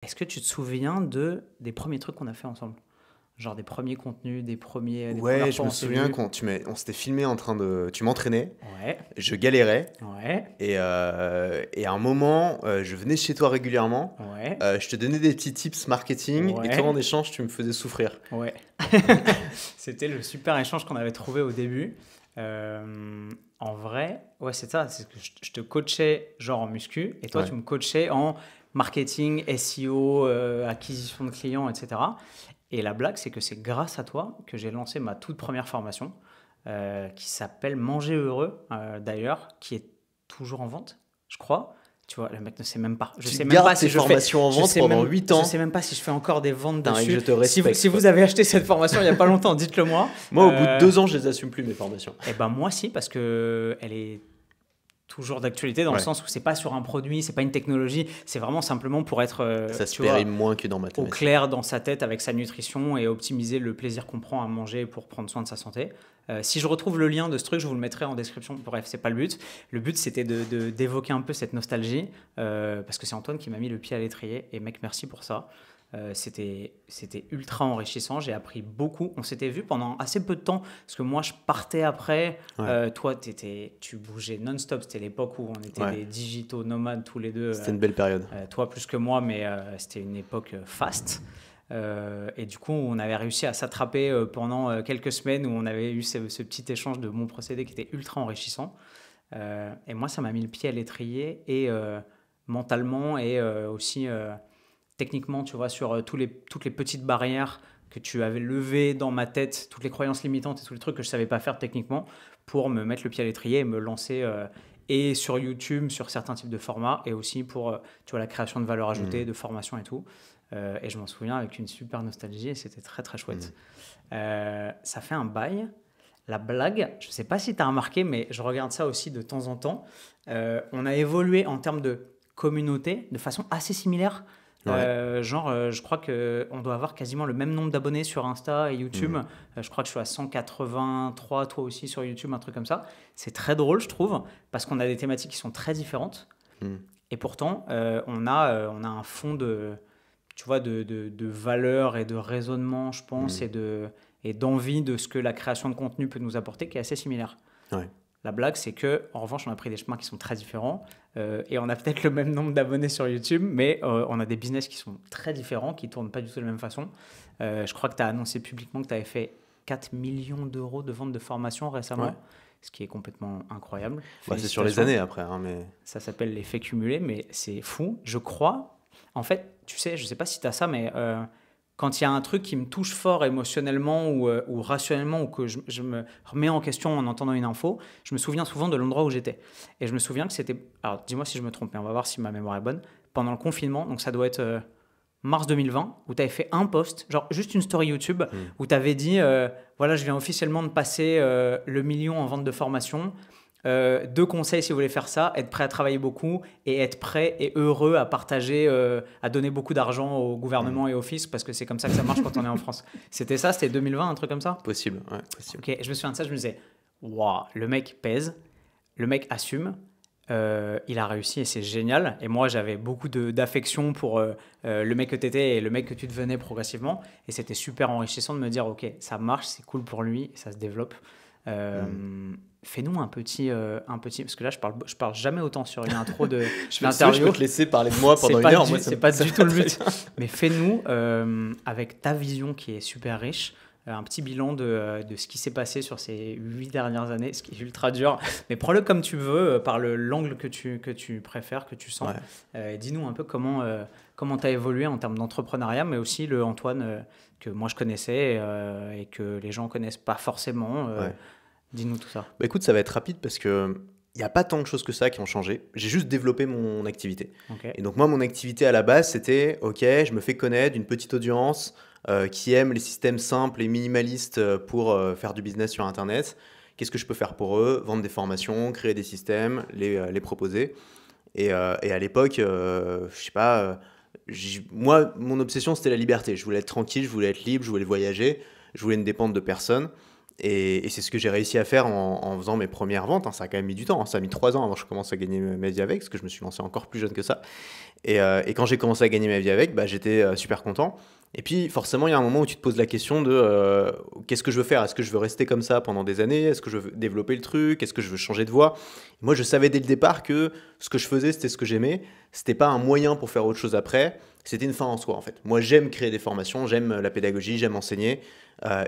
Est-ce que tu te souviens des premiers trucs qu'on a fait ensemble? Genre des premiers contenus, des Ouais, premières je fois où me on s'est souviens vu? quand on s'était filmé en train de... Tu m'entraînais, Ouais, je galérais, ouais, et à un moment, je venais chez toi régulièrement, ouais, je te donnais des petits tips marketing, et toi, en ouais, échange, tu me faisais souffrir. ouais. C'était le super échange qu'on avait trouvé au début. En vrai, ouais, c'est ça. C'est que je te coachais genre en muscu et toi, Ouais. tu me coachais en marketing, SEO, acquisition de clients, etc. Et la blague, c'est que c'est grâce à toi que j'ai lancé ma toute première formation qui s'appelle Manger heureux, d'ailleurs, qui est toujours en vente, je crois. Tu vois, le mec ne sait même pas. Je Tu sais même pas gardes tes si je fais, formations en vente pendant 8 je sais ans. même pas si je fais encore des ventes Putain, et je dessus. te Si respecte, vous quoi. avez acheté cette formation il y a pas longtemps, dites-le moi. Moi, au bout de 2 ans, je les assume plus, mes formations. Et ben moi si, parce que elle est toujours d'actualité dans le Ouais, sens où c'est pas sur un produit, c'est pas une technologie, c'est vraiment simplement pour être, ça se tu vois, périme moins que dans au mathématiques. clair dans sa tête avec sa nutrition et optimiser le plaisir qu'on prend à manger pour prendre soin de sa santé. Si je retrouve le lien de ce truc, je vous le mettrai en description. Bref, c'est pas le but. Le but, c'était d'évoquer un peu cette nostalgie, parce que c'est Antoine qui m'a mis le pied à l'étrier. Et mec, merci pour ça. C'était ultra enrichissant. J'ai appris beaucoup. On s'était vu pendant assez peu de temps, parce que moi, je partais après. Ouais, Toi, tu bougeais non-stop. C'était l'époque où on était ouais. des digitaux nomades tous les deux. C'était une belle période. Toi plus que moi, mais c'était une époque faste. Et du coup, on avait réussi à s'attraper pendant quelques semaines où on avait eu ce petit échange de bons procédés qui était ultra enrichissant. Et moi, ça m'a mis le pied à l'étrier et mentalement et aussi techniquement, tu vois, sur toutes les petites barrières que tu avais levées dans ma tête, toutes les croyances limitantes et tous les trucs que je savais pas faire techniquement pour me mettre le pied à l'étrier et me lancer et sur YouTube, sur certains types de formats et aussi pour tu vois, la création de valeur ajoutée, Hmm, de formation et tout. Et je m'en souviens avec une super nostalgie et c'était très très hmm. chouette. Ça fait un bail. La blague, je ne sais pas si tu as remarqué, mais je regarde ça aussi de temps en temps. On a évolué en termes de communauté de façon assez similaire. Ouais. Je crois qu'on doit avoir quasiment le même nombre d'abonnés sur Insta et YouTube. Hmm, Je crois que je suis à 183, toi aussi sur YouTube, un truc comme ça. C'est très drôle, je trouve, parce qu'on a des thématiques qui sont très différentes. hmm, Et pourtant, on a un fond de, tu vois, de valeurs et de raisonnement, je pense, hmm. et d'envie de ce que la création de contenu peut nous apporter, qui est assez similaire. Ouais. La blague, c'est que, en revanche, on a pris des chemins qui sont très différents et on a peut-être le même nombre d'abonnés sur YouTube, mais on a des business qui sont très différents, qui tournent pas du tout de la même façon. Je crois que tu as annoncé publiquement que tu avais fait 4 millions d'euros de ventes de formation Ouais. récemment, ce qui est complètement incroyable. Bah, c'est sur les Félicitations. années après, hein, mais... Ça s'appelle l'effet cumulé, mais c'est fou. Je crois, en fait, tu sais, je sais pas si tu as ça, mais quand il y a un truc qui me touche fort émotionnellement ou rationnellement, ou que je me remets en question en entendant une info, je me souviens souvent de l'endroit où j'étais. Et je me souviens que c'était, alors dis-moi si je me trompe, mais on va voir si ma mémoire est bonne, pendant le confinement, donc ça doit être mars 2020, où tu avais fait un post, genre juste une story YouTube, Hmm. où tu avais dit, voilà, je viens officiellement de passer le million en vente de formation. Deux conseils si vous voulez faire ça, être prêt à travailler beaucoup et être prêt et heureux à partager, à donner beaucoup d'argent au Hmm. gouvernement et au fisc parce que c'est comme ça que ça marche quand on est en France. C'était ça, c'était 2020, un truc comme ça. Possible, ouais, possible. Ok, et je me souviens de ça, je me disais, waouh, le mec pèse, le mec assume, il a réussi et c'est génial. Et moi j'avais beaucoup d'affection pour le mec que tu étais et le mec que tu devenais progressivement. Et c'était super enrichissant de me dire, ok, ça marche, c'est cool pour lui, ça se développe. Hmm. Fais-nous un petit, parce que là je parle jamais autant sur une intro de Si tu veux, je peux d'interview. te laisser parler de moi C'est pendant une pas heure. Moi, c'est pas ça du me tout va le très but. bien. Mais fais-nous avec ta vision qui est super riche. Un petit bilan de ce qui s'est passé sur ces 8 dernières années, ce qui est ultra dur. Mais prends-le comme tu veux, par l'angle que tu préfères, que tu sens. Ouais. Dis-nous un peu comment tu as évolué en termes d'entrepreneuriat, mais aussi le Antoine que moi je connaissais et que les gens connaissent pas forcément. Ouais. Dis-nous tout ça. Bah écoute, ça va être rapide parce que il n'y a pas tant de choses que ça qui ont changé. J'ai juste développé mon activité. Ok. Et donc moi, mon activité à la base, c'était, ok, je me fais connaître d'une petite audience qui aime les systèmes simples et minimalistes pour faire du business sur Internet. Qu'est-ce que je peux faire pour eux? Vendre des formations, créer des systèmes, les proposer. Et à l'époque, je sais pas, moi, mon obsession, c'était la liberté. Je voulais être tranquille, je voulais être libre, je voulais voyager, je voulais ne dépendre de personne. Et c'est ce que j'ai réussi à faire en faisant mes premières ventes, hein. Ça a quand même mis du temps, hein. Ça a mis 3 ans avant que je commence à gagner ma vie avec, parce que je me suis lancé encore plus jeune que ça. Et quand j'ai commencé à gagner ma vie avec, bah, j'étais super content. Et puis forcément, il y a un moment où tu te poses la question de qu'est-ce que je veux faire? Est-ce que je veux rester comme ça pendant des années? Est-ce que je veux développer le truc? Est-ce que je veux changer de voie? Moi, je savais dès le départ que ce que je faisais, c'était ce que j'aimais. C'était pas un moyen pour faire autre chose après. C'était une fin en soi, en fait. Moi, j'aime créer des formations, j'aime la pédagogie, j'aime enseigner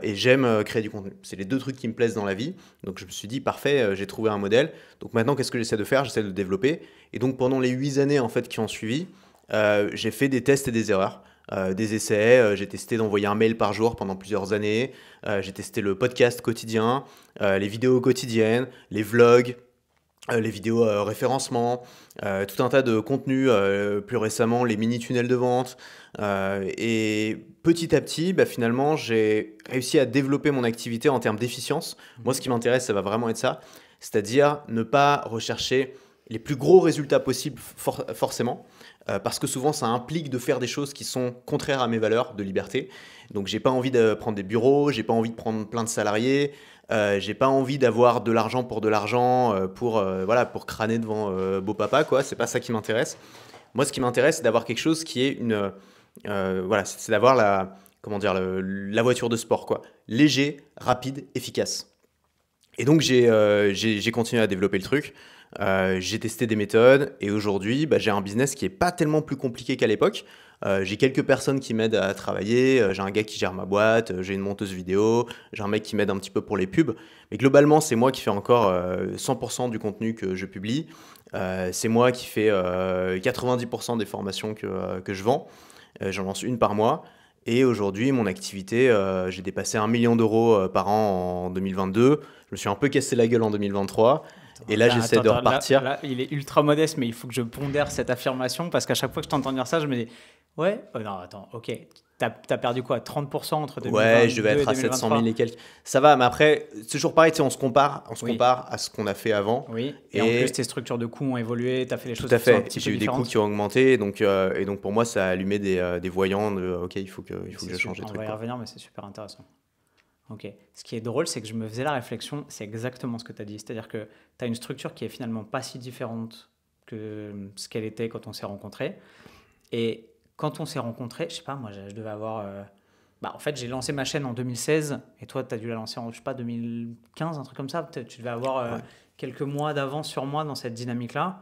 et j'aime créer du contenu. C'est les deux trucs qui me plaisent dans la vie. Donc, je me suis dit, parfait, j'ai trouvé un modèle. Donc, maintenant, qu'est-ce que j'essaie de faire? J'essaie de le développer. Et donc, pendant les 8 années en fait, qui ont suivi, j'ai fait des tests et des erreurs. Des essais, j'ai testé d'envoyer un mail par jour pendant plusieurs années, j'ai testé le podcast quotidien, les vidéos quotidiennes, les vlogs, les vidéos référencement, tout un tas de contenus, plus récemment les mini-tunnels de vente. Et petit à petit, bah, finalement, j'ai réussi à développer mon activité en termes d'efficience. Moi, ce qui m'intéresse, ça va vraiment être ça, c'est-à-dire ne pas rechercher les plus gros résultats possibles forcément, parce que souvent ça implique de faire des choses qui sont contraires à mes valeurs de liberté. Donc j'ai pas envie de prendre des bureaux, j'ai pas envie de prendre plein de salariés, j'ai pas envie d'avoir de l'argent pour de l'argent voilà, pour crâner devant beau papa, quoi. C'est pas ça qui m'intéresse. Moi, ce qui m'intéresse, c'est d'avoir quelque chose qui est voilà, c'est d'avoir comment dire, la voiture de sport, quoi. Léger, rapide, efficace. Et donc j'ai continué à développer le truc. J'ai testé des méthodes et aujourd'hui, bah, j'ai un business qui est pas tellement plus compliqué qu'à l'époque. J'ai quelques personnes qui m'aident à travailler. J'ai un gars qui gère ma boîte, j'ai une monteuse vidéo, j'ai un mec qui m'aide un petit peu pour les pubs. Mais globalement, c'est moi qui fais encore 100% du contenu que je publie. C'est moi qui fais 90% des formations que je vends. J'en lance une par mois. Et aujourd'hui, mon activité, j'ai dépassé 1 million d'euros par an en 2022. Je me suis un peu cassé la gueule en 2023. Et là, j'essaie de repartir. Là, il est ultra modeste, mais il faut que je pondère cette affirmation parce qu'à chaque fois que je t'entends dire ça, je me dis ouais, oh non, attends, ok, t'as perdu quoi, 30% entre 2022 Ouais, je devais être à 700 000 et quelques. Ça va, mais après, c'est toujours pareil, tu sais, on se compare à ce qu'on a fait avant. Oui, et en plus, tes structures de coûts ont évolué, tu as fait les choses tout à qui sont un fait. petit peu J'ai eu des différentes. coûts qui ont augmenté, et donc pour moi, ça a allumé des voyants de ok, il faut que je change les On trucs, va y quoi. revenir, mais c'est super intéressant. Ok. Ce qui est drôle, c'est que je me faisais la réflexion, c'est exactement ce que tu as dit. C'est-à-dire que tu as une structure qui est finalement pas si différente que ce qu'elle était quand on s'est rencontrés. Et quand on s'est rencontrés, je sais pas, moi, je devais avoir. En fait, j'ai lancé ma chaîne en 2016 et toi, tu as dû la lancer en, je sais pas, 2015, un truc comme ça. Peut-être tu devais avoir Ouais. quelques mois d'avance sur moi dans cette dynamique-là.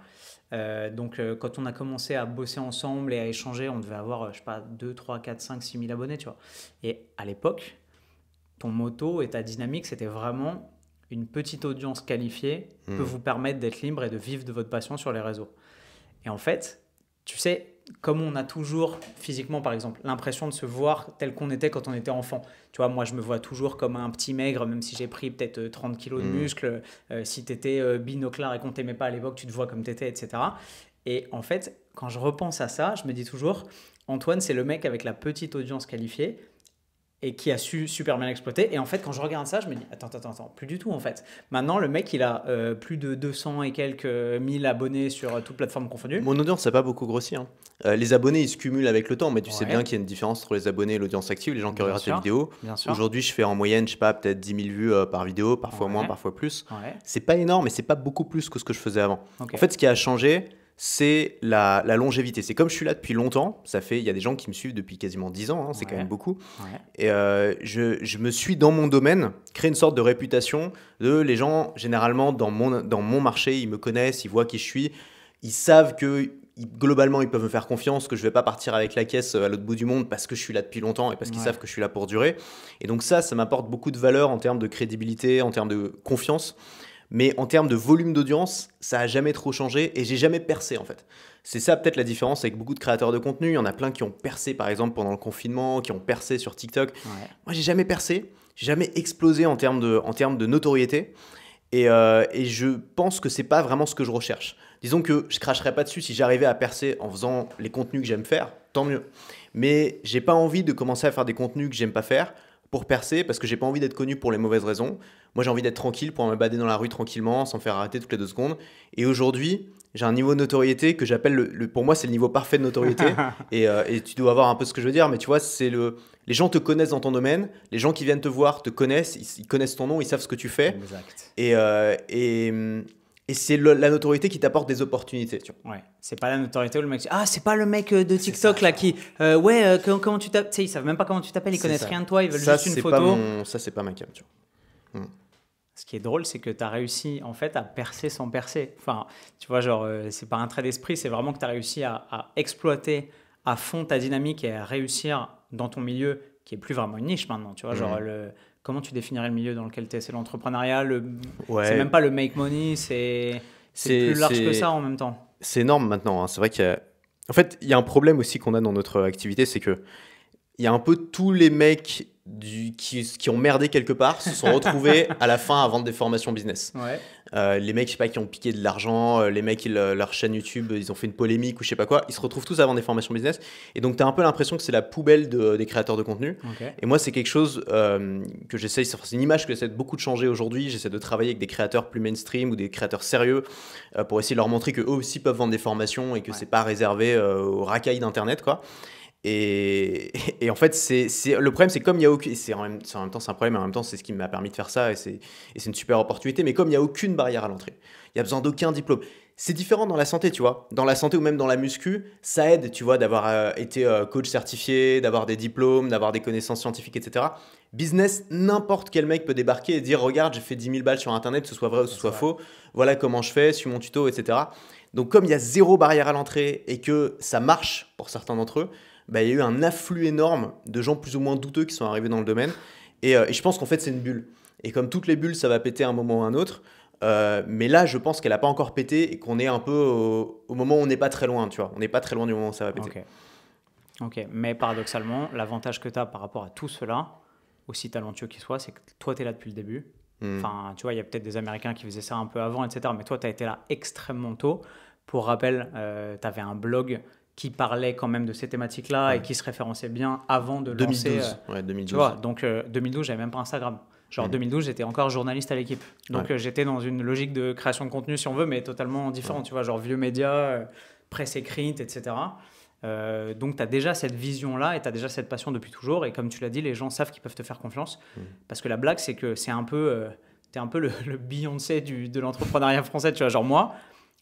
Donc, quand on a commencé à bosser ensemble et à échanger, on devait avoir, je sais pas, 2, 3, 4, 5, 6 000 abonnés, tu vois. Et à l'époque, ton motto et ta dynamique, c'était vraiment une petite audience qualifiée peut vous permettre d'être libre et de vivre de votre passion sur les réseaux. Et en fait, tu sais, comme on a toujours physiquement, par exemple, l'impression de se voir tel qu'on était quand on était enfant. Tu vois, moi, je me vois toujours comme un petit maigre, même si j'ai pris peut-être 30 kilos de muscles. Si tu étais binoclard et qu'on t'aimait pas à l'époque, tu te vois comme tu étais, etc. Et en fait, quand je repense à ça, je me dis toujours, Antoine, c'est le mec avec la petite audience qualifiée et qui a su super bien l'exploiter. Et en fait, quand je regarde ça, je me dis, attends, plus du tout en fait. Maintenant, le mec, il a plus de 200 et quelques mille abonnés sur toute plateforme confondue. Mon audience n'a pas beaucoup grossi, hein. Les abonnés, ils se cumulent avec le temps, mais tu sais Ouais. bien qu'il y a une différence entre les abonnés et l'audience active, les gens qui Bien regardent tes sûr, vidéos. bien sûr. Aujourd'hui, je fais en moyenne, je sais pas, peut-être 10 000 vues par vidéo, parfois moins, Ouais. parfois plus. Ouais. C'est pas énorme, mais c'est pas beaucoup plus que ce que je faisais avant. Ok. En fait, ce qui a changé, c'est la longévité. C'est comme je suis là depuis longtemps, il y a des gens qui me suivent depuis quasiment 10 ans, hein, c'est Ouais. quand même beaucoup. Ouais. Et je me suis, dans mon domaine, créé une sorte de réputation les gens, généralement, dans mon marché, ils me connaissent, ils voient qui je suis, ils savent que globalement, ils peuvent me faire confiance, que je ne vais pas partir avec la caisse à l'autre bout du monde parce que je suis là depuis longtemps et parce qu'ils savent que je suis là pour durer. Et donc ça m'apporte beaucoup de valeur en termes de crédibilité, en termes de confiance. Mais en termes de volume d'audience, ça n'a jamais trop changé et j'ai jamais percé en fait. C'est ça peut-être la différence avec beaucoup de créateurs de contenu. Il y en a plein qui ont percé par exemple pendant le confinement, qui ont percé sur TikTok. Ouais. Moi, j'ai jamais percé, j'ai jamais explosé en termes de notoriété. Et je pense que c'est pas vraiment ce que je recherche. Disons que je cracherais pas dessus si j'arrivais à percer en faisant les contenus que j'aime faire, tant mieux. Mais j'ai pas envie de commencer à faire des contenus que j'aime pas faire pour percer parce que j'ai pas envie d'être connu pour les mauvaises raisons. Moi, j'ai envie d'être tranquille pour me balader dans la rue tranquillement sans me faire arrêter toutes les 2 secondes. Et aujourd'hui, j'ai un niveau de notoriété que j'appelle pour moi, c'est le niveau parfait de notoriété. Et tu dois avoir un peu ce que je veux dire, mais tu vois, les gens te connaissent dans ton domaine, les gens qui viennent te voir te connaissent, ils connaissent ton nom, ils savent ce que tu fais. Exact. Et c'est la notoriété qui t'apporte des opportunités. Tu vois. Ouais, c'est pas la notoriété où le mec dit, ah, c'est pas le mec de TikTok là qui ouais, comment tu t'appelles, tu sais, ils savent même pas comment tu t'appelles, ils connaissent rien de toi, ils veulent juste une photo. Ça c'est pas ma cam, tu vois. Ce qui est drôle, c'est que tu as réussi en fait à percer sans percer. Enfin, tu vois, genre c'est pas un trait d'esprit, c'est vraiment que tu as réussi à exploiter à fond ta dynamique et à réussir dans ton milieu qui est plus vraiment une niche maintenant, tu vois, genre comment tu définirais le milieu dans lequel tu es? C'est l'entrepreneuriat, c'est même pas le make money, c'est plus large que ça en même temps. C'est énorme maintenant, hein. C'est vrai en fait, il y a un problème aussi qu'on a dans notre activité, c'est que il y a un peu tous les mecs qui ont merdé quelque part se sont retrouvés à la fin à vendre des formations business. Ouais. Les mecs, je sais pas, qui ont piqué de l'argent, les mecs, leur chaîne YouTube, ils ont fait une polémique ou je sais pas quoi, ils se retrouvent tous à vendre des formations business. Et donc, tu as un peu l'impression que c'est la poubelle des créateurs de contenu. Okay. Et moi, c'est quelque chose que j'essaye, c'est une image que j'essaie beaucoup de changer aujourd'hui. J'essaie de travailler avec des créateurs plus mainstream ou des créateurs sérieux pour essayer de leur montrer qu'eux aussi peuvent vendre des formations et que c'est pas réservé aux racailles d'Internet, quoi. Et en fait, le problème, c'est comme il y a aucune. En même temps, c'est un problème, mais en même temps, c'est ce qui m'a permis de faire ça et c'est une super opportunité. Mais comme il n'y a aucune barrière à l'entrée, il n'y a besoin d'aucun diplôme. C'est différent dans la santé, tu vois. Dans la santé ou même dans la muscu, ça aide, tu vois, d'avoir été coach certifié, d'avoir des diplômes, d'avoir des connaissances scientifiques, etc. Business, n'importe quel mec peut débarquer et dire regarde, j'ai fait 10 000 balles sur Internet, que ce soit vrai ou que ce soit faux. Voilà comment je fais, suis mon tuto, etc. Donc, comme il y a zéro barrière à l'entrée et que ça marche pour certains d'entre eux, bah, il y a eu un afflux énorme de gens plus ou moins douteux qui sont arrivés dans le domaine. Et je pense qu'en fait, c'est une bulle. Et comme toutes les bulles, ça va péter à un moment ou à un autre. Mais là, je pense qu'elle n'a pas encore pété et qu'on est un peu au moment où on n'est pas très loin, tu vois. On n'est pas très loin du moment où ça va péter. Ok. Mais paradoxalement, l'avantage que tu as par rapport à tout cela, aussi talentueux qu'ils soient, c'est que toi, tu es là depuis le début. Enfin, tu vois, il y a peut-être des Américains qui faisaient ça un peu avant, etc. Mais toi, tu as été là extrêmement tôt. Pour rappel, tu avais un blog qui parlait quand même de ces thématiques-là et qui se référençait bien avant de 2012. lancer... 2012. Tu vois, donc 2012, j'avais même pas Instagram. Genre 2012, j'étais encore journaliste à l'équipe. Donc j'étais dans une logique de création de contenu, si on veut, mais totalement différente. Tu vois, genre vieux médias, presse écrite, etc. Donc tu as déjà cette vision-là et tu as déjà cette passion depuis toujours. Et comme tu l'as dit, les gens savent qu'ils peuvent te faire confiance. Parce que la blague, c'est que c'est un peu... t'es un peu le Beyoncé de l'entrepreneuriat français. Tu vois, genre moi,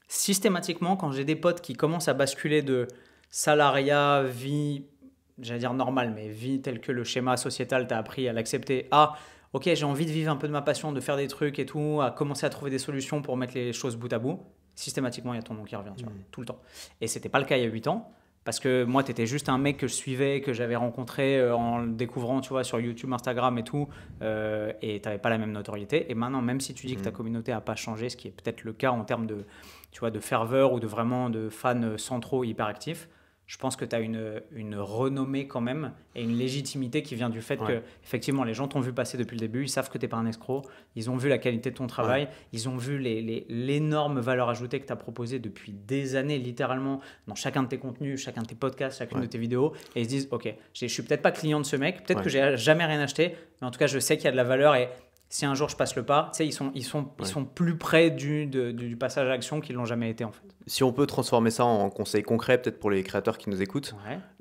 systématiquement, quand j'ai des potes qui commencent à basculer de salariat, vie, j'allais dire normale, mais vie telle que le schéma sociétal t'a appris à l'accepter, ok, j'ai envie de vivre un peu de ma passion, de faire des trucs et tout, à commencer à trouver des solutions pour mettre les choses bout à bout, systématiquement, il y a ton nom qui revient, tu vois, tout le temps. Et c'était pas le cas il y a 8 ans, parce que moi, tu étais juste un mec que je suivais, que j'avais rencontré en le découvrant, tu vois, sur YouTube, Instagram et tout, et tu n'avais pas la même notoriété. Et maintenant, même si tu dis que ta communauté n'a pas changé, ce qui est peut-être le cas en termes de, tu vois, de ferveur ou de vraiment de fans centraux hyper actifs, je pense que tu as une renommée quand même et une légitimité qui vient du fait que, effectivement, les gens t'ont vu passer depuis le début, ils savent que tu n'es pas un escroc, ils ont vu la qualité de ton travail, ils ont vu l'énorme valeur ajoutée que tu as proposée depuis des années, littéralement, dans chacun de tes contenus, chacun de tes podcasts, chacune de tes vidéos, et ils se disent, ok, je suis peut-être pas client de ce mec, peut-être que j'ai jamais rien acheté, mais en tout cas, je sais qu'il y a de la valeur et si un jour je passe le pas, tu sais, ils sont plus près du passage à l'action qu'ils l'ont jamais été en fait. Si on peut transformer ça en conseil concret, peut-être pour les créateurs qui nous écoutent,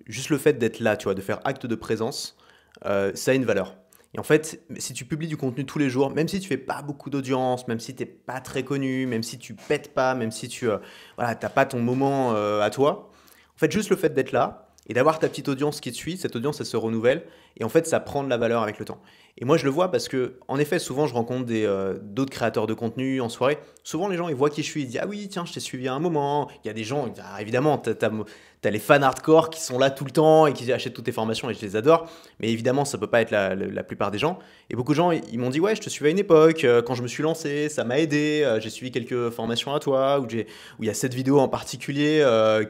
juste le fait d'être là, tu vois, de faire acte de présence, ça a une valeur. Et en fait, si tu publies du contenu tous les jours, même si tu fais pas beaucoup d'audience, même si tu n'es pas très connu, même si tu pètes pas, même si tu n'as pas ton moment à toi, en fait, juste le fait d'être là et d'avoir ta petite audience qui te suit, cette audience, elle se renouvelle et en fait, ça prend de la valeur avec le temps. Et moi, je le vois parce que, en effet, souvent, je rencontre d'autres créateurs de contenu en soirée. Souvent, les gens, ils voient qui je suis. Ils disent « Ah oui, tiens, je t'ai suivi à un moment. » Il y a des gens, évidemment, t'as les fans hardcore qui sont là tout le temps et qui achètent toutes tes formations et je les adore. Mais évidemment, ça peut pas être la plupart des gens. Et beaucoup de gens, ils m'ont dit « Ouais, je te suivais à une époque. Quand je me suis lancé, ça m'a aidé. J'ai suivi quelques formations à toi. Où il y a cette vidéo en particulier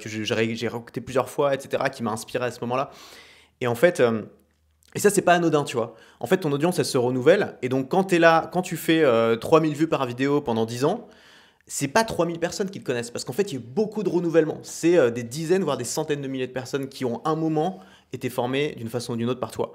que j'ai réécouté plusieurs fois, etc. qui m'a inspiré à ce moment-là. » Et en fait... Et ça, c'est pas anodin, tu vois. En fait, ton audience, elle se renouvelle. Et donc, quand tu es là, quand tu fais 3000 vues par vidéo pendant 10 ans, c'est pas 3000 personnes qui te connaissent. Parce qu'en fait, il y a beaucoup de renouvellement. C'est des dizaines, voire des centaines de milliers de personnes qui ont un moment été formées d'une façon ou d'une autre par toi.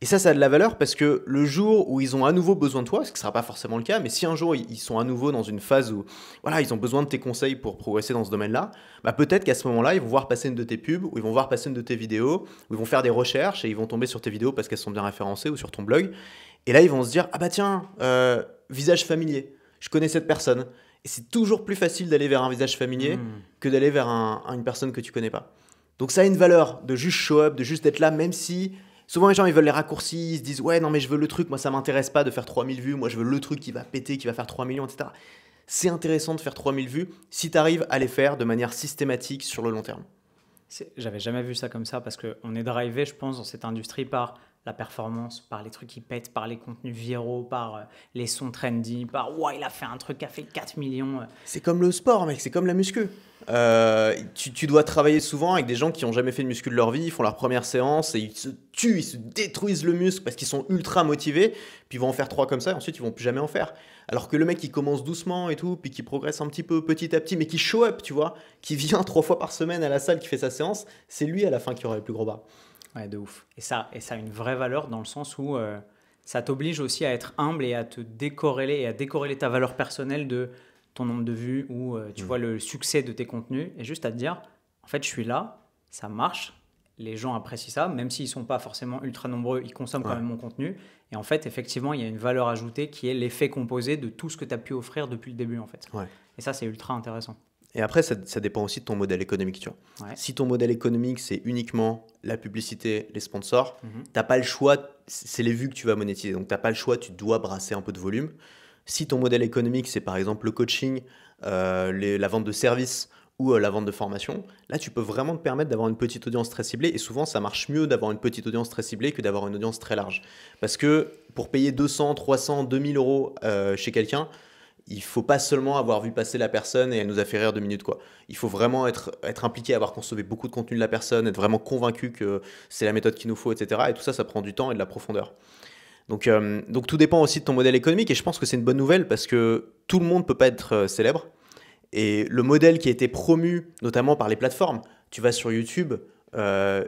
Et ça a de la valeur parce que le jour où ils ont à nouveau besoin de toi, ce qui ne sera pas forcément le cas, mais si un jour ils sont à nouveau dans une phase où voilà, ils ont besoin de tes conseils pour progresser dans ce domaine-là, bah peut-être qu'à ce moment-là, ils vont voir passer une de tes pubs, ou ils vont voir passer une de tes vidéos, ou ils vont faire des recherches et ils vont tomber sur tes vidéos parce qu'elles sont bien référencées ou sur ton blog. Et là, ils vont se dire, ah bah tiens, visage familier, je connais cette personne. Et c'est toujours plus facile d'aller vers un visage familier que d'aller vers une personne que tu connais pas. Donc ça a une valeur de juste show up, de juste être là, même si souvent les gens ils veulent les raccourcis, ils se disent ouais non mais je veux le truc, moi ça m'intéresse pas de faire 3000 vues, moi je veux le truc qui va péter, qui va faire 3 millions, etc. C'est intéressant de faire 3000 vues si tu arrives à les faire de manière systématique sur le long terme. J'avais jamais vu ça comme ça parce qu'on est drivé, je pense, dans cette industrie par la performance, par les trucs qui pètent, par les contenus viraux, par les sons trendy, par ouais, il a fait un truc qui a fait 4 millions. C'est comme le sport, mec, c'est comme la muscu. Tu dois travailler souvent avec des gens qui n'ont jamais fait de muscu de leur vie, ils font leur première séance et ils se tuent, ils se détruisent le muscle parce qu'ils sont ultra motivés, puis ils vont en faire 3 comme ça et ensuite ils vont plus jamais en faire. Alors que le mec qui commence doucement et tout, puis qui progresse un petit peu petit à petit, mais qui show up, tu vois, qui vient 3 fois par semaine à la salle, qui fait sa séance, c'est lui à la fin qui aura le plus gros bras. Ouais, de ouf. Et ça a une vraie valeur dans le sens où ça t'oblige aussi à être humble et à te décorréler et à décorréler ta valeur personnelle de ton nombre de vues ou tu vois le succès de tes contenus et juste à te dire en fait je suis là, ça marche, les gens apprécient ça, même s'ils sont pas forcément ultra nombreux, ils consomment quand même mon contenu et en fait effectivement il y a une valeur ajoutée qui est l'effet composé de tout ce que tu as pu offrir depuis le début en fait. Et ça c'est ultra intéressant. Et après, ça dépend aussi de ton modèle économique, tu vois. Si ton modèle économique, c'est uniquement la publicité, les sponsors, t'as pas le choix, c'est les vues que tu vas monétiser. Donc, t'as pas le choix, tu dois brasser un peu de volume. Si ton modèle économique, c'est par exemple le coaching, la vente de services ou la vente de formation, là, tu peux vraiment te permettre d'avoir une petite audience très ciblée. Et souvent, ça marche mieux d'avoir une petite audience très ciblée que d'avoir une audience très large. Parce que pour payer 200, 300, 2000 euros chez quelqu'un, il faut pas seulement avoir vu passer la personne et elle nous a fait rire 2 minutes, quoi. Il faut vraiment être impliqué, avoir consommé beaucoup de contenu de la personne, être vraiment convaincu que c'est la méthode qu'il nous faut, etc. Et tout ça, ça prend du temps et de la profondeur. Donc tout dépend aussi de ton modèle économique et je pense que c'est une bonne nouvelle parce que tout le monde peut pas être célèbre. Et le modèle qui a été promu, notamment par les plateformes, tu vas sur YouTube,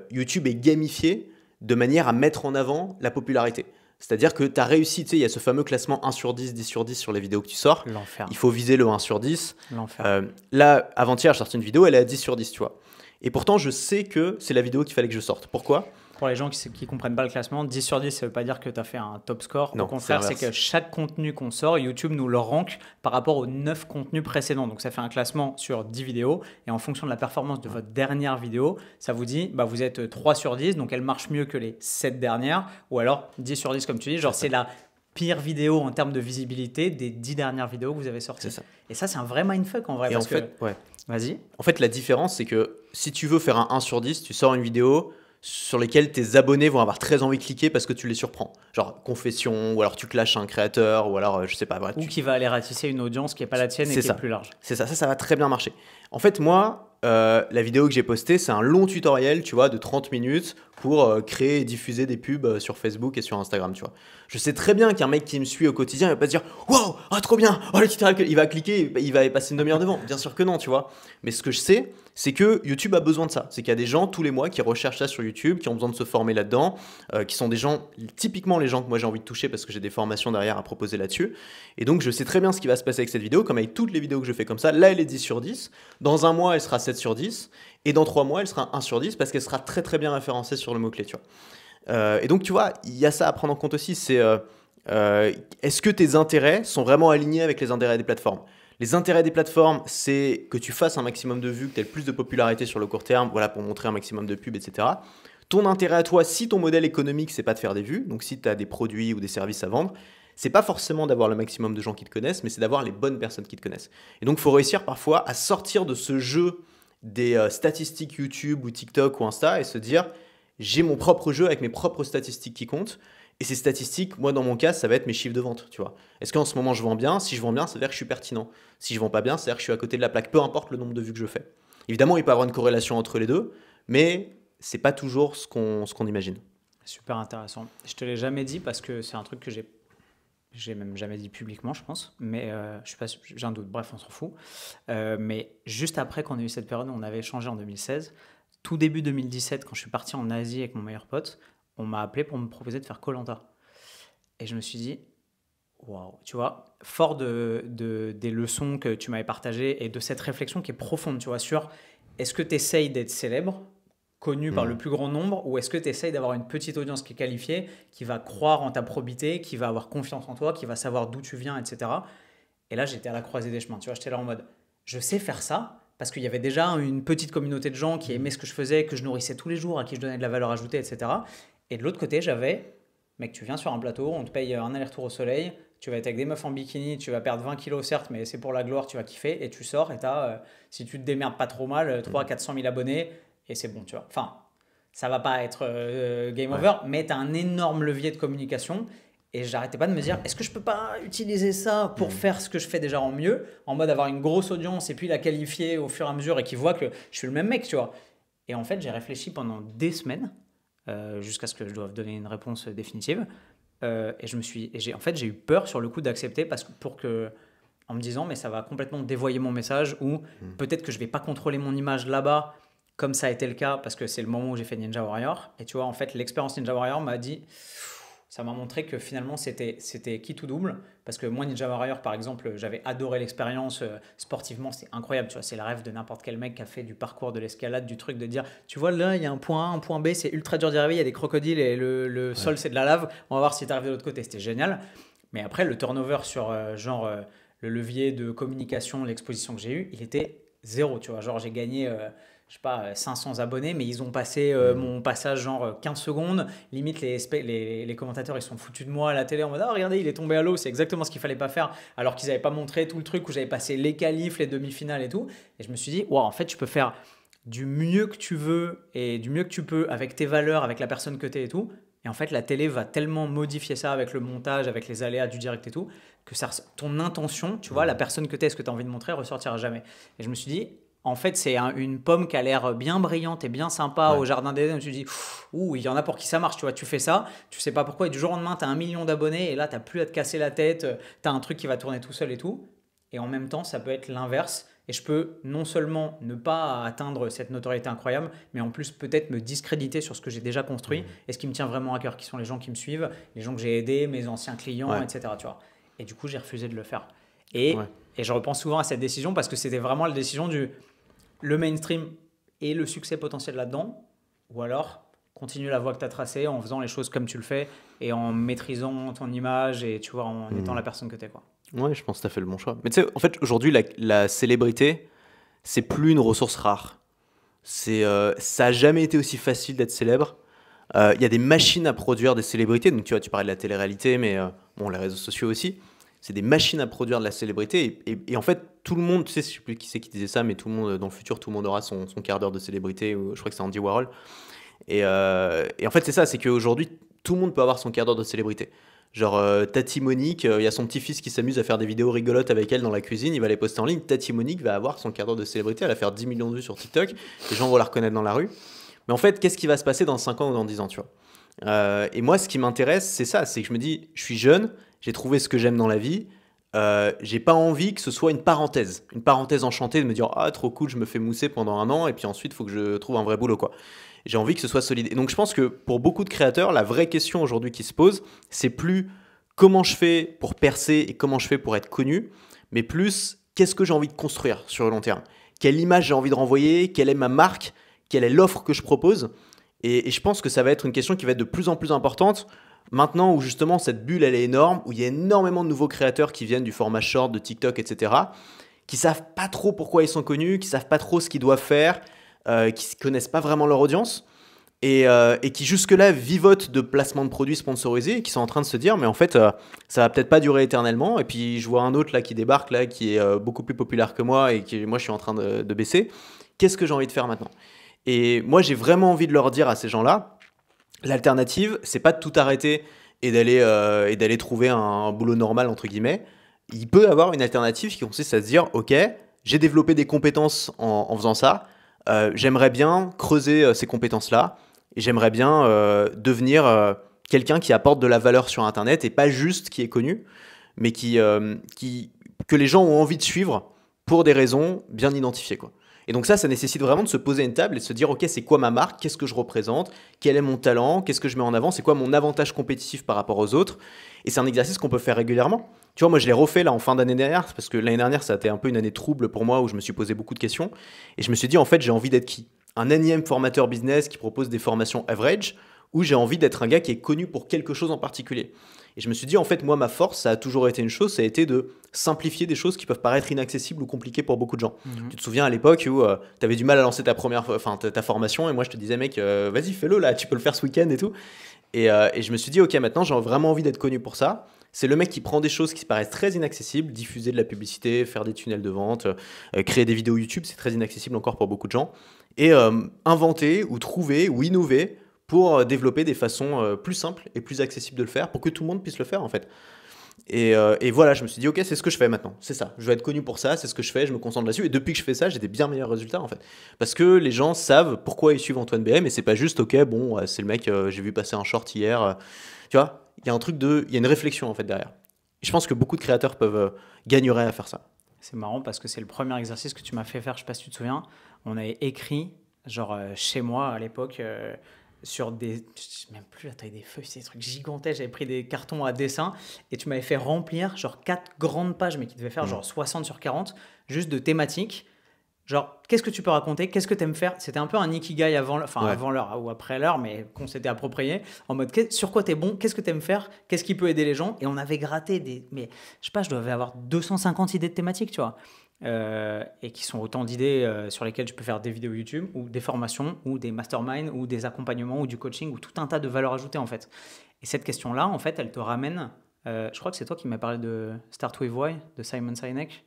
YouTube est gamifié de manière à mettre en avant la popularité. C'est-à-dire que tu as réussi, tu sais, il y a ce fameux classement 1 sur 10, 10 sur 10 sur les vidéos que tu sors. L'enfer. Il faut viser le 1 sur 10. L'enfer. Là, avant-hier, j'ai sorti une vidéo, elle est à 10 sur 10, tu vois. Et pourtant, je sais que c'est la vidéo qu'il fallait que je sorte. Pourquoi ? Pour les gens qui ne comprennent pas le classement, 10 sur 10, ça ne veut pas dire que tu as fait un top score. Non, au contraire, c'est que chaque contenu qu'on sort, YouTube nous le rank par rapport aux 9 contenus précédents. Donc, ça fait un classement sur 10 vidéos. Et en fonction de la performance de votre dernière vidéo, ça vous dit, bah, vous êtes 3 sur 10, donc elle marche mieux que les 7 dernières. Ou alors 10 sur 10, comme tu dis, genre c'est la pire vidéo en termes de visibilité des 10 dernières vidéos que vous avez sorties. C'est ça. Et ça, c'est un vrai mindfuck en vrai. Et parce en fait, que... Vas-y. En fait, la différence, c'est que si tu veux faire un 1 sur 10, tu sors une vidéo sur lesquelles tes abonnés vont avoir très envie de cliquer parce que tu les surprends. Genre confession, ou alors tu clashes un créateur, ou alors je sais pas. Bref, ou qui va aller ratisser une audience qui n'est pas la tienne et qui est plus large. C'est ça, ça va très bien marcher. En fait, moi, la vidéo que j'ai postée, c'est un long tutoriel, tu vois, de 30 minutes pour créer et diffuser des pubs sur Facebook et sur Instagram, tu vois. Je sais très bien qu'un mec qui me suit au quotidien, il va pas se dire « Wow, trop bien, oh, le tutoriel !» Il va cliquer, il va passer une demi-heure devant. Bien sûr que non, tu vois. Mais ce que je sais, c'est que YouTube a besoin de ça. C'est qu'il y a des gens tous les mois qui recherchent ça sur YouTube, qui ont besoin de se former là-dedans, qui sont des gens, typiquement les gens que moi j'ai envie de toucher parce que j'ai des formations derrière à proposer là-dessus. Et donc, je sais très bien ce qui va se passer avec cette vidéo, comme avec toutes les vidéos que je fais comme ça. Là, elle est 10 sur 10. Dans un mois, elle sera 7 sur 10. Et dans 3 mois, elle sera 1 sur 10 parce qu'elle sera très très bien référencée sur le mot-clé, tu vois. Et donc, tu vois, il y a ça à prendre en compte aussi. C'est est-ce que tes intérêts sont vraiment alignés avec les intérêts des plateformes ? Les intérêts des plateformes, c'est que tu fasses un maximum de vues, que tu aies le plus de popularité sur le court terme, voilà, pour montrer un maximum de pubs, etc. Ton intérêt à toi, si ton modèle économique, c'est pas de faire des vues, donc si tu as des produits ou des services à vendre, c'est pas forcément d'avoir le maximum de gens qui te connaissent, mais c'est d'avoir les bonnes personnes qui te connaissent. Et donc, il faut réussir parfois à sortir de ce jeu des statistiques YouTube ou TikTok ou Insta et se dire, j'ai mon propre jeu avec mes propres statistiques qui comptent. Et ces statistiques, moi dans mon cas, ça va être mes chiffres de vente, tu vois. Est-ce qu'en ce moment je vends bien ? Si je vends bien, ça veut dire que je suis pertinent. Si je vends pas bien, ça veut dire que je suis à côté de la plaque, peu importe le nombre de vues que je fais. Évidemment, il peut y avoir une corrélation entre les deux, mais c'est pas toujours ce qu'on imagine. Super intéressant. Je te l'ai jamais dit parce que c'est un truc que j'ai même jamais dit publiquement, je pense, mais je sais pas, j'ai un doute. Bref, on s'en fout. Mais juste après qu'on ait eu cette période, on avait échangé en 2016. Tout début 2017, quand je suis parti en Asie avec mon meilleur pote, on m'a appelé pour me proposer de faire koh. Et je me suis dit, waouh, tu vois, fort des leçons que tu m'avais partagées et de cette réflexion qui est profonde, tu vois, sur est-ce que tu essayes d'être célèbre, connu par le plus grand nombre, ou est-ce que tu essayes d'avoir une petite audience qui est qualifiée, qui va croire en ta probité, qui va avoir confiance en toi, qui va savoir d'où tu viens, etc. Et là, j'étais à la croisée des chemins, tu vois, j'étais là en mode, je sais faire ça, parce qu'il y avait déjà une petite communauté de gens qui aimaient ce que je faisais, que je nourrissais tous les jours, à qui je donnais de la valeur ajoutée, etc. Et de l'autre côté, j'avais, mec, tu viens sur un plateau, on te paye un aller-retour au soleil, tu vas être avec des meufs en bikini, tu vas perdre 20 kilos certes, mais c'est pour la gloire, tu vas kiffer, et tu sors, et si tu te démerdes pas trop mal, 300-400 000 abonnés, et c'est bon, tu vois. Enfin, ça va pas être game over, mais tu as un énorme levier de communication. Et j'arrêtais pas de me dire, est-ce que je peux pas utiliser ça pour faire ce que je fais déjà en mieux, en mode avoir une grosse audience et puis la qualifier au fur et à mesure et qu'ils voient que je suis le même mec, tu vois. Et en fait, j'ai réfléchi pendant des semaines, jusqu'à ce que je doive donner une réponse définitive. J'ai eu peur sur le coup d'accepter en me disant, mais ça va complètement dévoyer mon message ou peut-être que je vais pas contrôler mon image là-bas, comme ça a été le cas, parce que c'est le moment où j'ai fait Ninja Warrior. Et tu vois, en fait, l'expérience Ninja Warrior m'a dit, ça m'a montré que finalement c'était quitte ou double, parce que moi Ninja Warrior par exemple, j'avais adoré l'expérience, sportivement c'était incroyable, tu vois, c'est le rêve de n'importe quel mec qui a fait du parcours, de l'escalade, du truc de dire, tu vois là il y a un point A, un point B, c'est ultra dur d'y arriver, il y a des crocodiles et le sol c'est de la lave, on va voir si tu arrives de l'autre côté, c'était génial. Mais après le turnover sur le levier de communication, l'exposition que j'ai eue, il était zéro, tu vois, genre j'ai gagné je sais pas, 500 abonnés, mais ils ont passé mon passage genre 15 secondes. Limite, les commentateurs, ils sont foutus de moi à la télé en mode « Ah, regardez, il est tombé à l'eau, c'est exactement ce qu'il fallait pas faire. » Alors qu'ils n'avaient pas montré tout le truc où j'avais passé les qualifs, les demi-finales et tout. Et je me suis dit, wow, en fait, tu peux faire du mieux que tu veux et du mieux que tu peux avec tes valeurs, avec la personne que tu es et tout. Et en fait, la télé va tellement modifier ça avec le montage, avec les aléas du direct et tout, que ton intention, tu vois, la personne que tu es, ce que tu as envie de montrer, ressortira jamais. Et je me suis dit, en fait, c'est une pomme qui a l'air bien brillante et bien sympa au jardin d'Éden. Tu te dis, ouh, il y en a pour qui ça marche. Tu vois, tu fais ça, tu sais pas pourquoi. Et du jour au lendemain, tu as 1 million d'abonnés et là, tu n'as plus à te casser la tête. Tu as un truc qui va tourner tout seul et tout. Et en même temps, ça peut être l'inverse. Et je peux non seulement ne pas atteindre cette notoriété incroyable, mais en plus peut-être me discréditer sur ce que j'ai déjà construit et ce qui me tient vraiment à cœur, qui sont les gens qui me suivent, les gens que j'ai aidés, mes anciens clients, etc. Tu vois. Et du coup, j'ai refusé de le faire. Et je repense souvent à cette décision parce que c'était vraiment la décision le mainstream et le succès potentiel là-dedans, ou alors continuer la voie que tu as tracée en faisant les choses comme tu le fais et en maîtrisant ton image et tu vois, en étant la personne que tu es, quoi. Ouais, je pense que tu as fait le bon choix. Mais tu sais, en fait, aujourd'hui, la célébrité, c'est plus une ressource rare. Ça n'a jamais été aussi facile d'être célèbre. Il y a des machines à produire des célébrités. Donc, tu vois, tu parlais de la télé-réalité, mais bon, les réseaux sociaux aussi. C'est des machines à produire de la célébrité. Et en fait, tout le monde, tu sais, je ne sais plus qui c'est qui disait ça, mais tout le monde, dans le futur, tout le monde aura son quart d'heure de célébrité. Je crois que c'est Andy Warhol. Et en fait, c'est ça, c'est qu'aujourd'hui, tout le monde peut avoir son quart d'heure de célébrité. Genre, Tati Monique, il y a son petit-fils qui s'amuse à faire des vidéos rigolotes avec elle dans la cuisine, il va les poster en ligne. Tati Monique va avoir son quart d'heure de célébrité, elle va faire 10 millions de vues sur TikTok, les gens vont la reconnaître dans la rue. Mais en fait, qu'est-ce qui va se passer dans 5 ans ou dans 10 ans, tu vois? Et moi, ce qui m'intéresse, c'est ça, c'est que je me dis, je suis jeune, j'ai trouvé ce que j'aime dans la vie, j'ai pas envie que ce soit une parenthèse enchantée de me dire ah trop cool, je me fais mousser pendant 1 an et puis ensuite il faut que je trouve un vrai boulot, quoi. J'ai envie que ce soit solide. Et donc je pense que pour beaucoup de créateurs, la vraie question aujourd'hui qui se pose, c'est plus comment je fais pour percer et comment je fais pour être connu, mais plus qu'est-ce que j'ai envie de construire sur le long terme, quelle image j'ai envie de renvoyer, quelle est ma marque, quelle est l'offre que je propose. Et je pense que ça va être une question qui va être de plus en plus importante maintenant où justement cette bulle elle est énorme, où il y a énormément de nouveaux créateurs qui viennent du format short, de TikTok, etc., qui savent pas trop pourquoi ils sont connus, qui savent pas trop ce qu'ils doivent faire, qui ne connaissent pas vraiment leur audience et qui jusque-là vivotent de placements de produits sponsorisés et qui sont en train de se dire mais en fait ça va peut-être pas durer éternellement. Et puis je vois un autre là qui débarque là qui est beaucoup plus populaire que moi et qui moi je suis en train de baisser. Qu'est-ce que j'ai envie de faire maintenant? Et moi j'ai vraiment envie de leur dire à ces gens-là, l'alternative c'est pas de tout arrêter et d'aller trouver un boulot normal entre guillemets. Il peut y avoir une alternative qui consiste à se dire ok, j'ai développé des compétences en faisant ça. J'aimerais bien creuser ces compétences-là et j'aimerais bien devenir quelqu'un qui apporte de la valeur sur Internet et pas juste qui est connu, mais que les gens ont envie de suivre pour des raisons bien identifiées, quoi. Et donc ça nécessite vraiment de se poser à une table et de se dire, ok, c'est quoi ma marque, qu'est-ce que je représente, quel est mon talent, qu'est-ce que je mets en avant, c'est quoi mon avantage compétitif par rapport aux autres. Et c'est un exercice qu'on peut faire régulièrement. Tu vois, moi je l'ai refait là en fin d'année dernière, parce que l'année dernière ça a été un peu une année trouble pour moi où je me suis posé beaucoup de questions. Et je me suis dit, en fait, j'ai envie d'être qui? Un énième formateur business qui propose des formations average, ou j'ai envie d'être un gars qui est connu pour quelque chose en particulier. Et je me suis dit, en fait, moi, ma force, ça a toujours été une chose, ça a été de simplifier des choses qui peuvent paraître inaccessibles ou compliquées pour beaucoup de gens. Tu te souviens à l'époque où tu avais du mal à lancer ta formation, et moi, je te disais, mec, vas-y, fais-le là, tu peux le faire ce week-end et tout. Et je me suis dit, ok, maintenant, j'ai vraiment envie d'être connu pour ça. C'est le mec qui prend des choses qui paraissent très inaccessibles, diffuser de la publicité, faire des tunnels de vente, créer des vidéos YouTube, c'est très inaccessible encore pour beaucoup de gens. Et inventer ou trouver ou innover pour développer des façons plus simples et plus accessibles de le faire, pour que tout le monde puisse le faire en fait. Et voilà, je me suis dit, ok, c'est ce que je fais maintenant, c'est ça, je vais être connu pour ça, c'est ce que je fais, je me concentre là-dessus, et depuis que je fais ça, j'ai des bien meilleurs résultats en fait. Parce que les gens savent pourquoi ils suivent Antoine BM, et c'est pas juste, ok, bon, c'est le mec, j'ai vu passer un short hier, tu vois, il y a un truc il y a une réflexion en fait derrière. Et je pense que beaucoup de créateurs gagneraient à faire ça. C'est marrant parce que c'est le premier exercice que tu m'as fait faire, je sais pas si tu te souviens, on avait écrit, genre chez moi à l'époque, sur des, je sais même plus la taille des feuilles, c'est des trucs gigantesques, j'avais pris des cartons à dessin et tu m'avais fait remplir genre 4 grandes pages, mais qui devaient faire genre 60 sur 40, juste de thématiques. Genre, qu'est-ce que tu peux raconter? Qu'est-ce que tu aimes faire? C'était un peu un ikigai avant l'heure ou après l'heure, mais qu'on s'était approprié. En mode, sur quoi tu es bon? Qu'est-ce que tu aimes faire? Qu'est-ce qui peut aider les gens? Et on avait gratté mais je sais pas, je devais avoir 250 idées de thématiques, tu vois. Et qui sont autant d'idées sur lesquelles tu peux faire des vidéos YouTube ou des formations ou des masterminds ou des accompagnements ou du coaching ou tout un tas de valeurs ajoutées en fait. Et cette question-là, en fait, elle te ramène. Je crois que c'est toi qui m'as parlé de Start With Why de Simon Sinek.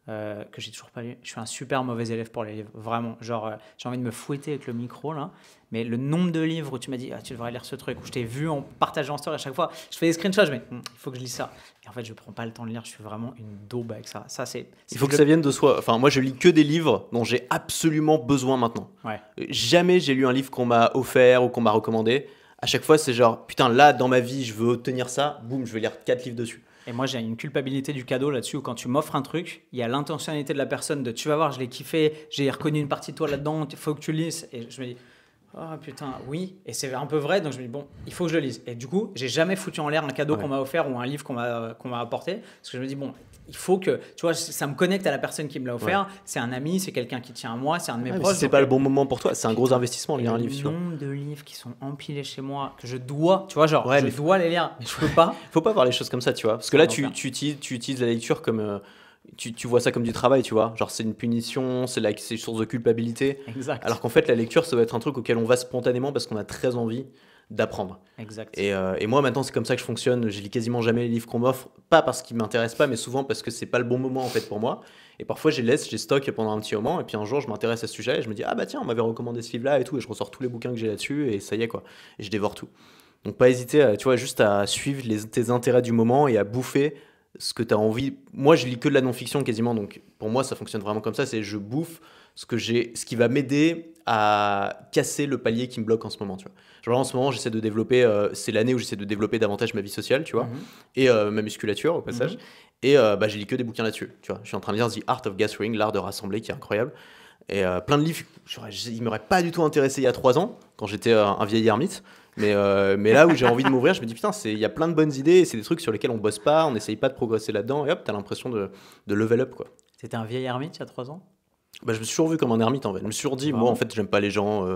Que j'ai toujours pas lu. Je suis un super mauvais élève pour les livres, vraiment. Genre, j'ai envie de me fouetter avec le micro là. Mais le nombre de livres où tu m'as dit, tu devrais lire ce truc, où je t'ai vu en partageant en story à chaque fois, je fais des screenshots, je me dis, il faut que je lise ça. Et en fait, je prends pas le temps de lire, je suis vraiment une daube avec ça. Il faut que ça vienne de soi. Enfin, moi, je lis que des livres dont j'ai absolument besoin maintenant. Ouais. Jamais j'ai lu un livre qu'on m'a offert ou qu'on m'a recommandé. À chaque fois, c'est genre, putain, là, dans ma vie, je veux obtenir ça, boum, je vais lire 4 livres dessus. Et moi, j'ai une culpabilité du cadeau là-dessus où quand tu m'offres un truc, il y a l'intentionnalité de la personne de tu vas voir, je l'ai kiffé, j'ai reconnu une partie de toi là-dedans, il faut que tu le lises. Et je me dis, oh putain, oui. Et c'est un peu vrai, donc je me dis, bon, il faut que je le lise. Et du coup, j'ai jamais foutu en l'air un cadeau qu'on m'a offert ou un livre qu'on m'a apporté. Parce que je me dis, bon, il faut que, tu vois, ça me connecte à la personne qui me l'a offert. C'est un ami, c'est quelqu'un qui tient à moi, c'est un de mes proches. Si c'est pas le bon moment pour toi, c'est un gros investissement de lire un livre. Le nombre de livres qui sont empilés chez moi, que je dois, tu vois, genre, je dois les lire, mais je peux pas. Faut pas voir les choses comme ça, tu vois. Parce que là, tu utilises la lecture comme. Tu vois ça comme du travail, tu vois. Genre, c'est une punition, c'est une source de culpabilité. Exact. Alors qu'en fait, la lecture, ça va être un truc auquel on va spontanément parce qu'on a très envie d'apprendre. Exact. Et moi, maintenant, c'est comme ça que je fonctionne. Je lis quasiment jamais les livres qu'on m'offre. Pas parce qu'ils m'intéressent pas, mais souvent parce que c'est pas le bon moment, en fait, pour moi. Et parfois, je les laisse, je les stocke pendant un petit moment. Et puis un jour, je m'intéresse à ce sujet et je me dis, ah bah tiens, on m'avait recommandé ce livre-là et tout. Et je ressors tous les bouquins que j'ai là-dessus et ça y est, quoi. Et je dévore tout. Donc, pas hésiter, tu vois, juste à suivre tes intérêts du moment et à bouffer ce que tu as envie. Moi, je lis que de la non-fiction quasiment, donc pour moi, ça fonctionne vraiment comme ça. C'est je bouffe ce qui va m'aider à casser le palier qui me bloque en ce moment, tu vois. Genre en ce moment, j'essaie de développer, c'est l'année où j'essaie de développer davantage ma vie sociale, tu vois, et ma musculature au passage. Et je lis que des bouquins là-dessus, tu vois. Je suis en train de lire The Art of Gathering, l'art de rassembler, qui est incroyable. Et plein de livres, ils m'auraient pas du tout intéressé il y a 3 ans, quand j'étais un vieil ermite. Mais là où j'ai envie de m'ouvrir, je me dis putain, il y a plein de bonnes idées, et c'est des trucs sur lesquels on bosse pas, on n'essaye pas de progresser là-dedans, et hop, t'as l'impression de level up, quoi. T'étais un vieil ermite il y a 3 ans? Je me suis toujours vu comme un ermite en fait. Je me suis toujours dit, moi en fait, j'aime pas les gens.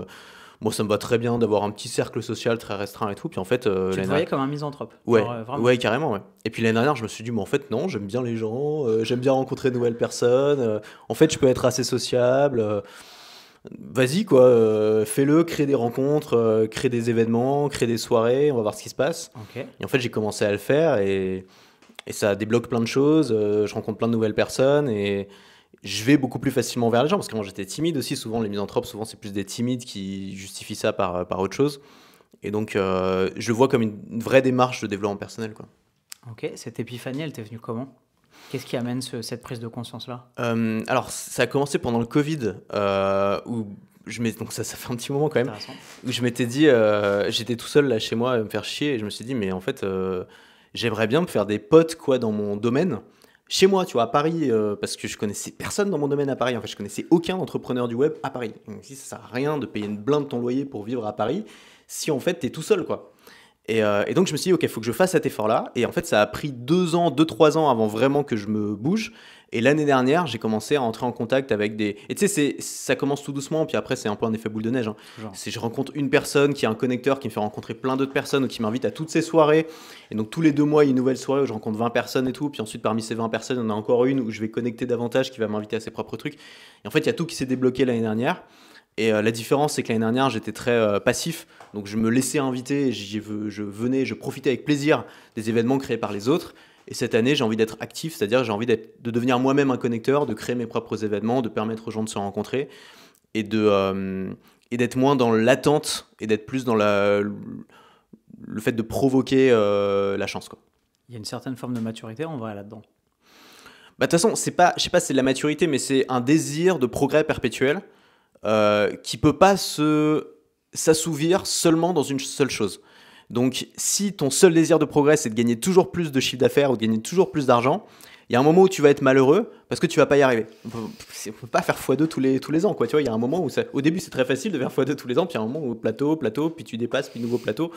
Moi, ça me va très bien d'avoir un petit cercle social très restreint et tout. Puis en fait, tu te voyais comme un misanthrope? Ouais, carrément. Ouais. Et puis l'année dernière, je me suis dit, mais en fait, non, j'aime bien les gens, j'aime bien rencontrer de nouvelles personnes. En fait, je peux être assez sociable. Vas-y, quoi, fais-le, crée des rencontres, crée des événements, crée des soirées, on va voir ce qui se passe. Okay. Et en fait, j'ai commencé à le faire et ça débloque plein de choses. Je rencontre plein de nouvelles personnes et je vais beaucoup plus facilement vers les gens parce que moi j'étais timide aussi. Souvent, les misanthropes, souvent c'est plus des timides qui justifient ça par autre chose. Et donc, je le vois comme une vraie démarche de développement personnel, quoi. Ok, cette épiphanie, elle t'est venue comment? Qu'est-ce qui amène cette prise de conscience-là? Alors, ça a commencé pendant le Covid, où donc ça fait un petit moment quand même, où je m'étais dit, j'étais tout seul là chez moi à me faire chier, et je me suis dit, mais en fait, j'aimerais bien me faire des potes quoi, dans mon domaine. chez moi, tu vois, à Paris, parce que je connaissais personne dans mon domaine à Paris. En fait, je connaissais aucun entrepreneur du web à Paris. Donc, si ça sert à rien de payer une blinde ton loyer pour vivre à Paris, si en fait, tu es tout seul, quoi. Et donc, je me suis dit, OK, il faut que je fasse cet effort-là. Et en fait, ça a pris 3 ans avant vraiment que je me bouge. Et l'année dernière, j'ai commencé à entrer en contact avec des... Et tu sais, ça commence tout doucement, puis après, c'est un peu un effet boule de neige. Hein. Je rencontre une personne qui a un connecteur qui me fait rencontrer plein d'autres personnes ou qui m'invite à toutes ces soirées. Et donc, tous les 2 mois, il y a une nouvelle soirée où je rencontre 20 personnes et tout. Puis ensuite, parmi ces 20 personnes, il y en a encore une où je vais connecter davantage qui va m'inviter à ses propres trucs. Et en fait, il y a tout qui s'est débloqué l'année dernière. Et la différence, c'est que l'année dernière, j'étais très passif. Donc, je me laissais inviter, je profitais avec plaisir des événements créés par les autres. Et cette année, j'ai envie d'être actif, c'est-à-dire j'ai envie de devenir moi-même un connecteur, de créer mes propres événements, de permettre aux gens de se rencontrer et d'être moins dans l'attente et d'être plus dans le fait de provoquer la chance, quoi. Il y a une certaine forme de maturité, on va là-dedans. Bah, de toute façon, je sais pas si c'est de la maturité, mais c'est un désir de progrès perpétuel qui peut pas s'assouvir seulement dans une seule chose. Donc, si ton seul désir de progrès, c'est de gagner toujours plus de chiffre d'affaires ou de gagner toujours plus d'argent, il y a un moment où tu vas être malheureux parce que tu vas pas y arriver. On peut pas faire x2 tous les ans, quoi. Tu vois, il y a un moment où au début, c'est très facile de faire x2 tous les ans, puis il y a un moment où plateau, puis tu dépasses, puis nouveau plateau.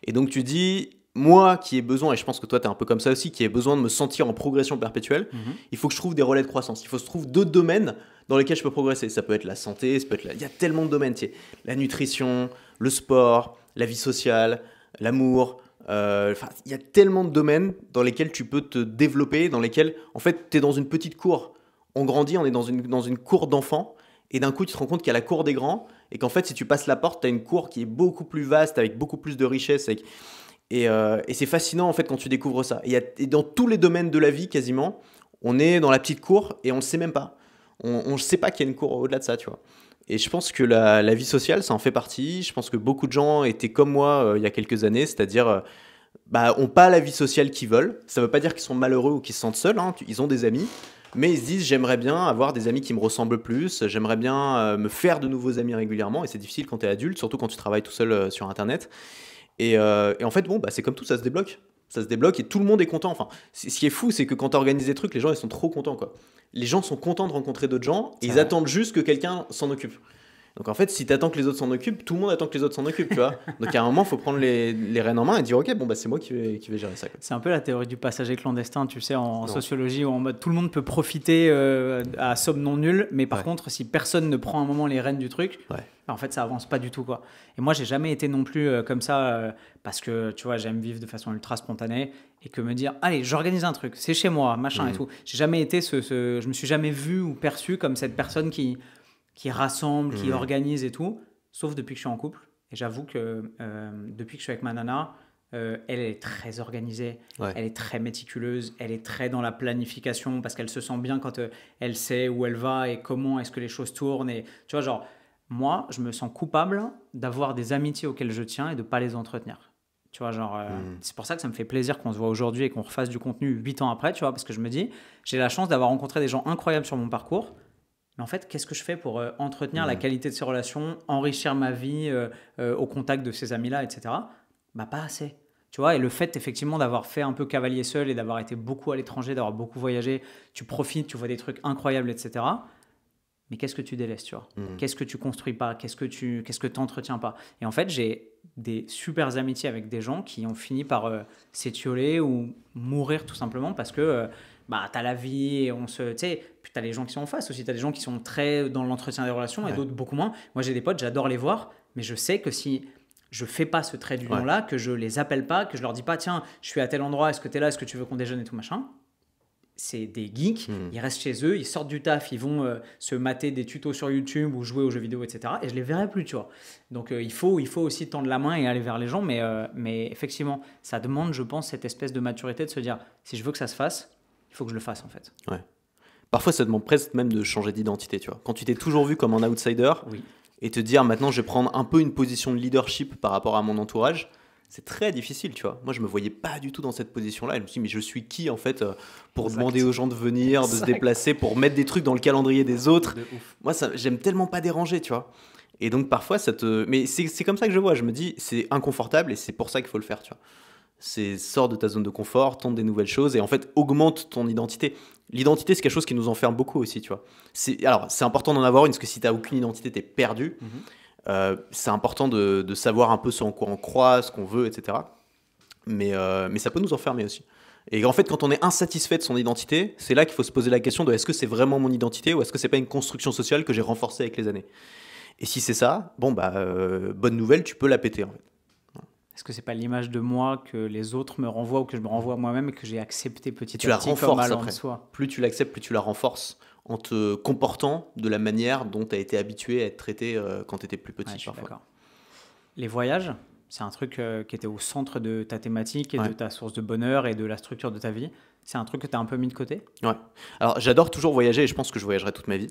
Et donc, tu dis, moi qui ai besoin, et je pense que toi, tu es un peu comme ça aussi, qui ai besoin de me sentir en progression perpétuelle, il faut que je trouve des relais de croissance. Il faut que je trouve d'autres domaines dans lesquels je peux progresser. Ça peut être la santé, ça peut être il y a tellement de domaines, tu sais. La nutrition, le sport, la vie sociale, l'amour, il y a tellement de domaines dans lesquels tu peux te développer, dans lesquels, en fait, tu es dans une petite cour. On grandit, on est dans une cour d'enfants, et d'un coup, tu te rends compte qu'il y a la cour des grands, et qu'en fait, si tu passes la porte, tu as une cour qui est beaucoup plus vaste, avec beaucoup plus de richesse. Et c'est fascinant, en fait, quand tu découvres ça. Et dans tous les domaines de la vie, quasiment, on est dans la petite cour, et on ne le sait même pas. On ne sait pas qu'il y a une cour au-delà de ça, tu vois. Et je pense que la vie sociale, ça en fait partie. Je pense que beaucoup de gens étaient comme moi il y a quelques années, c'est-à-dire ont pas la vie sociale qu'ils veulent. Ça ne veut pas dire qu'ils sont malheureux ou qu'ils se sentent seuls, hein. Ils ont des amis, mais ils se disent j'aimerais bien avoir des amis qui me ressemblent plus, j'aimerais bien me faire de nouveaux amis régulièrement. Et c'est difficile quand tu es adulte, surtout quand tu travailles tout seul sur Internet. Et en fait, c'est comme tout, ça se débloque. Ça se débloque et tout le monde est content. Enfin, ce qui est fou, c'est que quand tu organises des trucs, les gens ils sont trop contents, quoi. Les gens sont contents de rencontrer d'autres gens et ils attendent juste que quelqu'un s'en occupe. Donc en fait, si tu attends que les autres s'en occupent, tout le monde attend que les autres s'en occupent, tu vois. Donc à un moment, il faut prendre les rênes en main et dire ok, c'est moi qui vais gérer ça, quoi. C'est un peu la théorie du passager clandestin, tu sais, en sociologie, où en mode tout le monde peut profiter à somme non nulle, mais par contre, si personne ne prend un moment les rênes du truc, en fait, ça avance pas du tout, quoi. Et moi, j'ai jamais été non plus comme ça, parce que tu vois, j'aime vivre de façon ultra spontanée et que me dire, allez, j'organise un truc, c'est chez moi, machin et tout. J'ai jamais été je me suis jamais vu ou perçu comme cette personne qui rassemble, qui organise et tout, sauf depuis que je suis en couple. Et j'avoue que depuis que je suis avec ma nana, elle est très organisée, elle est très méticuleuse, elle est très dans la planification parce qu'elle se sent bien quand elle sait où elle va et comment est-ce que les choses tournent. Et tu vois, genre, moi, je me sens coupable d'avoir des amitiés auxquelles je tiens et de ne pas les entretenir. Tu vois, genre, c'est pour ça que ça me fait plaisir qu'on se voit aujourd'hui et qu'on refasse du contenu 8 ans après, tu vois, parce que je me dis, j'ai la chance d'avoir rencontré des gens incroyables sur mon parcours. Mais en fait, qu'est-ce que je fais pour entretenir la qualité de ces relations, enrichir ma vie au contact de ces amis-là, etc. Pas assez. Tu vois, et le fait effectivement d'avoir fait un peu cavalier seul et d'avoir été beaucoup à l'étranger, d'avoir beaucoup voyagé, tu profites, tu vois des trucs incroyables, etc. Mais qu'est-ce que tu délaisses, tu vois? Qu'est-ce que tu construis pas? Qu'est-ce que tu n'entretiens pas? Et en fait, j'ai des super amitiés avec des gens qui ont fini par s'étioler ou mourir tout simplement parce que t'as la vie, tu sais, puis t'as les gens qui sont en face aussi, t'as des gens qui sont très dans l'entretien des relations et d'autres beaucoup moins. Moi, j'ai des potes, j'adore les voir, mais je sais que si je fais pas ce trait d'union-là, que je les appelle pas, que je leur dis pas, tiens, je suis à tel endroit, est-ce que t'es là, est-ce que tu veux qu'on déjeune et tout machin, c'est des geeks, ils restent chez eux, ils sortent du taf, ils vont se mater des tutos sur YouTube ou jouer aux jeux vidéo, etc. Et je les verrai plus, tu vois. Donc il faut aussi tendre la main et aller vers les gens, mais effectivement, ça demande, je pense, cette espèce de maturité de se dire, si je veux que ça se fasse, il faut que je le fasse, en fait. Ouais. Parfois, ça demande presque même de changer d'identité, tu vois. Quand tu t'es toujours vu comme un outsider et te dire, maintenant, je vais prendre un peu une position de leadership par rapport à mon entourage, c'est très difficile, tu vois. Moi, je me voyais pas du tout dans cette position-là. Je me suis dit, mais je suis qui, en fait, pour demander aux gens de venir, de se déplacer, pour mettre des trucs dans le calendrier des autres. Moi, j'aime tellement pas déranger, tu vois. Et donc, parfois, mais c'est comme ça que je vois. Je me dis, c'est inconfortable et c'est pour ça qu'il faut le faire, tu vois. C'est sors de ta zone de confort, tente des nouvelles choses et en fait augmente ton identité. L'identité, c'est quelque chose qui nous enferme beaucoup aussi, tu vois. Alors, c'est important d'en avoir une parce que si tu n'as aucune identité, tu es perdu. C'est important de savoir un peu sur quoi on croit, ce qu'on veut, etc. Mais ça peut nous enfermer aussi. Et en fait, quand on est insatisfait de son identité, c'est là qu'il faut se poser la question de est-ce que c'est vraiment mon identité ou est-ce que c'est pas une construction sociale que j'ai renforcée avec les années. Et si c'est ça, bon bonne nouvelle, tu peux la péter en fait. Est-ce que c'est pas l'image de moi que les autres me renvoient ou que je me renvoie à moi-même et que j'ai accepté petit tu la à petit renforces comme allant de après. soi? Plus tu l'acceptes, plus tu la renforces en te comportant de la manière dont tu as été habitué à être traité quand tu étais plus petit. Ouais, je suis parfois. d'accord. Les voyages, c'est un truc qui était au centre de ta thématique et de ta source de bonheur et de la structure de ta vie. C'est un truc que tu as un peu mis de côté? Ouais. Alors j'adore toujours voyager et je pense que je voyagerai toute ma vie.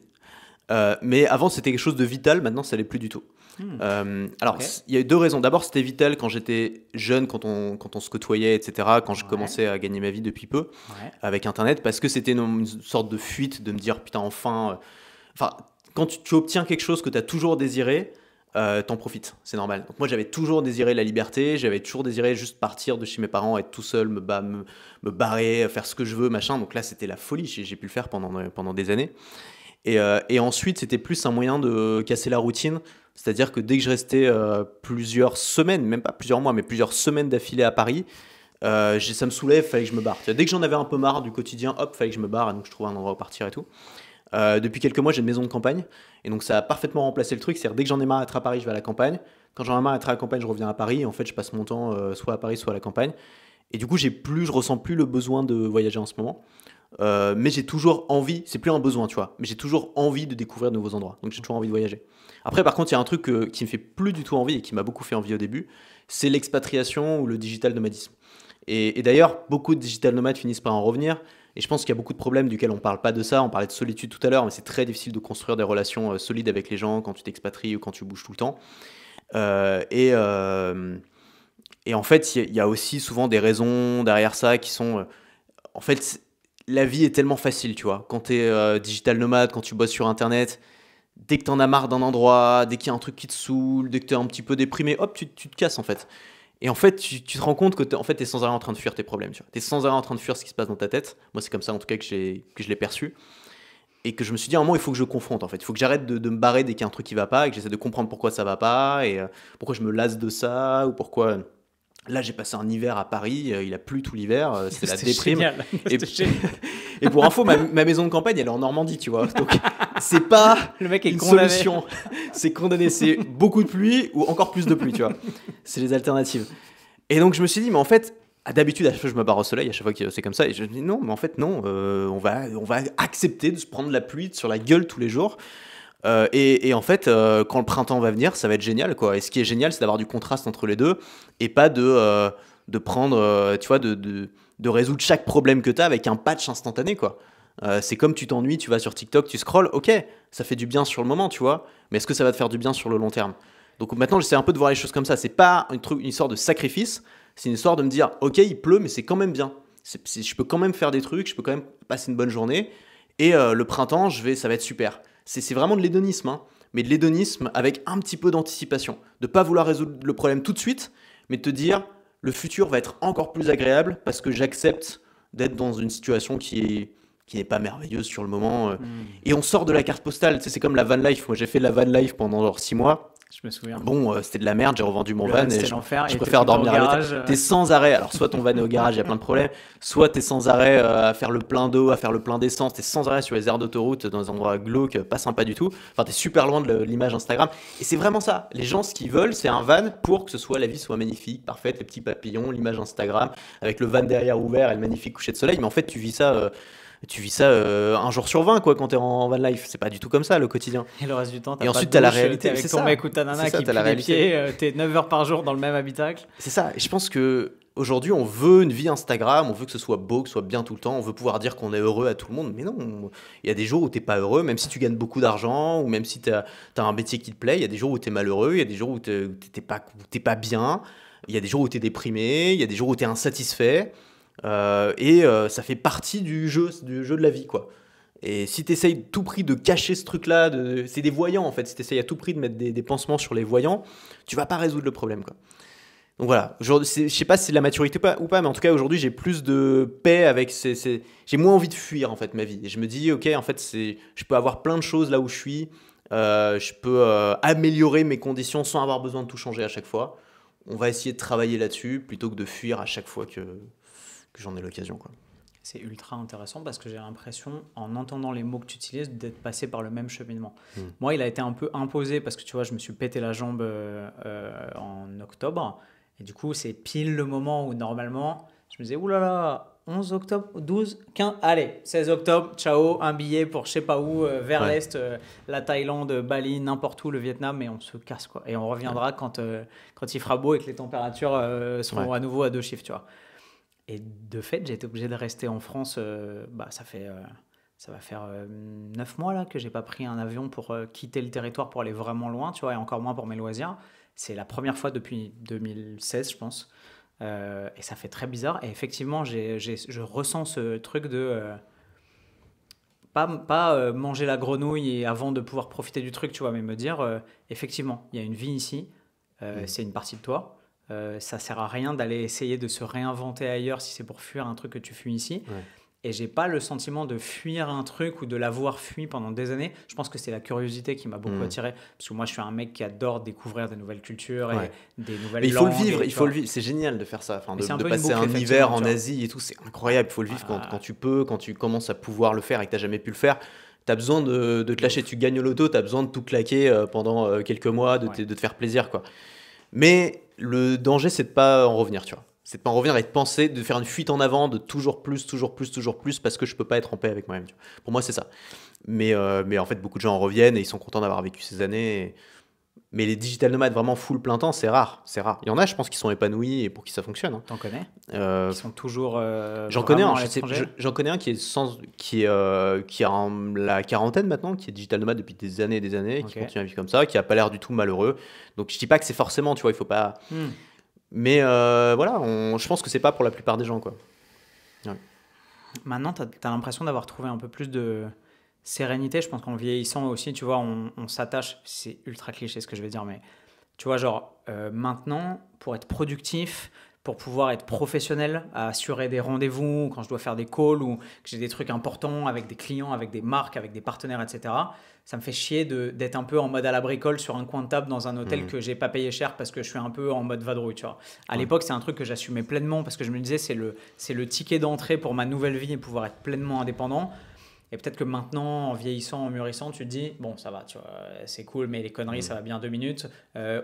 Mais avant c'était quelque chose de vital, maintenant ça l'est plus du tout. Alors il y a eu deux raisons. D'abord c'était vital quand j'étais jeune, quand on se côtoyait, etc. Quand je commençais à gagner ma vie depuis peu avec Internet, parce que c'était une sorte de fuite de me dire putain enfin quand tu obtiens quelque chose que tu as toujours désiré, t'en profites, c'est normal. Donc moi j'avais toujours désiré la liberté, j'avais toujours désiré juste partir de chez mes parents, être tout seul, me barrer, faire ce que je veux, machin. Donc là c'était la folie, j'ai pu le faire pendant des années. Et ensuite, c'était plus un moyen de casser la routine. C'est-à-dire que dès que je restais plusieurs semaines, même pas plusieurs mois, mais plusieurs semaines d'affilée à Paris, ça me saoulait, il fallait que je me barre. Dès que j'en avais un peu marre du quotidien, hop, fallait que je me barre, et donc je trouvais un endroit où partir et tout. Depuis quelques mois, j'ai une maison de campagne, et donc ça a parfaitement remplacé le truc. C'est-à-dire dès que j'en ai marre d'être à Paris, je vais à la campagne. Quand j'en ai marre d'être à la campagne, je reviens à Paris. Et en fait, je passe mon temps soit à Paris, soit à la campagne. Et du coup, je ressens plus le besoin de voyager en ce moment. Mais j'ai toujours envie, c'est plus un besoin, tu vois, mais j'ai toujours envie de découvrir de nouveaux endroits. Donc j'ai toujours envie de voyager. Après, par contre, il y a un truc qui me fait plus du tout envie et qui m'a beaucoup fait envie au début, c'est l'expatriation ou le digital nomadisme. Et d'ailleurs, beaucoup de digital nomades finissent par en revenir. Et je pense qu'il y a beaucoup de problèmes duquel on parle pas de ça. On parlait de solitude tout à l'heure, mais c'est très difficile de construire des relations solides avec les gens quand tu t'expatries ou quand tu bouges tout le temps. Et en fait, il y a aussi souvent des raisons derrière ça qui sont... en fait, la vie est tellement facile, tu vois. Quand tu es digital nomade, quand tu bosses sur Internet, dès que tu en as marre d'un endroit, dès qu'il y a un truc qui te saoule, dès que tu es un petit peu déprimé, hop, tu te casses en fait. Et en fait, tu te rends compte que tu es sans arrêt en train de fuir tes problèmes. Tu es sans arrêt en train de fuir ce qui se passe dans ta tête. Moi, c'est comme ça en tout cas que je l'ai perçu. Et que je me suis dit, à un moment, il faut que je confronte en fait. Il faut que j'arrête de me barrer dès qu'il y a un truc qui va pas et que j'essaie de comprendre pourquoi ça va pas et pourquoi je me lasse de ça ou pourquoi... Là, j'ai passé un hiver à Paris, il a plu tout l'hiver, c'était la déprime. Génial. Et pour info, ma maison de campagne, elle est en Normandie, tu vois. Donc, c'est pas Le mec est une condamné. solution. C'est condamné, c'est beaucoup de pluie ou encore plus de pluie, tu vois. C'est les alternatives. Et donc, je me suis dit, mais en fait, d'habitude, à chaque fois, je me barre au soleil, à chaque fois que c'est comme ça. Et je me dis, non, mais en fait, non, on va accepter de se prendre la pluie sur la gueule tous les jours. Et en fait, quand le printemps va venir, ça va être génial, quoi. Et ce qui est génial, c'est d'avoir du contraste entre les deux et pas de prendre, tu vois, de résoudre chaque problème que tu as avec un patch instantané, quoi. C'est comme tu t'ennuies, tu vas sur TikTok, tu scrolles, ok, ça fait du bien sur le moment, tu vois, mais est-ce que ça va te faire du bien sur le long terme? Donc maintenant, j'essaie un peu de voir les choses comme ça. C'est pas une histoire de sacrifice, c'est une histoire de me dire, ok, il pleut, mais c'est quand même bien. Je peux quand même faire des trucs, je peux quand même passer une bonne journée. Et le printemps, ça va être super. C'est vraiment de l'hédonisme, hein, mais de l'hédonisme avec un petit peu d'anticipation. De ne pas vouloir résoudre le problème tout de suite, mais de te dire, le futur va être encore plus agréable parce que j'accepte d'être dans une situation qui n'est pas merveilleuse sur le moment. Et on sort de la carte postale, tu sais, c'est comme la van life. Moi, j'ai fait la van life pendant genre 6 mois. Je me souviens. Bon, c'était de la merde, j'ai revendu mon Le van van, et c'était je l'enfer, et préfère t'es tout le temps dormir au à garage. l'hôtel. T'es sans arrêt. Alors, soit ton van est au garage, il y a plein de problèmes, soit t'es sans arrêt à faire le plein d'eau, à faire le plein d'essence, t'es sans arrêt sur les aires d'autoroute, dans des endroits glauques, pas sympa du tout. Enfin, t'es super loin de l'image Instagram. Et c'est vraiment ça. Les gens, ce qu'ils veulent, c'est un van pour que la vie soit magnifique, parfaite, les petits papillons, l'image Instagram, avec le van derrière ouvert et le magnifique coucher de soleil. Mais en fait, tu vis ça un jour sur 20 quoi, quand t'es en van life. C'est pas du tout comme ça le quotidien. Et le reste du temps, Et ensuite, t'as la réalité. t'es avec C'est ton ça. mec ou ta nana C'est ça, qui t'as plie la les réalité. pieds, t'es 9 heures par jour dans le même habitacle. C'est ça. Et je pense que aujourd'hui, on veut une vie Instagram, on veut que ce soit beau, que ce soit bien tout le temps, on veut pouvoir dire qu'on est heureux à tout le monde. Mais non, il y a des jours où t'es pas heureux, même si tu gagnes beaucoup d'argent ou même si t'as un métier qui te plaît. Il y a des jours où t'es malheureux, il y a des jours où t'es pas bien, il y a des jours où t'es déprimé, il y a des jours où t'es insatisfait. Ça fait partie du jeu de la vie, quoi. Et si tu essayes tout prix de cacher ce truc-là, c'est des voyants en fait, si tu essayes à tout prix de mettre des pansements sur les voyants, tu vas pas résoudre le problème, quoi. Donc voilà, je sais pas si c'est de la maturité ou pas, mais en tout cas aujourd'hui j'ai plus de paix avec j'ai moins envie de fuir en fait ma vie. Et je me dis ok en fait je peux avoir plein de choses là où je suis, je peux améliorer mes conditions sans avoir besoin de tout changer à chaque fois. On va essayer de travailler là-dessus plutôt que de fuir à chaque fois que j'en ai l'occasion quoi. C'est ultra intéressant parce que j'ai l'impression, en entendant les mots que tu utilises, d'être passé par le même cheminement. Moi, il a été un peu imposé parce que tu vois, je me suis pété la jambe en octobre. Et du coup, c'est pile le moment où normalement, je me disais, oulala, 11 octobre, 12, 15, allez, 16 octobre, ciao, un billet pour je sais pas où, vers Ouais. l'Est, la Thaïlande, Bali, n'importe où, le Vietnam, et on se casse quoi. Et on reviendra quand il fera beau et que les températures seront Ouais. à nouveau à 2 chiffres, tu vois. Et de fait, j'ai été obligé de rester en France. Ça va faire 9 mois là que j'ai pas pris un avion pour quitter le territoire pour aller vraiment loin, tu vois, et encore moins pour mes loisirs. C'est la première fois depuis 2016, je pense. Et ça fait très bizarre. Et effectivement, je ressens ce truc de pas manger la grenouille et avant de pouvoir profiter du truc, tu vois, mais me dire effectivement, il y a une vie ici, c'est une partie de toi. Ça sert à rien d'aller essayer de se réinventer ailleurs si c'est pour fuir un truc que tu fuis ici. Ouais. Et j'ai pas le sentiment de fuir un truc ou de l'avoir fui pendant des années. Je pense que c'est la curiosité qui m'a beaucoup attiré. Parce que moi, je suis un mec qui adore découvrir des nouvelles cultures Ouais. et des nouvelles Mais il faut le langues. vivre, Et, il tu faut le vois. vivre. C'est génial de faire ça, enfin, Mais c'est un de peu une passer boucle, un hiver effectivement, en tu vois. Asie et tout, c'est incroyable. Il faut le vivre quand tu peux, quand tu commences à pouvoir le faire et que tu n'as jamais pu le faire. Tu as besoin de te lâcher, tu gagnes au loto, tu as besoin de tout claquer pendant quelques mois, Ouais. de te faire plaisir, quoi. Mais le danger, c'est de pas en revenir, tu vois. C'est de pas en revenir et de penser, de faire une fuite en avant, de toujours plus, toujours plus, toujours plus, parce que je peux pas être en paix avec moi-même, tu vois. Pour moi, c'est ça. Mais en fait, beaucoup de gens en reviennent et ils sont contents d'avoir vécu ces années. Mais les digital nomades vraiment full plein temps, c'est rare, c'est rare. Il y en a, je pense, qui sont épanouis et pour qui ça fonctionne, hein. T'en connais? Euh, Qui sont toujours J'en connais un, vraiment à l'étranger? j'en connais un qui a la quarantaine maintenant, qui est digital nomade depuis des années et des années, qui Ok. continue à vivre comme ça, qui a pas l'air du tout malheureux. Donc je dis pas que c'est forcément, tu vois, il faut pas. Hmm. Mais voilà, je pense que c'est pas pour la plupart des gens, quoi. Ouais. Maintenant, tu as l'impression d'avoir trouvé un peu plus de sérénité. Je pense qu'en vieillissant aussi, tu vois, on s'attache. C'est ultra cliché ce que je vais dire, mais tu vois, genre, maintenant, pour être productif, pour pouvoir être professionnel, à assurer des rendez-vous, quand je dois faire des calls ou que j'ai des trucs importants avec des clients, avec des marques, avec des partenaires, etc., ça me fait chier d'être un peu en mode à la bricole sur un coin de table dans un hôtel Mhm. que j'ai pas payé cher parce que je suis un peu en mode vadrouille, tu vois. À Ouais. l'époque, c'est un truc que j'assumais pleinement parce que je me disais, c'est le ticket d'entrée pour ma nouvelle vie et pouvoir être pleinement indépendant. Et peut-être que maintenant, en vieillissant, en mûrissant, tu te dis, bon, ça va, tu vois, c'est cool, mais les conneries, ça va bien 2 minutes.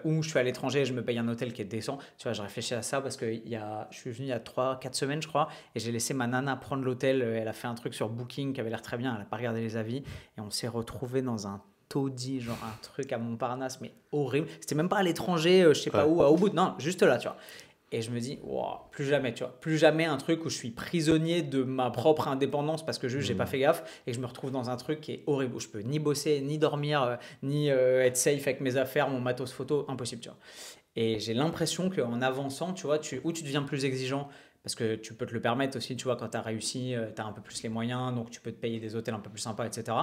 Ou je suis à l'étranger et je me paye un hôtel qui est décent. Tu vois, je réfléchis à ça parce que je suis venu il y a 3, 4 semaines, je crois, et j'ai laissé ma nana prendre l'hôtel. Elle a fait un truc sur Booking qui avait l'air très bien, elle n'a pas regardé les avis. Et on s'est retrouvé dans un taudis, genre un truc à Montparnasse, mais horrible. C'était même pas à l'étranger, je sais pas Ouais. où, à Ubud, non, juste là, tu vois. Et je me dis, wow, plus jamais, tu vois, plus jamais un truc où je suis prisonnier de ma propre indépendance parce que juste j'ai pas fait gaffe et que je me retrouve dans un truc qui est horrible où je peux ni bosser, ni dormir, ni être safe avec mes affaires, mon matos photo, impossible, tu vois. Et j'ai l'impression qu'en avançant, tu vois, ou tu deviens plus exigeant parce que tu peux te le permettre aussi, tu vois, quand tu as réussi, tu as un peu plus les moyens, donc tu peux te payer des hôtels un peu plus sympas, etc.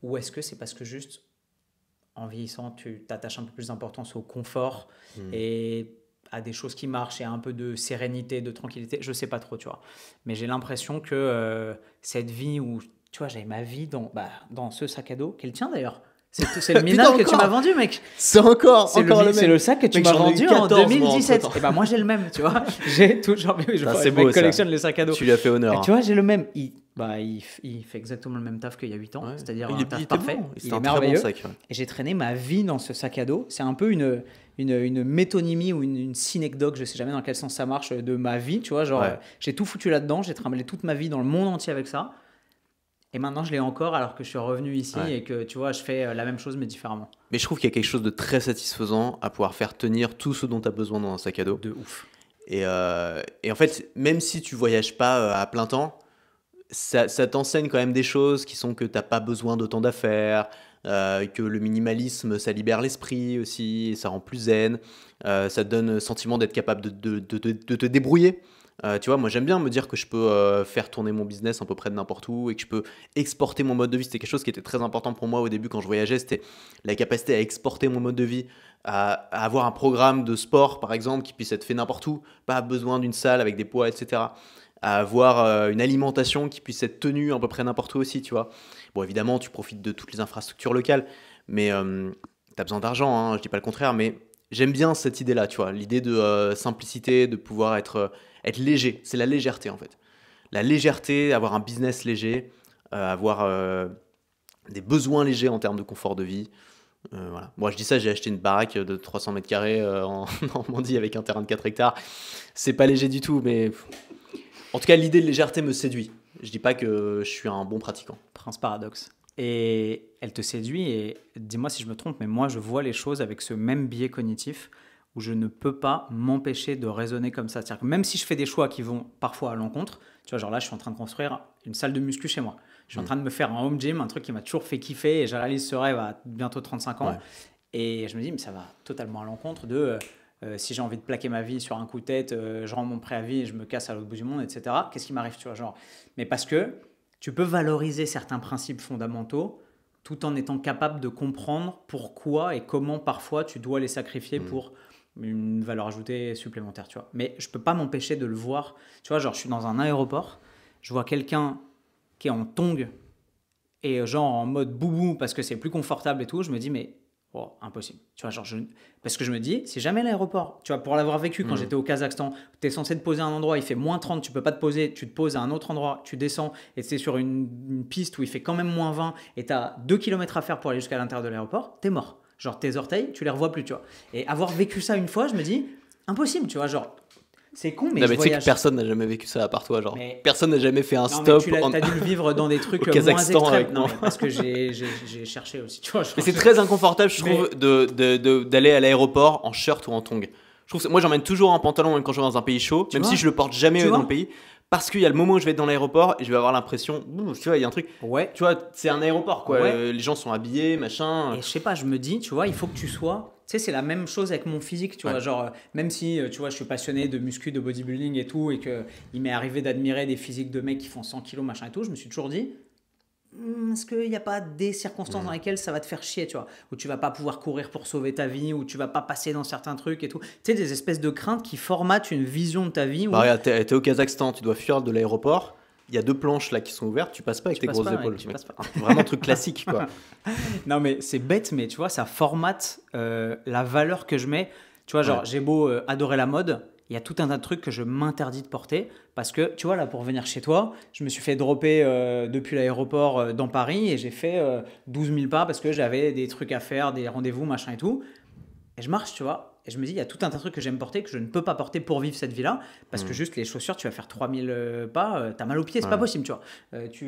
Ou est-ce que c'est parce que juste en vieillissant, tu t'attaches un peu plus d'importance au confort Mhm. et à des choses qui marchent et à un peu de sérénité, de tranquillité. Je sais pas trop, tu vois. Mais j'ai l'impression que cette vie où, tu vois, j'avais ma vie dans ce sac à dos, qui est le tien d'ailleurs. C'est le Putain, Minal que tu m'as encore vendu, mec. C'est encore C'est le c'est même. le sac que tu Mec, m'as j'en ai eu vendu en 14, moi, 2017. entre-temps. Et ben moi j'ai le même, tu vois. J'ai toujours, je Putain, c'est beau, ça. collectionne les sacs à dos. Tu lui as fait Et honneur, tu hein. vois, j'ai le même. Il fait exactement le même taf qu'il y a 8 ans, Ouais. c'est-à-dire Il un taf était parfait. bon. Il C'était est un très bon merveilleux. sac. Ouais. Et j'ai traîné ma vie dans ce sac à dos. C'est un peu une métonymie ou une synecdoque, je sais jamais dans quel sens ça marche, de ma vie. Tu vois, genre, Ouais. j'ai tout foutu là-dedans, j'ai trimballé toute ma vie dans le monde entier avec ça. Et maintenant, je l'ai encore alors que je suis revenu ici Ouais. et que, tu vois, je fais la même chose mais différemment. Mais je trouve qu'il y a quelque chose de très satisfaisant à pouvoir faire tenir tout ce dont tu as besoin dans un sac à dos. De ouf. Et en fait, même si tu voyages pas à plein temps, ça t'enseigne quand même des choses qui sont que t'as pas besoin d'autant d'affaires, que le minimalisme, ça libère l'esprit aussi, et ça rend plus zen, ça te donne le sentiment d'être capable de te débrouiller. Tu vois, moi j'aime bien me dire que je peux faire tourner mon business à peu près de n'importe où et que je peux exporter mon mode de vie. C'était quelque chose qui était très important pour moi au début quand je voyageais, c'était la capacité à exporter mon mode de vie, à avoir un programme de sport par exemple qui puisse être fait n'importe où, pas besoin d'une salle avec des poids, etc. À avoir une alimentation qui puisse être tenue à peu près n'importe où aussi, tu vois. Bon, évidemment, tu profites de toutes les infrastructures locales, mais tu as besoin d'argent, hein, je dis pas le contraire, mais j'aime bien cette idée-là, tu vois, l'idée de simplicité, de pouvoir être léger. C'est la légèreté en fait. La légèreté, avoir un business léger, avoir des besoins légers en termes de confort de vie. Voilà. Moi, je dis ça, j'ai acheté une baraque de 300 mètres carrés en Normandie avec un terrain de 4 hectares. C'est pas léger du tout, mais en tout cas, l'idée de légèreté me séduit. Je dis pas que je suis un bon pratiquant. Prince Paradoxe. Et elle te séduit, et dis-moi si je me trompe, mais moi je vois les choses avec ce même biais cognitif où je ne peux pas m'empêcher de raisonner comme ça. C'est-à-dire que même si je fais des choix qui vont parfois à l'encontre, tu vois, genre là je suis en train de construire une salle de muscu chez moi. Je suis en train de me faire un home gym, un truc qui m'a toujours fait kiffer, et je réalise ce rêve à bientôt 35 ans. Ouais. Et je me dis, mais ça va totalement à l'encontre de si j'ai envie de plaquer ma vie sur un coup de tête, je rends mon préavis et je me casse à l'autre bout du monde, etc. Qu'est-ce qui m'arrive, tu vois, genre. Mais parce que tu peux valoriser certains principes fondamentaux tout en étant capable de comprendre pourquoi et comment parfois tu dois les sacrifier pour une valeur ajoutée supplémentaire, tu vois. Mais je peux pas m'empêcher de le voir. Tu vois, genre, je suis dans un aéroport, je vois quelqu'un qui est en tongs et genre en mode boubou parce que c'est plus confortable et tout, je me dis, mais oh, impossible. Tu vois, genre, parce que je me dis, si jamais l'aéroport, tu vois, pour l'avoir vécu quand j'étais au Kazakhstan, tu es censé te poser à un endroit, il fait -30, tu peux pas te poser, tu te poses à un autre endroit, tu descends et c'est sur une piste où il fait quand même -20 et tu as 2 km à faire pour aller jusqu'à l'intérieur de l'aéroport, t'es mort. Genre, tes orteils, tu les revois plus, tu vois. Et avoir vécu ça une fois, je me dis, impossible, tu vois, genre, c'est con, mais Non, je mais tu sais que voyage. personne n'a jamais vécu ça à part toi, genre. Mais- Personne n'a jamais fait un Non, mais stop. tu as dû le vivre dans des trucs au moins Kazakhstan extrêmes. avec Non, moi. mais parce que j'ai cherché aussi, tu vois. Mais c'est très inconfortable, je trouve, d'aller à l'aéroport en shirt ou en tongs. Je trouve moi, j'emmène toujours un pantalon même quand je vais dans un pays chaud, Tu même vois si je le porte jamais Tu dans vois le pays, parce qu'il y a le moment où je vais être dans l'aéroport et je vais avoir l'impression, tu vois, il y a un truc. Ouais. Tu vois, c'est un aéroport, quoi. Ouais. Les gens sont habillés, machin. Et je sais pas, je me dis, tu vois, il faut que tu sois. Tu sais, c'est la même chose avec mon physique, tu vois. Ouais. Genre, même si, tu vois, je suis passionné de muscu, de bodybuilding et tout, et qu'il m'est arrivé d'admirer des physiques de mecs qui font 100 kilos, machin et tout, je me suis toujours dit, est-ce qu'il n'y a pas des circonstances dans lesquelles ça va te faire chier, tu vois, où tu vas pas pouvoir courir pour sauver ta vie, où tu vas pas passer dans certains trucs et tout. Tu sais, des espèces de craintes qui formatent une vision de ta vie. Où Bah, regarde, t'es au Kazakhstan, tu dois fuir de l'aéroport. Il y a 2 planches là qui sont ouvertes, tu passes pas avec Tu tes passes grosses pas, épaules. mec, tu mec. passes pas. Vraiment un truc classique, quoi. Non, mais c'est bête, mais tu vois, ça formate la valeur que je mets. Tu vois, genre, Ouais. j'ai beau adorer la mode, il y a tout un tas de trucs que je m'interdis de porter parce que, tu vois, là, pour venir chez toi, je me suis fait dropper depuis l'aéroport dans Paris et j'ai fait 12 000 pas parce que j'avais des trucs à faire, des rendez-vous, machin et tout. Et je marche, tu vois. Et je me dis, il y a tout un tas de trucs que j'aime porter que je ne peux pas porter pour vivre cette vie-là. Parce que juste les chaussures, tu vas faire 3000 pas, t'as mal aux pieds, c'est pas Ouais. possible, tu vois.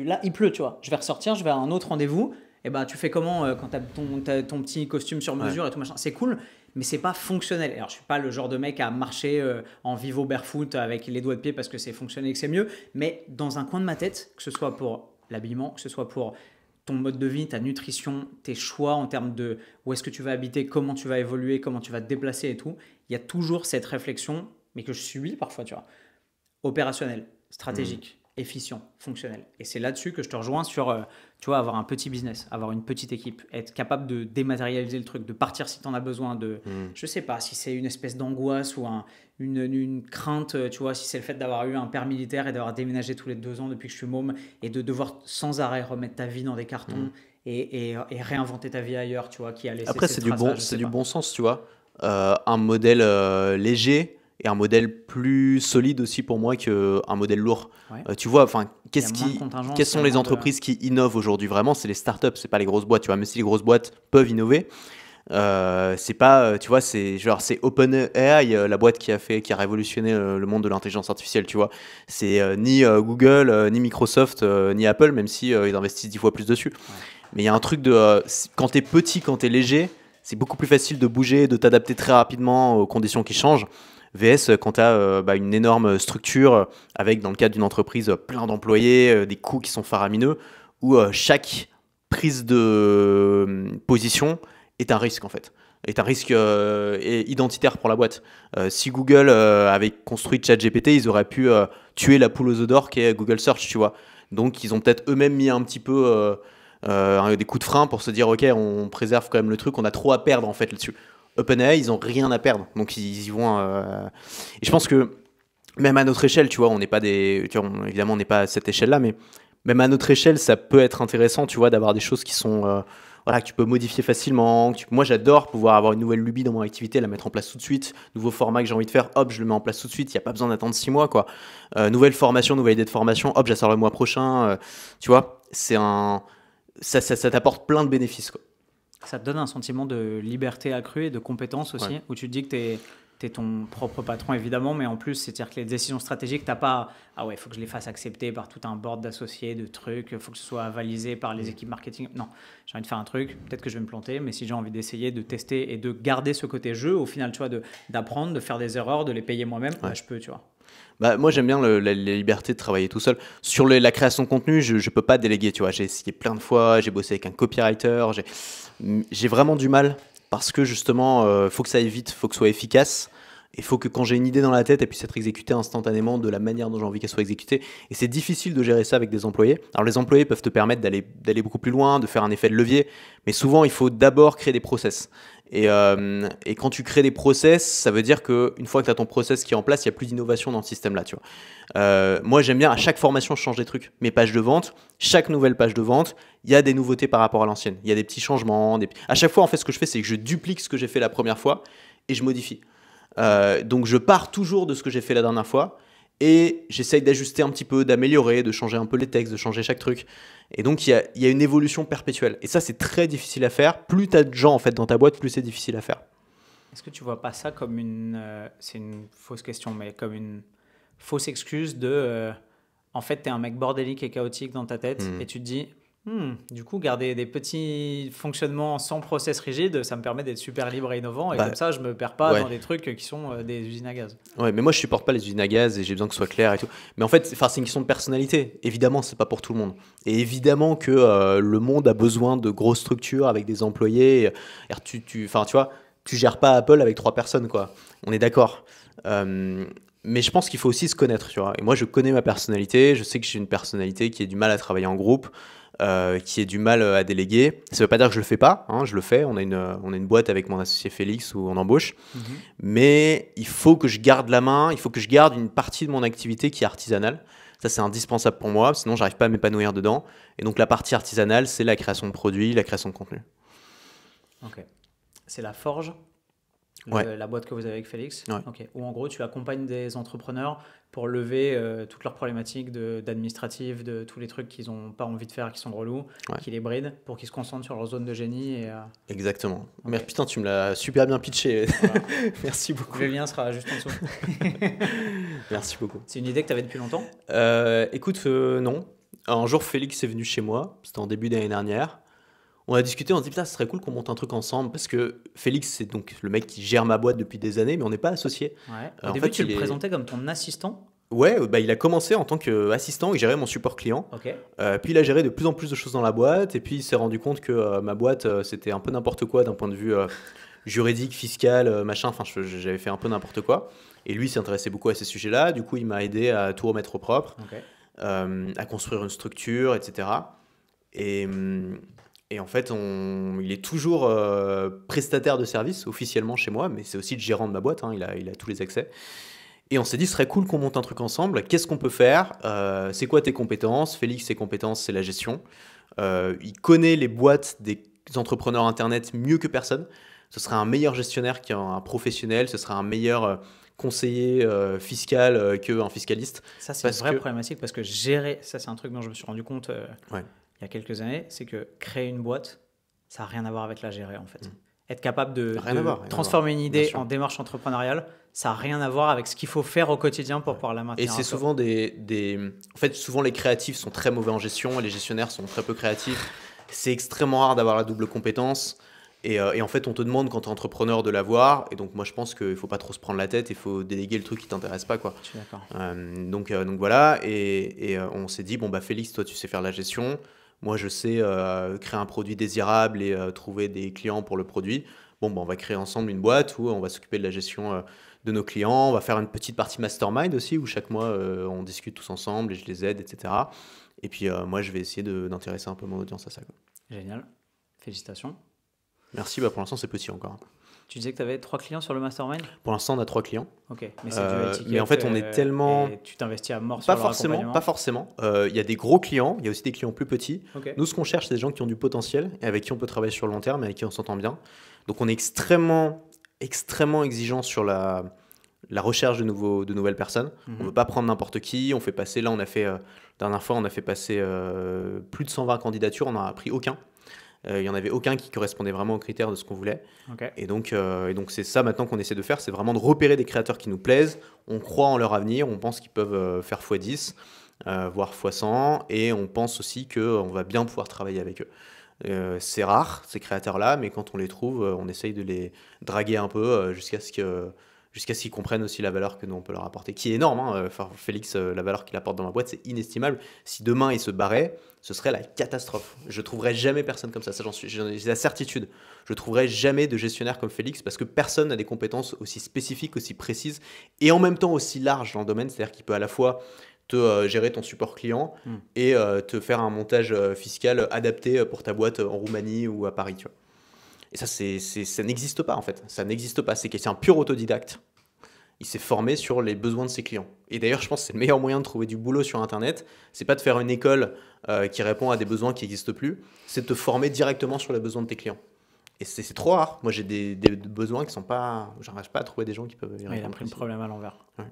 Là, il pleut, tu vois. Je vais ressortir, je vais à un autre rendez-vous. Et ben, tu fais comment quand t'as ton petit costume sur mesure et tout machin. C'est cool, mais c'est pas fonctionnel. Alors, je suis pas le genre de mec à marcher en vivo barefoot avec les doigts de pied parce que c'est fonctionnel et que c'est mieux. Mais dans un coin de ma tête, que ce soit pour l'habillement, que ce soit pour ton mode de vie, ta nutrition, tes choix en termes de où est-ce que tu vas habiter, comment tu vas évoluer, comment tu vas te déplacer et tout, il y a toujours cette réflexion, mais que je subis parfois, tu vois, opérationnel, stratégique, efficient, fonctionnel. Et c'est là-dessus que je te rejoins sur, tu vois, avoir un petit business, avoir une petite équipe, être capable de dématérialiser le truc, de partir si tu en as besoin, de, je sais pas, si c'est une espèce d'angoisse ou une crainte, tu vois, si c'est le fait d'avoir eu un père militaire et d'avoir déménagé tous les 2 ans depuis que je suis môme et de devoir sans arrêt remettre ta vie dans des cartons et réinventer ta vie ailleurs, tu vois, qui a laissé Après, ses c'est du traces là, bon, je c'est sais du pas. bon sens, tu vois. Un modèle léger et un modèle plus solide aussi pour moi qu'un modèle lourd. Ouais. Tu vois, enfin, Il y a moins de contingence, quelles il y sont a les moins de- entreprises qui innovent aujourd'hui vraiment? C'est les startups, c'est pas les grosses boîtes, tu vois. Même si les grosses boîtes peuvent innover, c'est pas, tu vois, c'est OpenAI, la boîte qui a révolutionné le monde de l'intelligence artificielle, tu vois. C'est ni Google, ni Microsoft, ni Apple, même si ils investissent 10 fois plus dessus. Mais il y a un truc de quand t'es petit, quand t'es léger, c'est beaucoup plus facile de bouger, de t'adapter très rapidement aux conditions qui changent. VS, quand tu as une énorme structure avec, dans le cadre d'une entreprise, plein d'employés, des coûts qui sont faramineux, où chaque prise de position est un risque en fait. est un risque identitaire pour la boîte. Si Google avait construit ChatGPT, ils auraient pu tuer la poule aux œufs d'or qui est Google Search, tu vois. Donc ils ont peut-être eux-mêmes mis un petit peu des coups de frein pour se dire ok, on préserve quand même le truc, on a trop à perdre en fait là-dessus. OpenAI, ils ont rien à perdre, donc ils y vont. Et je pense que même à notre échelle, tu vois, on n'est pas évidemment on n'est pas à cette échelle-là, mais même à notre échelle, ça peut être intéressant, tu vois, d'avoir des choses qui sont voilà, que tu peux modifier facilement. Moi, j'adore pouvoir avoir une nouvelle lubie dans mon activité, la mettre en place tout de suite. Nouveau format que j'ai envie de faire, hop, je le mets en place tout de suite. Il n'y a pas besoin d'attendre 6 mois, quoi. Nouvelle formation, nouvelle idée de formation, hop, je la sors le mois prochain. Tu vois, ça t'apporte plein de bénéfices, quoi. Ça te donne un sentiment de liberté accrue et de compétence aussi, Ouais. où tu te dis que tu es ton propre patron, évidemment, mais en plus, c'est-à-dire que les décisions stratégiques, tu n'as pas, ah ouais, il faut que je les fasse accepter par tout un board d'associés, de trucs, il faut que ce soit avalisé par les équipes marketing. Non, j'ai envie de faire un truc, peut-être que je vais me planter, mais si j'ai envie d'essayer, de tester et de garder ce côté jeu, au final, tu vois, d'apprendre, de faire des erreurs, de les payer moi-même, Ouais. bah, je peux, tu vois. Bah, moi, j'aime bien la liberté de travailler tout seul. Sur la création de contenu, je ne peux pas déléguer, tu vois. J'ai essayé plein de fois, j'ai bossé avec un copywriter, j'ai vraiment du mal parce que justement, faut que ça aille vite, faut que ce soit efficace. Il faut que quand j'ai une idée dans la tête, elle puisse être exécutée instantanément de la manière dont j'ai envie qu'elle soit exécutée. Et c'est difficile de gérer ça avec des employés. Alors les employés peuvent te permettre d'aller beaucoup plus loin, de faire un effet de levier. Mais souvent, il faut d'abord créer des process. Et quand tu crées des process, ça veut dire qu'une fois que tu as ton process qui est en place, il n'y a plus d'innovation dans le système là. Tu vois. Moi, j'aime bien à chaque formation, je change des trucs. Mes pages de vente, chaque nouvelle page de vente, il y a des nouveautés par rapport à l'ancienne. Il y a des petits changements. À chaque fois, en fait, ce que je fais, c'est que je duplique ce que j'ai fait la première fois et je modifie. Donc je pars toujours de ce que j'ai fait la dernière fois et j'essaye d'ajuster un petit peu, d'améliorer, de changer un peu les textes, de changer chaque truc. Et donc il y a une évolution perpétuelle. Et ça, c'est très difficile à faire. Plus tu as de gens en fait dans ta boîte, plus c'est difficile à faire. Est-ce que tu vois pas ça comme c'est une fausse question, mais comme une fausse excuse en fait, tu es un mec bordélique et chaotique dans ta tête et tu te dis, du coup, garder des petits fonctionnements sans process rigide, ça me permet d'être super libre et innovant et Bah, comme ça, je me perds pas ouais. dans des trucs qui sont des usines à gaz. Ouais, mais moi je supporte pas les usines à gaz et j'ai besoin que ce soit clair et tout. Mais en fait, c'est une question de personnalité. Évidemment, c'est pas pour tout le monde. Et évidemment que le monde a besoin de grosses structures avec des employés. Enfin, tu vois, tu gères pas Apple avec 3 personnes, quoi. On est d'accord. Mais je pense qu'il faut aussi se connaître, tu vois. Et moi, je connais ma personnalité. Je sais que j'ai une personnalité qui a du mal à travailler en groupe, qui a du mal à déléguer. Ça veut pas dire que je le fais pas, hein, je le fais. On a une boîte avec mon associé Félix où on embauche. Mais il faut que je garde la main, il faut que je garde une partie de mon activité qui est artisanale. Ça, c'est indispensable pour moi, sinon j'arrive pas à m'épanouir dedans. Et donc la partie artisanale, c'est la création de produits, la création de contenu. Ok. C'est la Forge, Ouais. la boîte que vous avez avec Félix. Ouais. Ok. Où en gros, tu accompagnes des entrepreneurs pour lever toutes leurs problématiques d'administratif, de tous les trucs qu'ils n'ont pas envie de faire, qui sont relous, Ouais. qui les brident, pour qu'ils se concentrent sur leur zone de génie. Exactement. Ok. Mais putain, tu me l'as super bien pitché. Voilà. Merci beaucoup. Le lien sera juste en dessous. Merci beaucoup. C'est une idée que tu avais depuis longtemps? Écoute, non. Un jour, Félix est venu chez moi, c'était en début d'année dernière. On a discuté, on s'est dit, putain, ce serait cool qu'on monte un truc ensemble, parce que Félix, c'est donc le mec qui gère ma boîte depuis des années, mais on n'est pas associés. Ouais. En Au début, fait, tu il le est- présentais comme ton assistant. Ouais, bah, il a commencé en tant qu'assistant, il gérait mon support client. Ok. Puis il a géré de plus en plus de choses dans la boîte, et puis il s'est rendu compte que ma boîte, c'était un peu n'importe quoi d'un point de vue juridique, fiscal, machin, enfin j'avais fait un peu n'importe quoi. Et lui il s'intéressait beaucoup à ces sujets-là, du coup il m'a aidé à tout remettre au propre, Ok. à construire une structure, etc. Et en fait, il est toujours prestataire de service officiellement chez moi, mais c'est aussi le gérant de ma boîte, hein, il a tous les accès. Et on s'est dit, ce serait cool qu'on monte un truc ensemble. Qu'est-ce qu'on peut faire? C'est quoi tes compétences? Félix, ses compétences, c'est la gestion. Il connaît les boîtes des entrepreneurs Internet mieux que personne. Ce serait un meilleur gestionnaire qu'un professionnel. Ce serait un meilleur conseiller fiscal qu'un fiscaliste. Ça, c'est une Parce vraie que- problématique parce que gérer, ça, c'est un truc dont je me suis rendu compte Ouais. il y a quelques années, c'est que créer une boîte, ça n'a rien à voir avec la gérer en fait. Être capable de Rien à voir, rien à transformer une Bien idée sûr. en démarche entrepreneuriale, ça n'a rien à voir avec ce qu'il faut faire au quotidien pour pouvoir la Et maintenir. c'est souvent En fait, souvent les créatifs sont très mauvais en gestion et les gestionnaires sont très peu créatifs. C'est extrêmement rare d'avoir la double compétence. Et en fait, on te demande quand tu es entrepreneur de l'avoir. Et donc, moi, je pense qu'il ne faut pas trop se prendre la tête. Il faut déléguer le truc qui ne t'intéresse pas, quoi. Je suis d'accord. Donc voilà. Et on s'est dit, bon, bah, Félix, toi, tu sais faire la gestion. Moi, je sais créer un produit désirable et trouver des clients pour le produit. bon, bah, on va créer ensemble une boîte où on va s'occuper de la gestion de nos clients. On va faire une petite partie mastermind aussi, où chaque mois, on discute tous ensemble et je les aide, etc. Et puis, moi, je vais essayer d'intéresser un peu mon audience à ça, quoi. Génial. Félicitations. Merci, bah, pour l'instant, c'est petit encore. Tu disais que tu avais 3 clients sur le mastermind? Pour l'instant, on a 3 clients. Ok, mais c'est du high ticket. Mais en fait, on est tellement... Et tu t'investis à mort sur leur accompagnement? Pas forcément. Il y a des gros clients, il y a aussi des clients plus petits. Ok. Nous, ce qu'on cherche, c'est des gens qui ont du potentiel et avec qui on peut travailler sur le long terme et avec qui on s'entend bien. Donc, on est extrêmement exigeant sur la recherche de nouvelles personnes. On ne veut pas prendre n'importe qui. On fait passer, là, la dernière fois, on a fait passer plus de 120 candidatures. On n'en a pris aucun. Il n'y en avait aucun qui correspondait vraiment aux critères de ce qu'on voulait. Ok. Et donc, c'est ça maintenant qu'on essaie de faire, c'est vraiment de repérer des créateurs qui nous plaisent. On croit en leur avenir, on pense qu'ils peuvent faire x10, voire x100, et on pense aussi qu'on va bien pouvoir travailler avec eux. C'est rare, ces créateurs-là, mais quand on les trouve, on essaye de les draguer un peu jusqu'à ce qu'ils comprennent aussi la valeur que nous on peut leur apporter, qui est énorme. Enfin, Félix, la valeur qu'il apporte dans ma boîte, c'est inestimable. Si demain il se barrait, ce serait la catastrophe. Je trouverai jamais personne comme ça, j'en ai la certitude. Je trouverai jamais de gestionnaire comme Félix parce que personne n'a des compétences aussi spécifiques, aussi précises et en même temps aussi larges dans le domaine. C'est-à-dire qu'il peut à la fois te gérer ton support client et te faire un montage fiscal adapté pour ta boîte en Roumanie ou à Paris, tu vois. Et ça, ça n'existe pas en fait. Ça n'existe pas. C'est un pur autodidacte. Il s'est formé sur les besoins de ses clients. Et d'ailleurs, je pense que c'est le meilleur moyen de trouver du boulot sur Internet. C'est pas de faire une école qui répond à des besoins qui n'existent plus. C'est de te former directement sur les besoins de tes clients. Et c'est trop rare. Moi, j'ai des besoins qui sont pas... J'arrive pas à trouver des gens qui peuvent y répondre. Il a pris le problème à l'envers. Ouais.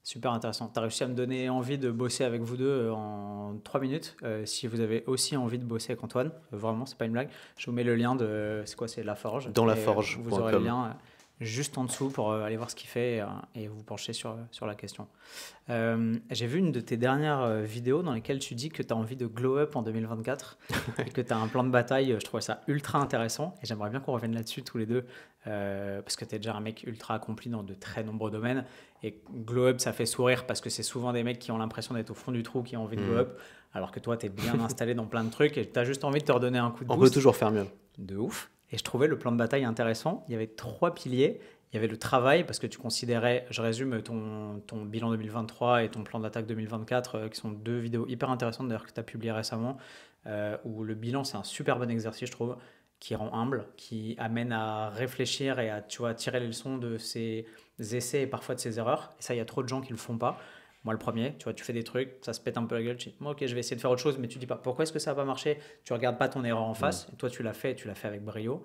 Super intéressant. Tu as réussi à me donner envie de bosser avec vous deux en 3 minutes. Si vous avez aussi envie de bosser avec Antoine, vraiment, c'est pas une blague. Je vous mets le lien de... C'est quoi? C'est La Forge. Dans laforge.com. Vous aurez le lien juste en dessous pour aller voir ce qu'il fait et vous pencher sur la question. J'ai vu une de tes dernières vidéos dans lesquelles tu dis que tu as envie de glow up en 2024 et que tu as un plan de bataille. Je trouvais ça ultra intéressant et j'aimerais bien qu'on revienne là-dessus tous les deux parce que tu es déjà un mec ultra accompli dans de très nombreux domaines. Et glow up, ça fait sourire parce que c'est souvent des mecs qui ont l'impression d'être au fond du trou, qui ont envie de glow up, alors que toi, tu es bien installé dans plein de trucs et tu as juste envie de te redonner un coup de boost. On peut toujours faire mieux. De ouf. Et je trouvais le plan de bataille intéressant. Il y avait 3 piliers. Il y avait le travail, parce que tu considérais, je résume, ton bilan 2023 et ton plan d'attaque 2024, qui sont 2 vidéos hyper intéressantes d'ailleurs que tu as publiées récemment, où le bilan, c'est un super bon exercice, je trouve, qui rend humble, qui amène à réfléchir et à, tu vois, tirer les leçons de ses essais et parfois de ses erreurs. Et ça, il y a trop de gens qui ne le font pas. Moi, le premier, tu vois, tu fais des trucs, ça se pète un peu la gueule, tu dis, ok, je vais essayer de faire autre chose, mais tu dis pas, pourquoi est-ce que ça n'a pas marché? Tu regardes pas ton erreur en face, et toi, tu l'as fait avec brio.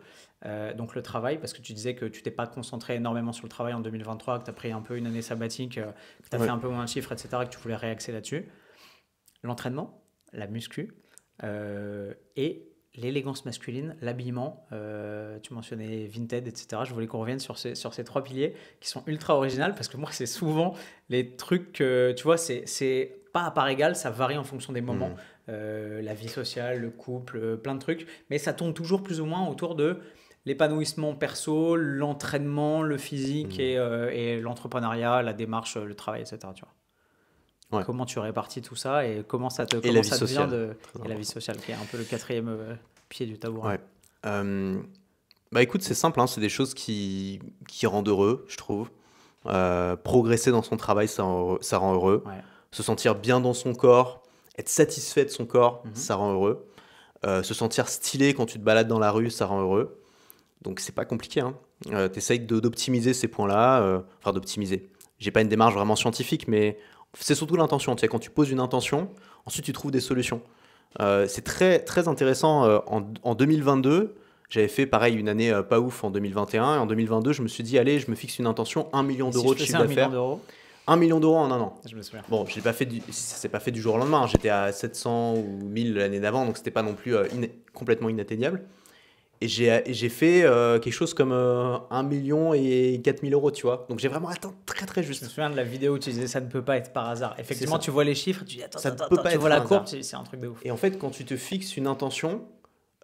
Donc, le travail, parce que tu disais que tu t'es pas concentré énormément sur le travail en 2023, que tu as pris un peu une année sabbatique, que tu as fait un peu moins de chiffres, etc., que tu voulais réaxer là-dessus. L'entraînement, la muscu, et l'élégance masculine, l'habillement, tu mentionnais Vinted, etc. Je voulais qu'on revienne sur ces 3 piliers qui sont ultra originaux parce que moi, c'est souvent les trucs que, tu vois, c'est pas à part égale, ça varie en fonction des moments. La vie sociale, le couple, plein de trucs, mais ça tourne toujours plus ou moins autour de l'épanouissement perso, l'entraînement, le physique et l'entrepreneuriat, la démarche, le travail, etc. Tu vois. Ouais. Comment tu répartis tout ça et comment ça te vient et la vie sociale qui est un peu le 4e pied du tabouret. Ouais. Bah écoute, c'est simple, hein, c'est des choses qui rendent heureux, je trouve. Progresser dans son travail, ça rend heureux. Ouais. Se sentir bien dans son corps, être satisfait de son corps, ça rend heureux. Se sentir stylé quand tu te balades dans la rue, ça rend heureux. Donc c'est pas compliqué. Hein. T'essayes d'optimiser ces points-là, enfin d'optimiser. J'ai pas une démarche vraiment scientifique, mais c'est surtout l'intention. Tu sais, quand tu poses une intention, ensuite tu trouves des solutions. C'est très, très intéressant. En 2022, j'avais fait pareil une année pas ouf en 2021. Et en 2022, je me suis dit, allez, je me fixe une intention, 1 million d'euros de chiffre d'affaires. 1 million d'euros en un an. Je me souviens. Bon, ça s'est pas fait du jour au lendemain. J'étais à 700 ou 1000 l'année d'avant, donc c'était pas non plus complètement inatteignable. Et j'ai fait quelque chose comme 1 million et 4 000 euros, tu vois. Donc j'ai vraiment atteint très très juste. Je me souviens de la vidéo où tu disais ça ne peut pas être par hasard. Effectivement, tu vois les chiffres, tu dis attends, tu vois la courbe, c'est un truc de ouf. Et en fait, quand tu te fixes une intention,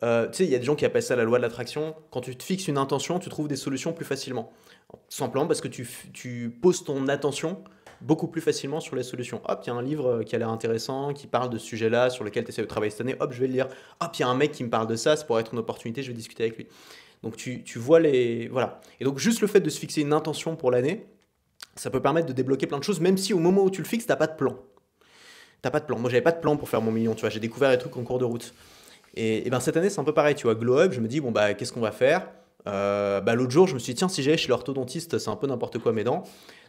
tu sais, il y a des gens qui appellent ça la loi de l'attraction. Quand tu te fixes une intention, tu trouves des solutions plus facilement. Tout simplement parce que tu poses ton attention beaucoup plus facilement sur les solutions. Hop, il y a un livre qui a l'air intéressant, qui parle de ce sujet-là, sur lequel tu essaies de travailler cette année. Hop, je vais le lire. Hop, il y a un mec qui me parle de ça, ça pourrait être une opportunité, je vais discuter avec lui. Donc tu vois les... Voilà. Et donc juste le fait de se fixer une intention pour l'année, ça peut permettre de débloquer plein de choses, même si au moment où tu le fixes, t'as pas de plan. T'as pas de plan. Moi, j'avais pas de plan pour faire mon million, tu vois. J'ai découvert les trucs en cours de route. Et ben cette année, c'est un peu pareil, tu vois. Glow Up, je me dis, bon, bah, qu'est-ce qu'on va faire? L'autre jour, je me suis dit, tiens, si j'allais chez l'orthodontiste, c'est un peu n'importe quoi mes dents.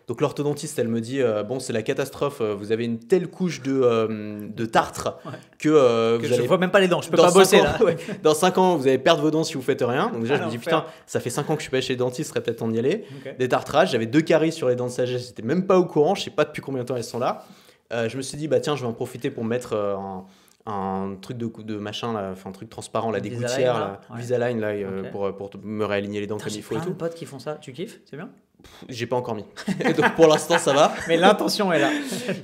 Donc l'orthodontiste, elle me dit, bon, c'est la catastrophe, vous avez une telle couche de tartre que, Que vous je allez... vois même pas les dents, je peux Dans pas 5 bosser ans, là. ouais, dans 5 ans, vous allez perdre vos dents si vous faites rien. Donc déjà, je me dis, l'enfer. putain, ça fait 5 ans que je suis pas chez le dentiste, ce serait peut-être temps d'y aller. Ok. Des tartrages, j'avais 2 caries sur les dents de sagesse, j'étais même pas au courant, je sais pas depuis combien de temps elles sont là. Je me suis dit, bah tiens, je vais en profiter pour mettre un truc de machin, là, enfin, un truc transparent, là, des Invisalign, gouttières, là, là, ouais. Invisalign, là, Ok. pour me réaligner les dents Putain, comme j'ai il faut et plein de tout. potes qui font ça. Tu kiffes? C'est bien. J'ai pas encore mis. Donc pour l'instant, ça va. Mais l'intention est là.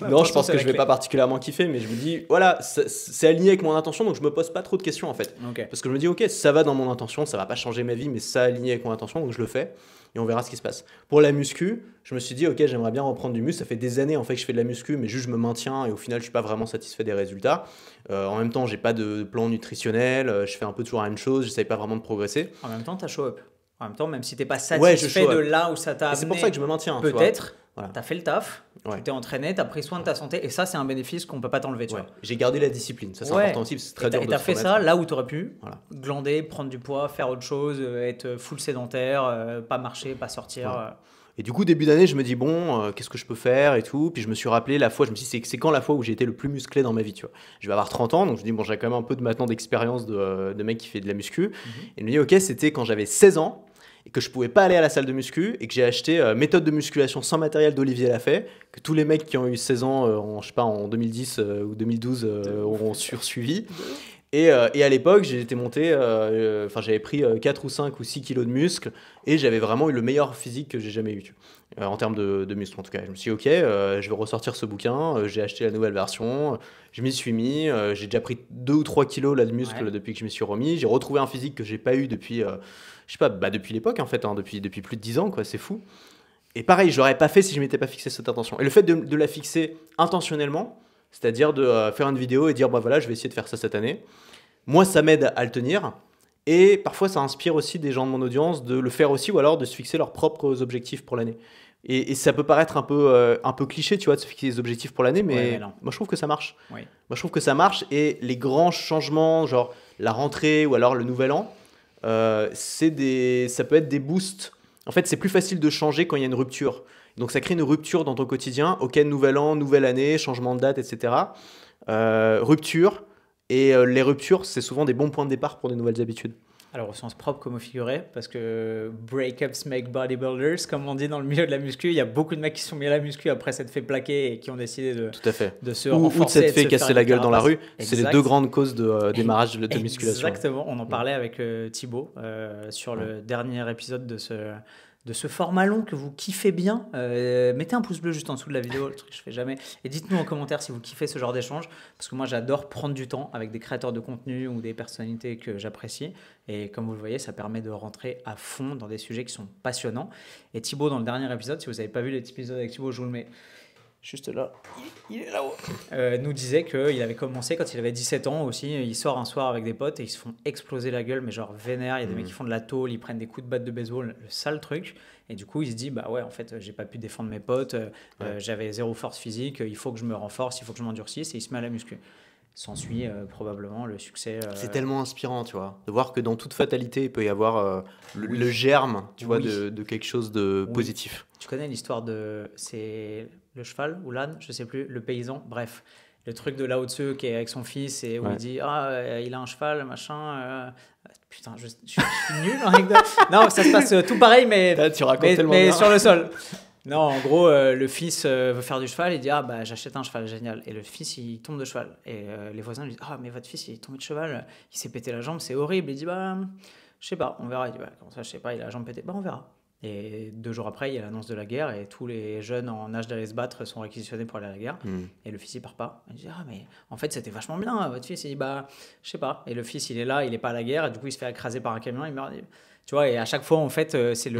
Non, je pense que je vais pas particulièrement kiffer, mais je me dis, voilà, c'est aligné avec mon intention, donc je me pose pas trop de questions en fait. Ok. Parce que je me dis, ok, ça va dans mon intention, ça va pas changer ma vie, mais ça aligné avec mon intention, donc je le fais et on verra ce qui se passe. Pour la muscu, je me suis dit, ok, j'aimerais bien reprendre du muscle. Ça fait des années en fait que je fais de la muscu, mais juste je me maintiens et au final, je suis pas vraiment satisfait des résultats. En même temps, j'ai pas de plan nutritionnel, je fais un peu toujours la même chose, j'essaye pas vraiment de progresser. En même temps, t'as show up. En même temps, même si t'es pas Ouais, je satisfait show de up. là où ça t'a Et c'est amené, pour ça que je me maintiens. tu vois. peut-être, Voilà. t'as fait le taf, Ouais. tu t'es entraîné, t'as pris soin de ta santé, et ça, c'est un bénéfice qu'on peut pas t'enlever, tu Ouais. vois. J'ai gardé la discipline, ça c'est Ouais. important aussi, parce que c'est très dur Et de t'as se fait remettre. ça là où t'aurais pu Voilà. glander, prendre du poids, faire autre chose, être full sédentaire, pas marcher, pas sortir. Ouais. Et du coup, début d'année, je me dis, bon, qu'est-ce que je peux faire et tout. Puis je me suis rappelé la fois, je me suis dit, c'est quand la fois où j'ai été le plus musclé dans ma vie, tu vois. Je vais avoir 30 ans, donc je me dis, bon, j'ai quand même un peu maintenant d'expérience de mec qui fait de la muscu. Et je me dis, ok, c'était quand j'avais 16 ans et que je pouvais pas aller à la salle de muscu et que j'ai acheté méthode de musculation sans matériel d'Olivier Lafay, que tous les mecs qui ont eu 16 ans, je sais pas, en 2010 ou 2012 auront sursuivi. Et à l'époque, j'étais monté, j'avais pris 4 ou 5 ou 6 kilos de muscles et j'avais vraiment eu le meilleur physique que j'ai jamais eu, tu vois. En termes de muscles en tout cas. Je me suis dit, ok, je vais ressortir ce bouquin, j'ai acheté la nouvelle version, je m'y suis mis, j'ai déjà pris 2 ou 3 kilos là, de muscles Ouais. depuis que je me suis remis, j'ai retrouvé un physique que j'ai pas eu depuis, je sais pas, depuis l'époque en fait, hein, depuis plus de 10 ans, quoi, c'est fou. Et pareil, je l'aurais pas fait si je m'étais pas fixé cette intention. Et le fait de la fixer intentionnellement, c'est-à-dire de faire une vidéo et dire, bah voilà, je vais essayer de faire ça cette année. Moi, ça m'aide à le tenir. Et parfois, ça inspire aussi des gens de mon audience de le faire aussi ou alors de se fixer leurs propres objectifs pour l'année. Et ça peut paraître un peu cliché, tu vois, de se fixer des objectifs pour l'année, Ouais, mais mais non. moi, je trouve que ça marche. Oui. Moi, je trouve que ça marche. Et les grands changements, genre la rentrée ou alors le nouvel an, ça peut être des boosts. En fait, c'est plus facile de changer quand il y a une rupture. Donc, ça crée une rupture dans ton quotidien. Ok, nouvel an, nouvelle année, changement de date, etc. Rupture. Et les ruptures, c'est souvent des bons points de départ pour de nouvelles habitudes. Alors au sens propre comme au figuré, parce que breakups make bodybuilders, comme on dit dans le milieu de la muscu, il y a beaucoup de mecs qui sont mis à la muscu après s'être fait plaquer et qui ont décidé Tout à fait. de se Ou de renforcer. s'être fait casser la gueule dans la rue. C'est les Exact. deux grandes causes de démarrage de musculation. Exactement, on en parlait avec Thibaut sur le dernier épisode de ce format long que vous kiffez bien. Mettez un pouce bleu juste en dessous de la vidéo, le truc que je fais jamais. Et dites-nous en commentaire si vous kiffez ce genre d'échange, parce que moi j'adore prendre du temps avec des créateurs de contenu ou des personnalités que j'apprécie. Et comme vous le voyez, ça permet de rentrer à fond dans des sujets qui sont passionnants. Et Thibaut, dans le dernier épisode, si vous n'avez pas vu l'épisode avec Thibaut, je vous le mets juste là, il est là-haut, nous disait qu'il avait commencé quand il avait 17 ans aussi. Il sort un soir avec des potes et ils se font exploser la gueule, mais genre vénère. Il y a des mecs qui font de la tôle, ils prennent des coups de batte de baseball, le sale truc. Et du coup, il se dit, bah ouais, en fait, j'ai pas pu défendre mes potes, j'avais zéro force physique, il faut que je me renforce, il faut que je m'endurcisse, et il se met à la muscu. S'ensuit probablement le succès. C'est tellement inspirant, tu vois, de voir que dans toute fatalité, il peut y avoir le germe, tu vois, de quelque chose de positif. Tu connais l'histoire c'est le cheval ou l'âne, je sais plus, le paysan, bref. Le truc de Lao Tzu qui est avec son fils et où il dit il a un cheval, machin. Putain, je suis nul en anecdote. Non, ça se passe tout pareil, mais, Là, tu racontes tellement bien. sur le sol. Non, en gros, le fils veut faire du cheval, il dit bah j'achète un cheval, génial. Et le fils il tombe de cheval. Et les voisins lui disent mais votre fils il est tombé de cheval, il s'est pété la jambe, c'est horrible. Il dit je sais pas, on verra. Il dit comment ça, je sais pas, il a la jambe pétée, on verra. Et 2 jours après, il y a l'annonce de la guerre et tous les jeunes en âge d'aller se battre sont réquisitionnés pour aller à la guerre. Et le fils, il part pas. Il dit mais en fait, c'était vachement bien. Votre fils, il dit je sais pas. Et le fils, il est là, il est pas à la guerre. Et du coup, il se fait écraser par un camion, il meurt. Tu vois, et à chaque fois, en fait, c'est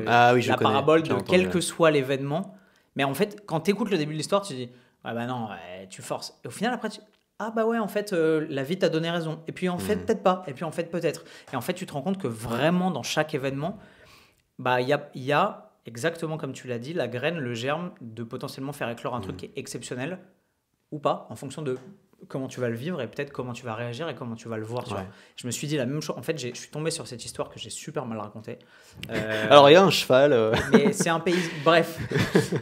la parabole de quel que soit l'événement. Mais en fait, quand tu écoutes le début de l'histoire, tu dis non, tu forces. Et au final, après, ah bah ouais, en fait, la vie t'a donné raison. Et puis en fait, Hmm. peut-être pas. Et puis en fait, peut-être. Et en fait, tu te rends compte que vraiment, dans chaque événement, bah, il y a, exactement comme tu l'as dit, la graine, le germe de potentiellement faire éclore un truc Hmm. qui est exceptionnel ou pas, en fonction de comment tu vas le vivre et peut-être comment tu vas réagir et comment tu vas le voir, tu vois. Ouais. Je me suis dit la même chose. En fait, je suis tombé sur cette histoire que j'ai super mal racontée. Alors, Euh, il y a un cheval. mais c'est un pays. Bref,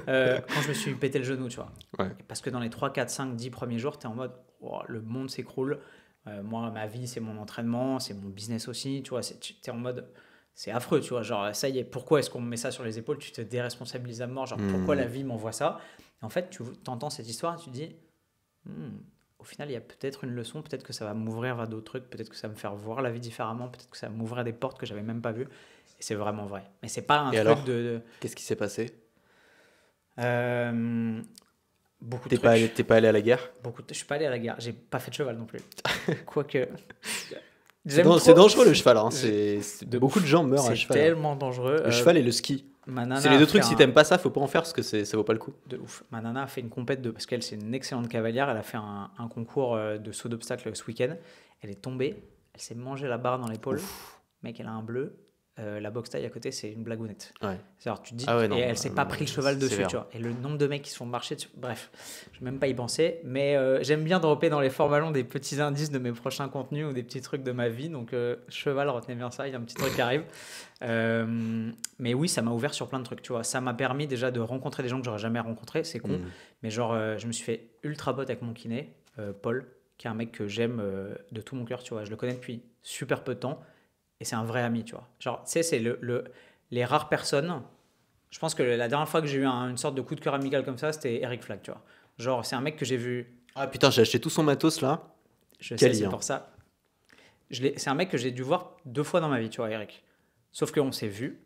quand je me suis pété le genou, tu vois. Ouais. Et parce que dans les 3 4 5 10 premiers jours, tu es en mode oh, le monde s'écroule. Moi, ma vie, c'est mon entraînement, c'est mon business aussi. Tu vois, tu es en mode c'est affreux, tu vois. Genre, ça y est, pourquoi est-ce qu'on me met ça sur les épaules? Tu te déresponsabilises à mort. Genre, pourquoi la Hmm. vie m'envoie ça? Et en fait, tu entends cette histoire et tu te dis hmm, au final, il y a peut-être une leçon, peut-être que ça va m'ouvrir vers d'autres trucs, peut-être que ça va me faire voir la vie différemment, peut-être que ça va m'ouvrir des portes que j'avais même pas vues. Et c'est vraiment vrai. Mais c'est pas un Et truc alors, de qu'est-ce qui s'est passé? euh, beaucoup de T'es trucs. pas allé à la guerre? Je suis pas allé à la guerre. J'ai pas fait de cheval non plus. Quoique. C'est dangereux le cheval. Hein. De Beaucoup ouf. de gens meurent à C'est cheval. Hein. tellement dangereux. Le cheval et le ski. Ma nana C'est les a deux fait trucs, si t'aimes pas ça, faut pas en faire parce que ça vaut pas le coup. de ouf. Ma nana a fait une compète parce qu'elle c'est une excellente cavalière. Elle a fait un concours de saut d'obstacle ce week-end. Elle est tombée. Elle s'est mangé la barre dans l'épaule. Mec, elle a un bleu. La boxe taille à côté, c'est une blagounette. Ouais. Alors, tu te dis, Ah ouais, non, et elle s'est pas pris le cheval c'est dessus, sévère. tu vois. Et le nombre de mecs qui se font marcher dessus. Bref, je vais même pas y penser. Mais j'aime bien dropper dans les formats longs des petits indices de mes prochains contenus ou des petits trucs de ma vie. Donc, cheval, retenez bien ça, il y a un petit truc qui arrive. Mais oui, ça m'a ouvert sur plein de trucs, tu vois. Ça m'a permis déjà de rencontrer des gens que j'aurais jamais rencontrés, c'est con. Hmm. Mais genre, je me suis fait ultra pote avec mon kiné, Paul, qui est un mec que j'aime de tout mon cœur, tu vois. Je le connais depuis super peu de temps. Et c'est un vrai ami, tu vois. Genre, tu sais, c'est les rares personnes. Je pense que la dernière fois que j'ai eu une sorte de coup de cœur amical comme ça, c'était Eric Flack, tu vois. Genre, c'est un mec que j'ai vu. Ah putain, j'ai acheté tout son matos là. Je Quel sais, c'est lien. pour ça. C'est un mec que j'ai dû voir 2 fois dans ma vie, tu vois, Eric. Sauf qu'on s'est vu.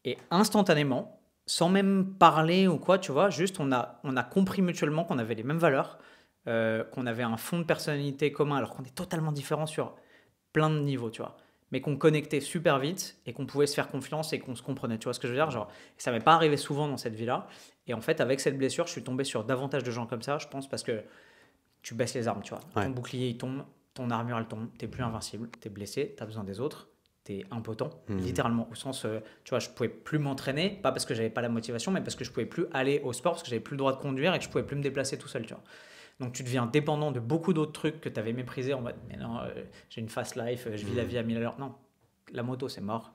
Et instantanément, sans même parler ou quoi, tu vois, juste on a compris mutuellement qu'on avait les mêmes valeurs, qu'on avait un fond de personnalité commun, alors qu'on est totalement différents sur plein de niveaux, tu vois. Mais qu'on connectait super vite et qu'on pouvait se faire confiance et qu'on se comprenait. Tu vois ce que je veux dire? Genre, ça m'est pas arrivé souvent dans cette vie-là. Et en fait, avec cette blessure, je suis tombé sur davantage de gens comme ça, je pense, parce que tu baisses les armes, tu vois. Ouais. Ton bouclier, il tombe, ton armure, elle tombe, t'es plus invincible, t'es blessé, t'as besoin des autres, t'es impotent, littéralement, au sens, tu vois, je pouvais plus m'entraîner, pas parce que j'avais pas la motivation, mais parce que je pouvais plus aller au sport, parce que j'avais plus le droit de conduire et que je pouvais plus me déplacer tout seul, tu vois. Donc tu deviens dépendant de beaucoup d'autres trucs que tu avais méprisés en mode mais non, j'ai une fast life, je vis la vie à 1000 à l'heure. Non, la moto c'est mort,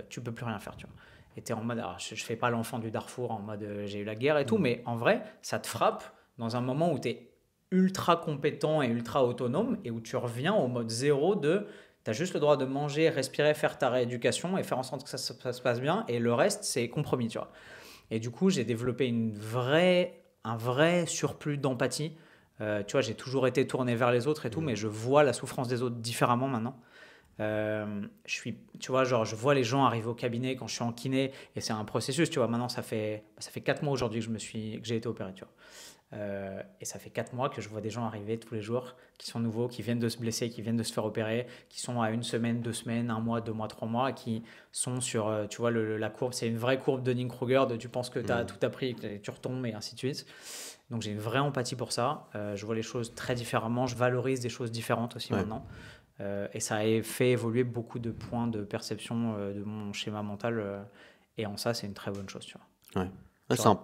tu peux plus rien faire, tu vois. Et t'es en mode, alors, je fais pas l'enfant du Darfour en mode j'ai eu la guerre et tout, mais en vrai, ça te frappe dans un moment où tu es ultra compétent et ultra autonome et où tu reviens au mode zéro de tu as juste le droit de manger, respirer, faire ta rééducation et faire en sorte que ça se passe bien et le reste c'est compromis, tu vois. Et du coup, j'ai développé un vrai surplus d'empathie. Tu vois, j'ai toujours été tourné vers les autres et tout, mais je vois la souffrance des autres différemment maintenant. Tu vois, genre, je vois les gens arriver au cabinet quand je suis en kiné et c'est un processus, tu vois. Maintenant, ça fait 4 mois aujourd'hui que j'ai été opéré, tu vois. Et ça fait 4 mois que je vois des gens arriver tous les jours qui sont nouveaux, qui viennent de se blesser, qui viennent de se faire opérer, qui sont à 1 semaine, 2 semaines, 1 mois, 2 mois, 3 mois, qui sont sur, tu vois, la courbe, c'est une vraie courbe de Dunning-Kruger, de tu penses que tu as tout appris, que tu retombes et ainsi de suite. Donc j'ai une vraie empathie pour ça. Je vois les choses très différemment, je valorise des choses différentes aussi maintenant. Et ça a fait évoluer beaucoup de points de perception de mon schéma mental. Et en ça, c'est une très bonne chose, tu vois. Ouais.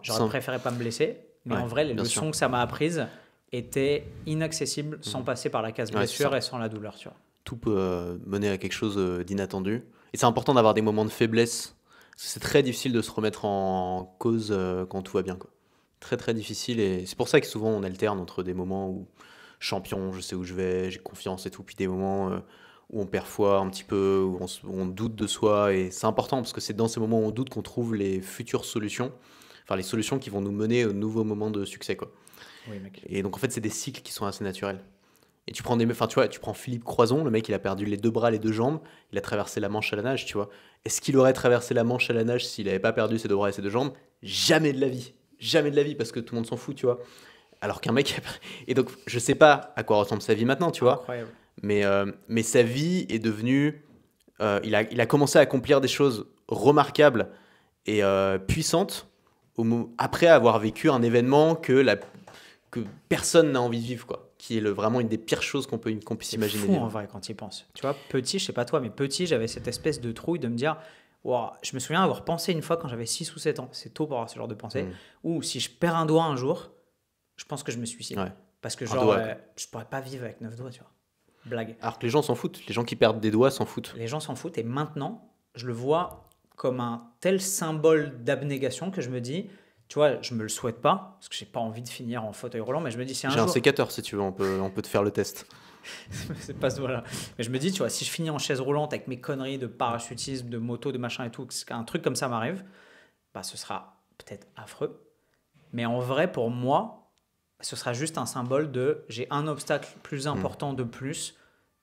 J'aurais préféré pas me blesser, mais en vrai, les leçons que ça m'a apprises étaient inaccessibles sans passer par la case blessure et sans la douleur, tu vois. Tout peut mener à quelque chose d'inattendu. Et c'est important d'avoir des moments de faiblesse. C'est très difficile de se remettre en cause quand tout va bien, quoi. Très très difficile. Et c'est pour ça que souvent on alterne entre des moments où champion, je sais où je vais, j'ai confiance et tout, puis des moments où on perd foi un petit peu, où on doute de soi. Et c'est important parce que c'est dans ces moments où on doute qu'on trouve les futures solutions. Enfin, les solutions qui vont nous mener au nouveau moment de succès, quoi. Oui, mec. Et donc, en fait, c'est des cycles qui sont assez naturels. Et tu prends tu prends Philippe Croison, le mec, il a perdu les 2 bras, les 2 jambes, il a traversé la Manche à la nage, tu vois. Est-ce qu'il aurait traversé la Manche à la nage s'il n'avait pas perdu ses 2 bras et ses 2 jambes? Jamais de la vie. Jamais de la vie, parce que tout le monde s'en fout, tu vois. Alors qu'un mec... Et donc, je sais pas à quoi ressemble sa vie maintenant, tu vois. Incroyable. Mais sa vie est devenue... il a commencé à accomplir des choses remarquables et puissantes après avoir vécu un événement que personne n'a envie de vivre, quoi. qui est vraiment une des pires choses qu'on puisse C'est imaginer. fou en vrai quand tu y penses. Tu vois, petit, je sais pas toi, mais petit, j'avais cette espèce de trouille de me dire, wow, je me souviens avoir pensé une fois quand j'avais 6 ou 7 ans, c'est tôt pour avoir ce genre de pensée, ou si je perds un doigt un jour, je pense que je me suicide. Ouais. Parce que Un doigt, je pourrais pas vivre avec 9 doigts, tu vois. Blague. Alors que les gens s'en foutent. Les gens qui perdent des doigts s'en foutent. Les gens s'en foutent et maintenant, je le vois comme un tel symbole d'abnégation que je me dis, tu vois, je me le souhaite pas, parce que j'ai pas envie de finir en fauteuil roulant, mais je me dis, si un J'ai jour... un sécateur si tu veux, on peut te faire le test. C'est pas ce voilà. Mais je me dis, tu vois, si je finis en chaise roulante avec mes conneries de parachutisme, de moto, de machin et tout, qu'un truc comme ça m'arrive, bah ce sera peut-être affreux. Mais en vrai, pour moi, ce sera juste un symbole de j'ai un obstacle plus important de plus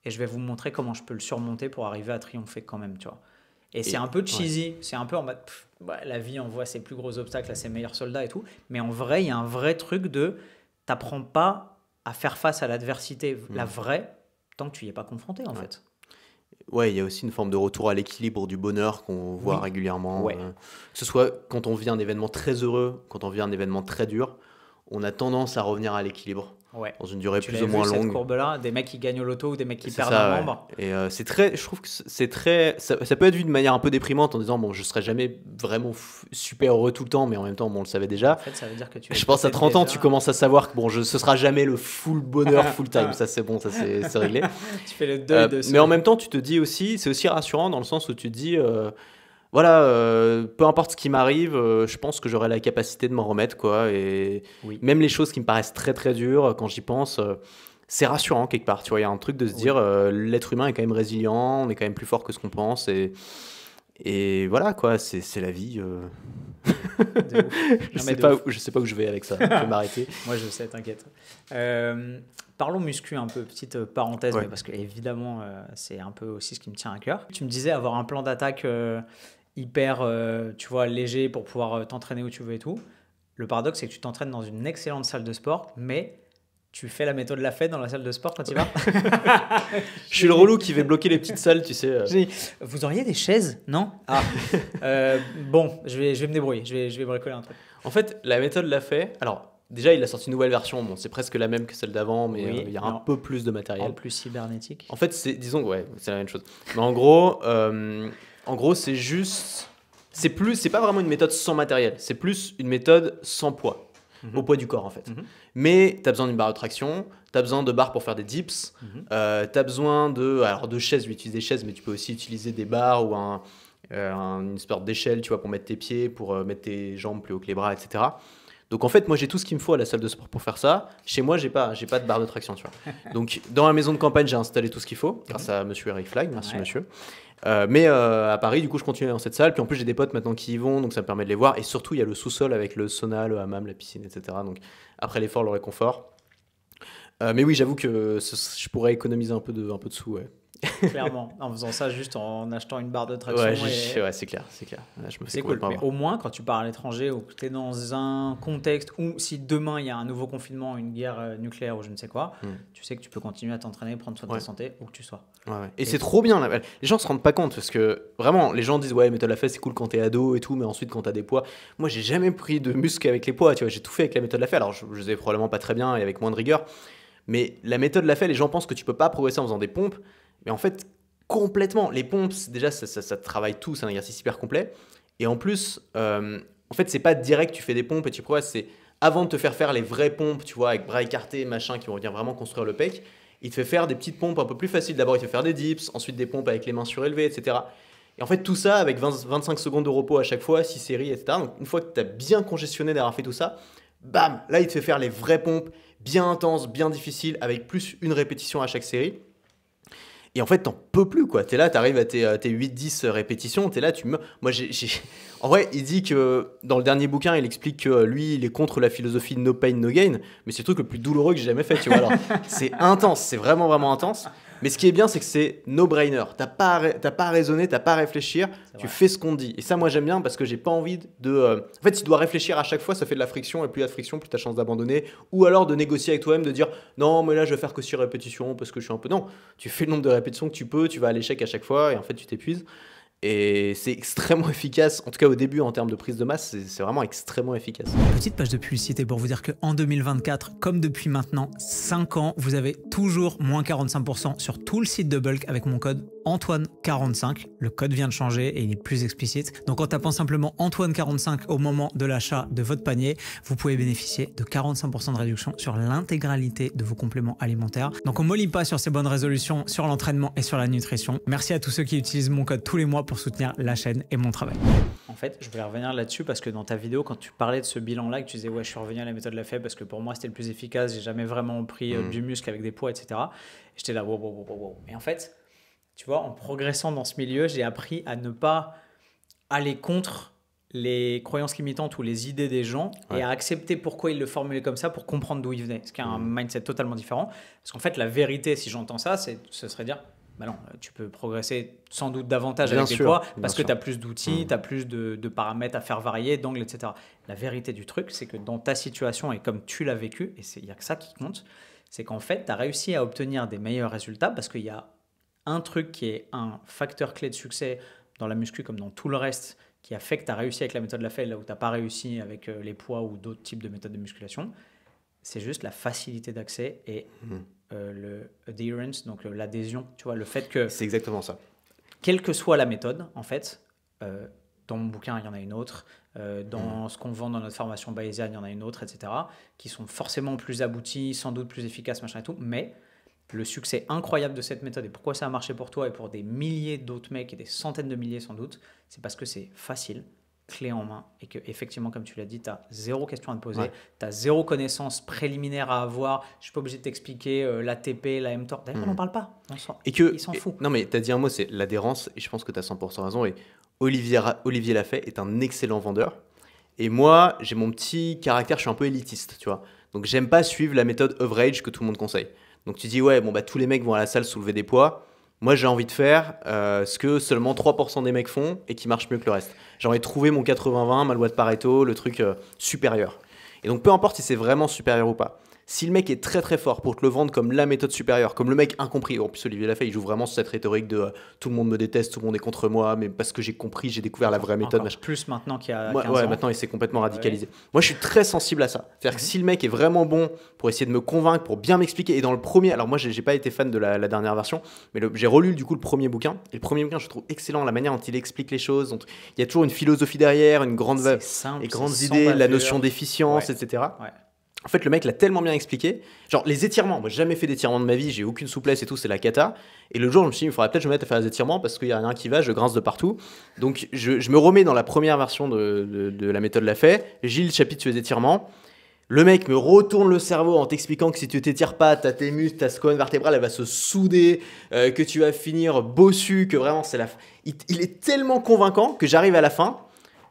et je vais vous montrer comment je peux le surmonter pour arriver à triompher quand même, tu vois. Et c'est un peu cheesy, c'est un peu en mode la vie envoie ses plus gros obstacles à ses meilleurs soldats et tout. Mais en vrai, il y a un vrai truc de t'apprends pas à faire face à l'adversité, la vraie, tant que tu y es pas confronté en fait. Ouais, il y a aussi une forme de retour à l'équilibre du bonheur qu'on voit régulièrement. Ouais. Que ce soit quand on vit un événement très heureux, quand on vit un événement très dur, on a tendance à revenir à l'équilibre Ouais. dans une durée Tu plus l'as ou moins vu, cette longue. courbe-là, des mecs qui gagnent au loto ou des mecs qui C'est perdent ça, un ouais. membre. Et c'est très, je trouve que c'est très, ça peut être vu de manière un peu déprimante en disant bon, je serai jamais vraiment super heureux tout le temps, mais en même temps, bon, on le savait déjà. En fait, ça veut dire que tu Je pense à 30 ans, tu commences à savoir que bon, ce sera jamais le full bonheur, full time. Ça, c'est bon, ça, c'est réglé. Tu fais le deuil de Mais en même temps, tu te dis aussi, c'est aussi rassurant dans le sens où tu te dis, voilà, peu importe ce qui m'arrive, je pense que j'aurai la capacité de m'en remettre, quoi. Et même les choses qui me paraissent très très dures, quand j'y pense, c'est rassurant quelque part. Tu vois, il y a un truc de se dire, l'être humain est quand même résilient, on est quand même plus fort que ce qu'on pense, et voilà, quoi. C'est la vie. Je sais pas où je vais avec ça. Je vais m'arrêter. Moi, je sais, t'inquiète. Parlons muscu un peu, petite parenthèse, mais parce que évidemment, c'est un peu aussi ce qui me tient à cœur. Tu me disais avoir un plan d'attaque hyper, tu vois, léger pour pouvoir t'entraîner où tu veux et tout. Le paradoxe, c'est que tu t'entraînes dans une excellente salle de sport, mais tu fais la méthode Lafay dans la salle de sport quand tu vas. Je suis le relou qui va bloquer les petites salles, tu sais. Vous auriez des chaises, non? Bon, je vais me débrouiller, je vais bricoler un truc. En fait, la méthode Lafay, alors déjà, il a sorti une nouvelle version. Bon, c'est presque la même que celle d'avant, mais il y a un peu plus de matériel. En plus cybernétique. En fait, disons que ouais, c'est la même chose. Mais en gros, c'est juste, c'est pas vraiment une méthode sans matériel. C'est plus une méthode sans poids, au poids du corps en fait. Mais tu as besoin d'une barre de traction, tu as besoin de barres pour faire des dips, tu as besoin de chaises, je utilise des chaises, mais tu peux aussi utiliser des barres ou une sorte d'échelle, tu vois, pour mettre tes pieds, pour mettre tes jambes plus haut que les bras, etc. Donc en fait, moi j'ai tout ce qu'il me faut à la salle de sport pour faire ça. Chez moi, j'ai pas de barre de traction, tu vois. Donc dans la maison de campagne, j'ai installé tout ce qu'il faut grâce à monsieur Eric Flag, merci monsieur. Mais à Paris, du coup, je continue dans cette salle. Puis en plus, j'ai des potes maintenant qui y vont, donc ça me permet de les voir. Et surtout, il y a le sous-sol avec le sauna, le hammam, la piscine, etc. Donc après l'effort, le réconfort. Mais oui, j'avoue que je pourrais économiser un peu de sous, ouais. Clairement, en faisant ça juste en achetant une barre de traction. Ouais, c'est clair. Là, je me fais c'est cool, mais avoir. au moins quand tu pars à l'étranger ou que tu es dans un contexte où si demain il y a un nouveau confinement, une guerre nucléaire ou je ne sais quoi, tu sais que tu peux continuer à t'entraîner, prendre soin de ta santé où que tu sois. Ouais. Et c'est trop bien. Là. Les gens se rendent pas compte parce que vraiment, les gens disent ouais, méthode Lafay c'est cool quand t'es ado et tout, mais ensuite quand t'as des poids. Moi, j'ai jamais pris de muscle avec les poids. Tu vois, j'ai tout fait avec la méthode Lafay. Alors, je faisais probablement pas très bien et avec moins de rigueur. Mais la méthode Lafay, les gens pensent que tu peux pas progresser en faisant des pompes, mais en fait complètement. Les pompes, déjà, ça travaille tout, c'est un exercice hyper complet. Et en plus, en fait, c'est pas direct, tu fais des pompes et tu progresses. C'est avant de te faire les vraies pompes, tu vois, avec bras écartés, machin, qui vont venir vraiment construire le pec. Il te fait faire des petites pompes un peu plus faciles. D'abord, il te fait faire des dips, ensuite des pompes avec les mains surélevées, etc. Et en fait, tout ça avec 25 secondes de repos à chaque fois, 6 séries, etc. Donc, une fois que tu as bien congestionné d'avoir fait tout ça, bam, là, il te fait faire les vraies pompes bien intenses, bien difficiles, avec plus une répétition à chaque série. Et en fait, t'en peux plus, quoi. T'es là, t'arrives à tes 8-10 répétitions, t'es là, tu meurs. Moi, En vrai, il dit que dans le dernier bouquin, il explique que lui, il est contre la philosophie no pain, no gain, mais c'est le truc le plus douloureux que j'ai jamais fait, tu vois. Alors, c'est intense, c'est vraiment, vraiment intense. Mais ce qui est bien, c'est que c'est no-brainer. T'as pas à raisonner, t'as pas à réfléchir, tu fais ce qu'on te dit. Et ça, moi, j'aime bien parce que j'ai pas envie de... En fait, si tu dois réfléchir à chaque fois, ça fait de la friction, et plus il y a de friction, plus t'as chance d'abandonner. Ou alors de négocier avec toi-même, de dire non, mais là, je vais faire que 6 répétitions parce que je suis un peu... Non, tu fais le nombre de répétitions que tu peux, tu vas à l'échec à chaque fois, et en fait, tu t'épuises. Et c'est extrêmement efficace, en tout cas au début en termes de prise de masse, c'est vraiment extrêmement efficace. Petite page de publicité pour vous dire qu'en 2024, comme depuis maintenant 5 ans, vous avez toujours moins 45% sur tout le site de Bulk avec mon code Antoine45. Le code vient de changer et il est plus explicite. Donc en tapant simplement Antoine45 au moment de l'achat de votre panier, vous pouvez bénéficier de 45% de réduction sur l'intégralité de vos compléments alimentaires. Donc on ne mollit pas sur ces bonnes résolutions, sur l'entraînement et sur la nutrition. Merci à tous ceux qui utilisent mon code tous les mois pour soutenir la chaîne et mon travail. En fait, je voulais revenir là-dessus parce que dans ta vidéo, quand tu parlais de ce bilan-là, que tu disais ouais, je suis revenu à la méthode Lafay parce que pour moi c'était le plus efficace, j'ai jamais vraiment pris du muscle avec des poids, etc. J'étais là, wow. Et en fait, tu vois, en progressant dans ce milieu, j'ai appris à ne pas aller contre les croyances limitantes ou les idées des gens et à accepter pourquoi ils le formulaient comme ça pour comprendre d'où ils venaient. Ce qui est un mindset totalement différent. Parce qu'en fait, la vérité, si j'entends ça, ce serait dire bah non, tu peux progresser sans doute davantage avec des poids parce que tu as plus d'outils, tu as plus de paramètres à faire varier, d'angles, etc. La vérité du truc, c'est que dans ta situation et comme tu l'as vécu, et il n'y a que ça qui compte, c'est qu'en fait, tu as réussi à obtenir des meilleurs résultats parce qu'il y a un truc qui est un facteur clé de succès dans la muscu comme dans tout le reste qui a fait que tu as réussi avec la méthode Lafay là où tu n'as pas réussi avec les poids ou d'autres types de méthodes de musculation. C'est juste la facilité d'accès et le adherence, donc l'adhésion, tu vois, le fait que... C'est exactement ça. Quelle que soit la méthode, en fait, dans mon bouquin, il y en a une autre, dans ce qu'on vend dans notre formation bayésienne, il y en a une autre, etc., qui sont forcément plus abouties, sans doute plus efficaces, machin et tout, mais le succès incroyable de cette méthode et pourquoi ça a marché pour toi et pour des milliers d'autres mecs et des centaines de milliers sans doute, c'est parce que c'est facile, clé en main et que effectivement comme tu l'as dit, tu as zéro question à te poser, tu as zéro connaissance préliminaire à avoir, je suis pas obligé de t'expliquer l'ATP, la mTOR, d'ailleurs on n'en parle pas, il s'en fout. Non mais tu as dit un mot, c'est l'adhérence et je pense que tu as 100% raison et Olivier Lafay est un excellent vendeur et moi j'ai mon petit caractère, je suis un peu élitiste, tu vois, donc j'aime pas suivre la méthode average que tout le monde conseille. Donc tu dis ouais bon bah tous les mecs vont à la salle soulever des poids. Moi j'ai envie de faire ce que seulement 3% des mecs font et qui marche mieux que le reste. J'ai envie de trouver mon 80-20, ma loi de Pareto, le truc supérieur. Et donc peu importe si c'est vraiment supérieur ou pas. Si le mec est très très fort pour te le vendre comme la méthode supérieure, comme le mec incompris, en plus Olivier Lafay il joue vraiment sur cette rhétorique de tout le monde me déteste, tout le monde est contre moi, mais parce que j'ai compris, j'ai découvert la vraie méthode. Encore plus maintenant qu'il y a 15 ouais, ans. maintenant il s'est complètement radicalisé. Moi je suis très sensible à ça. C'est-à-dire que si le mec est vraiment bon pour essayer de me convaincre, pour bien m'expliquer, et dans le premier, alors moi j'ai pas été fan de la dernière version, mais j'ai relu du coup le premier bouquin, et le premier bouquin je trouve excellent, la manière dont il explique les choses, donc, il y a toujours une philosophie derrière, une grande simple, et grandes idées, la notion d'efficience, etc. Ouais. En fait, le mec l'a tellement bien expliqué. Genre, les étirements, moi, j'ai jamais fait d'étirements de ma vie, j'ai aucune souplesse et tout, c'est la cata. Et le jour, je me suis dit, il faudrait peut-être que je me mette à faire des étirements parce qu'il y a rien qui va, je grince de partout. Donc, je me remets dans la première version de la méthode Lafay. J'ai le chapitre sur les étirements. Le mec me retourne le cerveau en t'expliquant que si tu t'étires pas, t'as tes muscles, ta colonne vertébrale, elle va se souder, que tu vas finir bossu, que vraiment, c'est la. Il est tellement convaincant que j'arrive à la fin.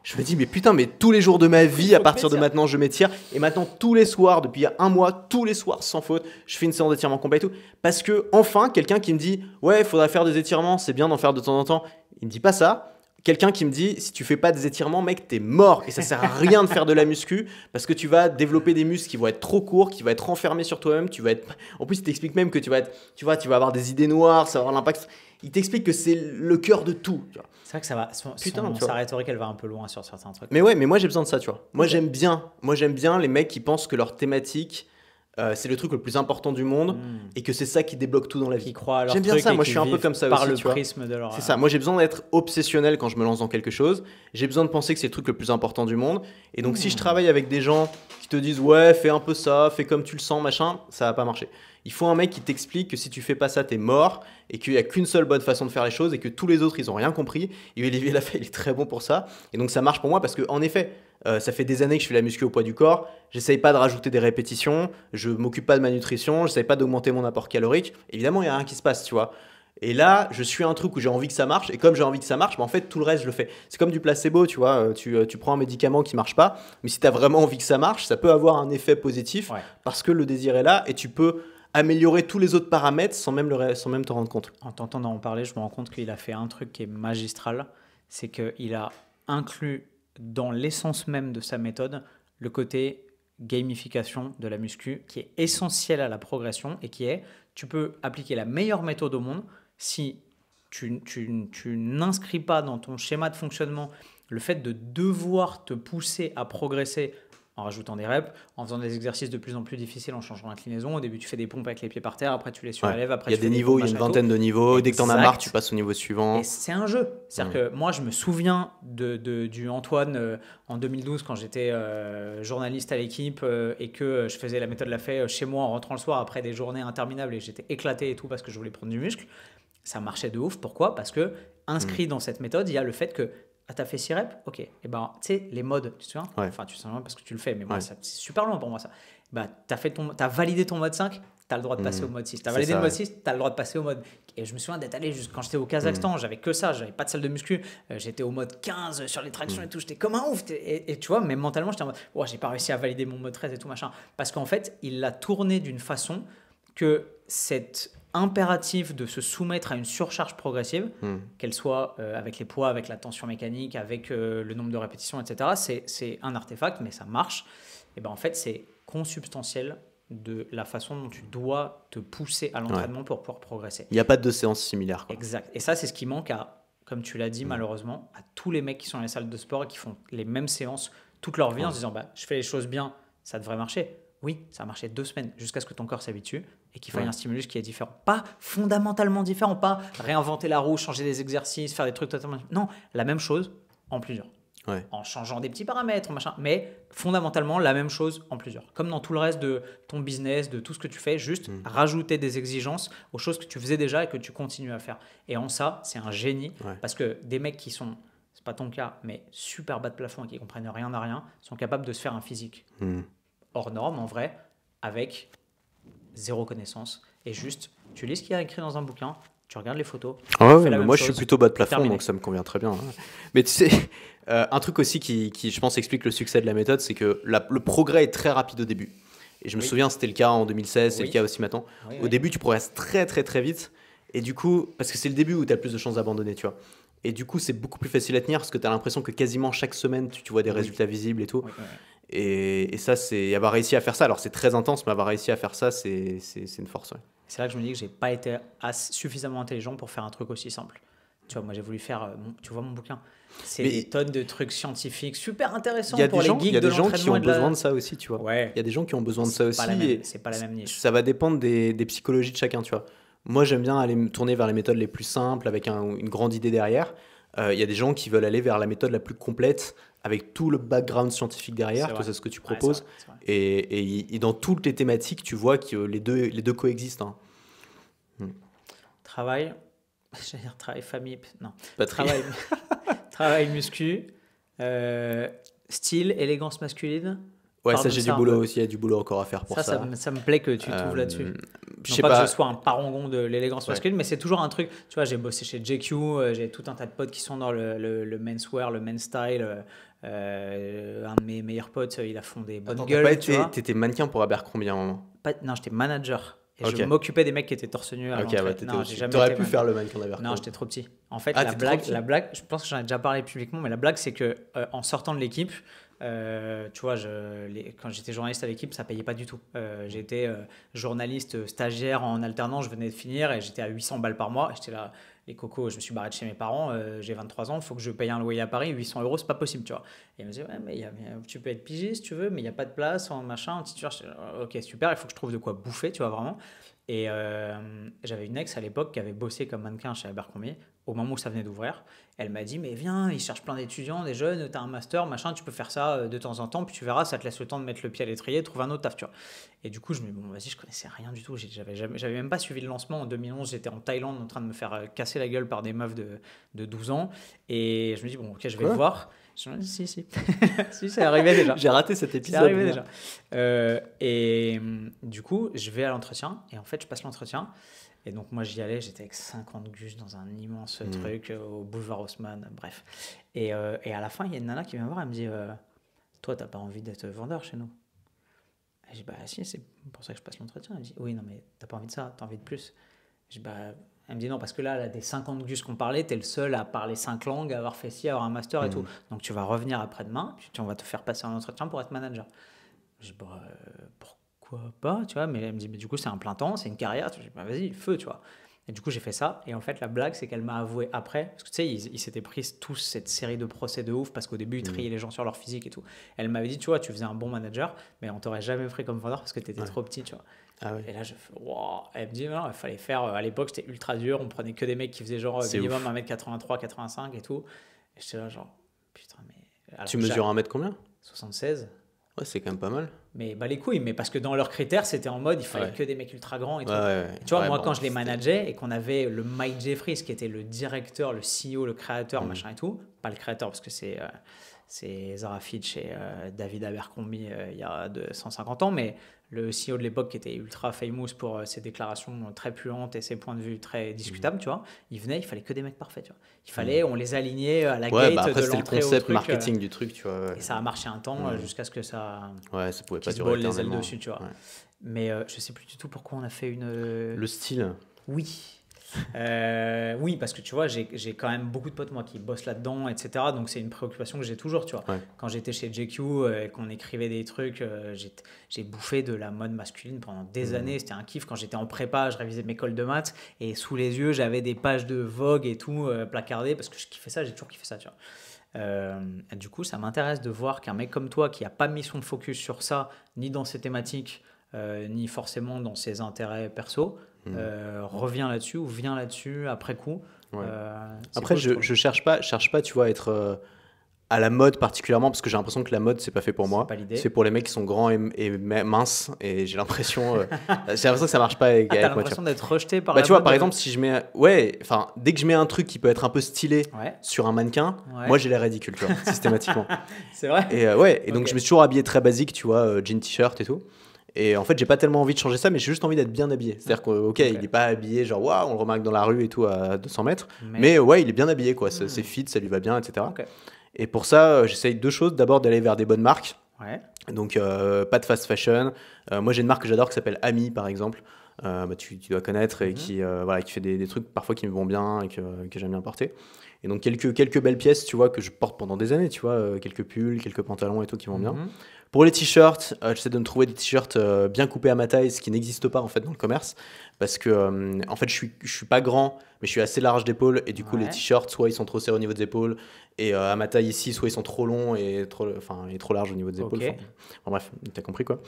Je me dis, mais putain, mais tous les jours de ma vie, à partir de maintenant, je m'étire. Et maintenant, tous les soirs, depuis un mois, tous les soirs, sans faute, je fais une séance d'étirement complet et tout. Parce que, enfin, quelqu'un qui me dit, ouais, il faudrait faire des étirements, c'est bien d'en faire de temps en temps. Il me dit pas ça. Quelqu'un qui me dit, si tu fais pas des étirements, mec, t'es mort. Et ça sert à rien de faire de la muscu parce que tu vas développer des muscles qui vont être trop courts, qui vont être renfermés sur toi-même. En plus, il t'explique même que tu vas avoir des idées noires, ça va avoir l'impact. Il t'explique que c'est le cœur de tout. Tu vois. C'est vrai que ça va. Sa rhétorique, elle va un peu loin sur certains trucs. Mais ouais, mais moi j'ai besoin de ça, tu vois. Moi j'aime bien les mecs qui pensent que leur thématique c'est le truc le plus important du monde et que c'est ça qui débloque tout dans la vie. Qui croient à leur J'aime bien ça, moi je suis un peu comme ça par aussi. le tu vois. prisme de leur. C'est ça, moi j'ai besoin d'être obsessionnel quand je me lance dans quelque chose. J'ai besoin de penser que c'est le truc le plus important du monde. Et donc si je travaille avec des gens qui te disent ouais, fais un peu ça, fais comme tu le sens, machin, ça va pas marcher. Il faut un mec qui t'explique que si tu fais pas ça, t'es mort et qu'il y a qu'une seule bonne façon de faire les choses et que tous les autres ils ont rien compris. Et Olivier Lafay il est très bon pour ça. Et donc ça marche pour moi parce que en effet, ça fait des années que je fais la muscu au poids du corps. J'essaye pas de rajouter des répétitions. Je m'occupe pas de ma nutrition. J'essaye pas d'augmenter mon apport calorique. Évidemment, il y a rien qui se passe, tu vois. Et là, je suis un truc où j'ai envie que ça marche. Et comme j'ai envie que ça marche, en fait, tout le reste, je le fais. C'est comme du placebo, tu vois. Tu prends un médicament qui marche pas. Mais si tu as vraiment envie que ça marche, ça peut avoir un effet positif parce que le désir est là et tu peux améliorer tous les autres paramètres sans même t'en rendre compte. En t'entendant en parler, je me rends compte qu'il a fait un truc qui est magistral. C'est qu'il a inclus dans l'essence même de sa méthode le côté gamification de la muscu qui est essentiel à la progression et qui est tu peux appliquer la meilleure méthode au monde si tu n'inscris pas dans ton schéma de fonctionnement le fait de devoir te pousser à progresser en rajoutant des reps, en faisant des exercices de plus en plus difficiles, en changeant l'inclinaison. Au début, tu fais des pompes avec les pieds par terre, après tu les surélèves, après il y a tu des fais niveaux, il y a une vingtaine de niveaux. Dès que tu en as marre, tu passes au niveau suivant. Et c'est un jeu. C'est-à-dire que moi, je me souviens du Antoine en 2012 quand j'étais journaliste à l'équipe et que je faisais la méthode Lafay chez moi en rentrant le soir après des journées interminables et j'étais éclaté et tout parce que je voulais prendre du muscle. Ça marchait de ouf. Pourquoi ? Parce que inscrit dans cette méthode, il y a le fait que t'as fait 6 reps ? Ok. Et ben, tu sais, les modes, tu te souviens ? Enfin, tu te souviens parce que tu le fais, mais moi, c'est super loin pour moi, ça. Bah, t'as validé ton mode 5, t'as le droit de passer au mode 6. T'as validé le mode 6, t'as le droit de passer au mode... Et je me souviens d'être allé, quand j'étais au Kazakhstan, j'avais que ça, j'avais pas de salle de muscu, j'étais au mode 15 sur les tractions et tout, j'étais comme un ouf. Et tu vois, même mentalement, j'étais en mode, oh, j'ai pas réussi à valider mon mode 13 et tout, machin. Parce qu'en fait, il l'a tourné d'une façon que cet impératif de se soumettre à une surcharge progressive, qu'elle soit avec les poids, avec la tension mécanique, avec le nombre de répétitions, etc., c'est un artefact, mais ça marche. Et ben en fait, c'est consubstantiel de la façon dont tu dois te pousser à l'entraînement pour pouvoir progresser. Il n'y a pas de séance similaire, quoi. Exact. Et ça, c'est ce qui manque comme tu l'as dit, malheureusement, à tous les mecs qui sont dans les salles de sport et qui font les mêmes séances toute leur vie en se disant je fais les choses bien, ça devrait marcher. Oui, ça a marché 2 semaines jusqu'à ce que ton corps s'habitue et qu'il faille un stimulus qui est différent. Pas fondamentalement différent, pas réinventer la roue, changer des exercices, faire des trucs totalement... Non, la même chose en plusieurs. En changeant des petits paramètres, machin, mais fondamentalement la même chose en plusieurs. Comme dans tout le reste de ton business, de tout ce que tu fais, juste rajouter des exigences aux choses que tu faisais déjà et que tu continues à faire. Et en ça, c'est un génie parce que des mecs qui sont, c'est pas ton cas, mais super bas de plafond et qui comprennent rien à rien, sont capables de se faire un physique hors norme en vrai, avec zéro connaissance et juste tu lis ce qu'il y a écrit dans un bouquin. Tu regardes les photos. Moi, je suis plutôt bas de plafond, donc ça me convient très bien. Mais tu sais, un truc aussi qui, je pense, explique le succès de la méthode, c'est que le progrès est très rapide au début. Et je me souviens, c'était le cas en 2016, c'est le cas aussi maintenant. Au début, tu progresses très, très, très vite. Et du coup, parce que c'est le début où tu as le plus de chances d'abandonner, tu vois. Et du coup, c'est beaucoup plus facile à tenir parce que tu as l'impression que quasiment chaque semaine, tu vois des résultats visibles et tout. Et ça, c'est avoir réussi à faire ça. Alors, c'est très intense, mais avoir réussi à faire ça, c'est une force. C'est là que je me dis que j'ai pas été suffisamment intelligent pour faire un truc aussi simple. Tu vois, moi j'ai voulu faire, tu vois mon bouquin, c'est des tonnes de trucs scientifiques super intéressants pour les geeks de l'entraînement. Il y a des gens qui ont besoin de ça aussi, tu vois. Il y a des gens qui ont besoin de ça aussi. C'est pas la même niche. Ça va dépendre des psychologies de chacun, tu vois. Moi, j'aime bien aller me tourner vers les méthodes les plus simples, avec une grande idée derrière. Il y a des gens qui veulent aller vers la méthode la plus complète, avec tout le background scientifique derrière. Toi, c'est ce que tu proposes. C'est vrai. Et dans toutes les thématiques, tu vois que les deux coexistent. Travail, famille, non. Pas Travail muscu, style, élégance masculine. Ouais, ça j'ai du boulot aussi, il y a du boulot encore à faire pour ça. Ça me plaît que tu t'ouvres là-dessus. Je Non sais pas pas que je sois un parangon de l'élégance masculine, mais c'est toujours un truc. Tu vois, j'ai bossé chez JQ, j'ai tout un tas de potes qui sont dans le menswear, le men's style. Un de mes meilleurs potes, il a fondé Bonne Gueule. T'étais mannequin pour Abercrombie à un moment. Non, j'étais manager. Et je m'occupais des mecs qui étaient torse nu à l'entrée. T'aurais pu faire le mannequin d'Abercrombie. Non, j'étais trop petit. En fait, la blague, je pense que j'en ai déjà parlé publiquement, mais la blague, c'est que en sortant de l'équipe, tu vois, quand j'étais journaliste à l'équipe, ça payait pas du tout. J'étais journaliste stagiaire en alternance, je venais de finir et j'étais à 800 balles par mois. J'étais là, les cocos, je me suis barré de chez mes parents, j'ai 23 ans, il faut que je paye un loyer à Paris, 800 €, c'est pas possible, tu vois. Et il me disait, ouais, mais tu peux être pigiste si tu veux, mais il n'y a pas de place, machin, un petit tueur. Ok, super, il faut que je trouve de quoi bouffer, tu vois, vraiment. Et j'avais une ex à l'époque qui avait bossé comme mannequin chez Abercrombie au moment où ça venait d'ouvrir. Elle m'a dit, mais viens, ils cherchent plein d'étudiants, des jeunes, t'as un master, machin, tu peux faire ça de temps en temps, puis tu verras, ça te laisse le temps de mettre le pied à l'étrier, trouve un autre taf, tu vois. Et du coup, je me dis, bon, vas-y, je connaissais rien du tout, j'avais même pas suivi le lancement. En 2011, j'étais en Thaïlande en train de me faire casser la gueule par des meufs de 12 ans. Et je me dis, bon, ok, je vais le voir. Je me dis, si. Si, c'est arrivé déjà. J'ai raté cet épisode. C'est arrivé déjà. Et du coup, je vais à l'entretien, et en fait, je passe l'entretien. Et donc, moi, j'y allais, j'étais avec 50 gus dans un immense truc au boulevard Haussmann, bref. Et à la fin, il y a une nana qui vient me voir, elle me dit, toi, t'as pas envie d'être vendeur chez nous? Et je dis, bah si, c'est pour ça que je passe l'entretien. Elle me dit, oui, non, mais t'as pas envie de ça, t'as envie de plus. Je dis, bah, elle me dit, non, parce que là, des 50 gus qu'on parlait, t'es le seul à parler 5 langues, à avoir fait ci, à avoir un master et tout. Donc, tu vas revenir après-demain, puis on va te faire passer un entretien pour être manager. Je dis, bah, pourquoi pas, tu vois, mais elle me dit, mais du coup, c'est un plein temps, c'est une carrière. Je dis, bah, vas-y, feu, tu vois. Et du coup, j'ai fait ça. Et en fait, la blague, c'est qu'elle m'a avoué après, parce que tu sais, ils s'étaient pris tous cette série de procès de ouf, parce qu'au début, ils triaient les gens sur leur physique et tout. Elle m'avait dit, tu vois, tu faisais un bon manager, mais on t'aurait jamais pris comme vendeur parce que tu étais trop petit, tu vois. Ah ouais. Et là, je fais, wow. Elle me dit, non, il fallait faire, à l'époque, c'était ultra dur, on prenait que des mecs qui faisaient genre C'est minimum ouf. 1m83, 85 et tout. Et j'étais là, genre, putain, mais. Alors, Tu mesures 1 mètre combien? 76. Ouais, c'est quand même pas mal. Mais bah les couilles, mais parce que dans leurs critères, c'était en mode, il fallait Ouais. que des mecs ultra grands et tout. Ouais. Et tu vois, Ouais, moi, bon, quand je les c'était- manageais et qu'on avait le Mike Jeffries, qui était le directeur, le CEO, le créateur, machin et tout, pas le créateur parce que c'est Zara Fitch et David Abercrombie il y a 150 ans, mais le CEO de l'époque qui était ultra famous pour ses déclarations très puantes et ses points de vue très discutables, tu vois, il venait, il fallait que des mecs parfaits, tu vois. Il fallait, on les alignait à la Ouais, gate bah après, de c'était le l'entrée au concept truc. marketing du truc, tu vois. Ouais, Et ça a marché un temps jusqu'à ce que ça ouais, ça pouvait pas qui se durer brûle les ailes éternellement. dessus, tu vois. Ouais. Mais je sais plus du tout pourquoi on a fait une. Le style. Oui. Oui, parce que tu vois, j'ai quand même beaucoup de potes, moi, qui bossent là-dedans, etc. Donc, c'est une préoccupation que j'ai toujours, tu vois. Ouais. Quand j'étais chez JQ et qu'on écrivait des trucs, j'ai bouffé de la mode masculine pendant des années. C'était un kiff. Quand j'étais en prépa, je révisais mes cols de maths et sous les yeux, j'avais des pages de Vogue et tout placardées parce que je kiffais ça, j'ai toujours kiffé ça, tu vois. Du coup, ça m'intéresse de voir qu'un mec comme toi qui n'a pas mis son focus sur ça, ni dans ses thématiques, ni forcément dans ses intérêts perso, revient là-dessus ou vient là-dessus après coup. Ouais. C'est Après, cool, je cherche pas, tu vois, à être à la mode particulièrement, parce que j'ai l'impression que la mode, c'est pas fait pour C'est moi. pas l'idée. C'est pour les mecs qui sont grands et minces, et j'ai l'impression que ça marche pas avec, T'as avec moi. Tu vois. l'impression d'être rejeté par Bah, la tu vois, mode, par exemple, si je mets, dès que je mets un truc qui peut être un peu stylé Ouais, sur un mannequin, Ouais. moi j'ai l'air ridicule, tu vois, systématiquement. c'est vrai. Et donc Ok. je me suis toujours habillé très basique, tu vois, jean, t-shirt et tout. Et en fait, j'ai pas tellement envie de changer ça, mais j'ai juste envie d'être bien habillé. C'est-à-dire il est pas habillé genre waouh, on le remarque dans la rue et tout à 200 mètres, mais ouais, il est bien habillé, quoi. C'est fit, ça lui va bien, etc. Ok. Et pour ça, j'essaye deux choses. D'abord, d'aller vers des bonnes marques. Ouais. Donc, pas de fast fashion. Moi, j'ai une marque que j'adore qui s'appelle Ami, par exemple. Tu dois connaître et qui fait des trucs parfois qui me vont bien et que j'aime bien porter. Et donc, quelques belles pièces, tu vois, que je porte pendant des années, tu vois. Quelques pulls, quelques pantalons et tout qui vont bien. Pour les t-shirts, j'essaie de me trouver des t-shirts bien coupés à ma taille, ce qui n'existe pas en fait dans le commerce, parce que en fait je suis pas grand, mais je suis assez large d'épaule, et du coup Ouais. les t-shirts soit ils sont trop serrés au niveau des épaules, et à ma taille ici, soit ils sont trop longs et trop larges au niveau des épaules. Ok. Enfin, bref, t'as compris quoi.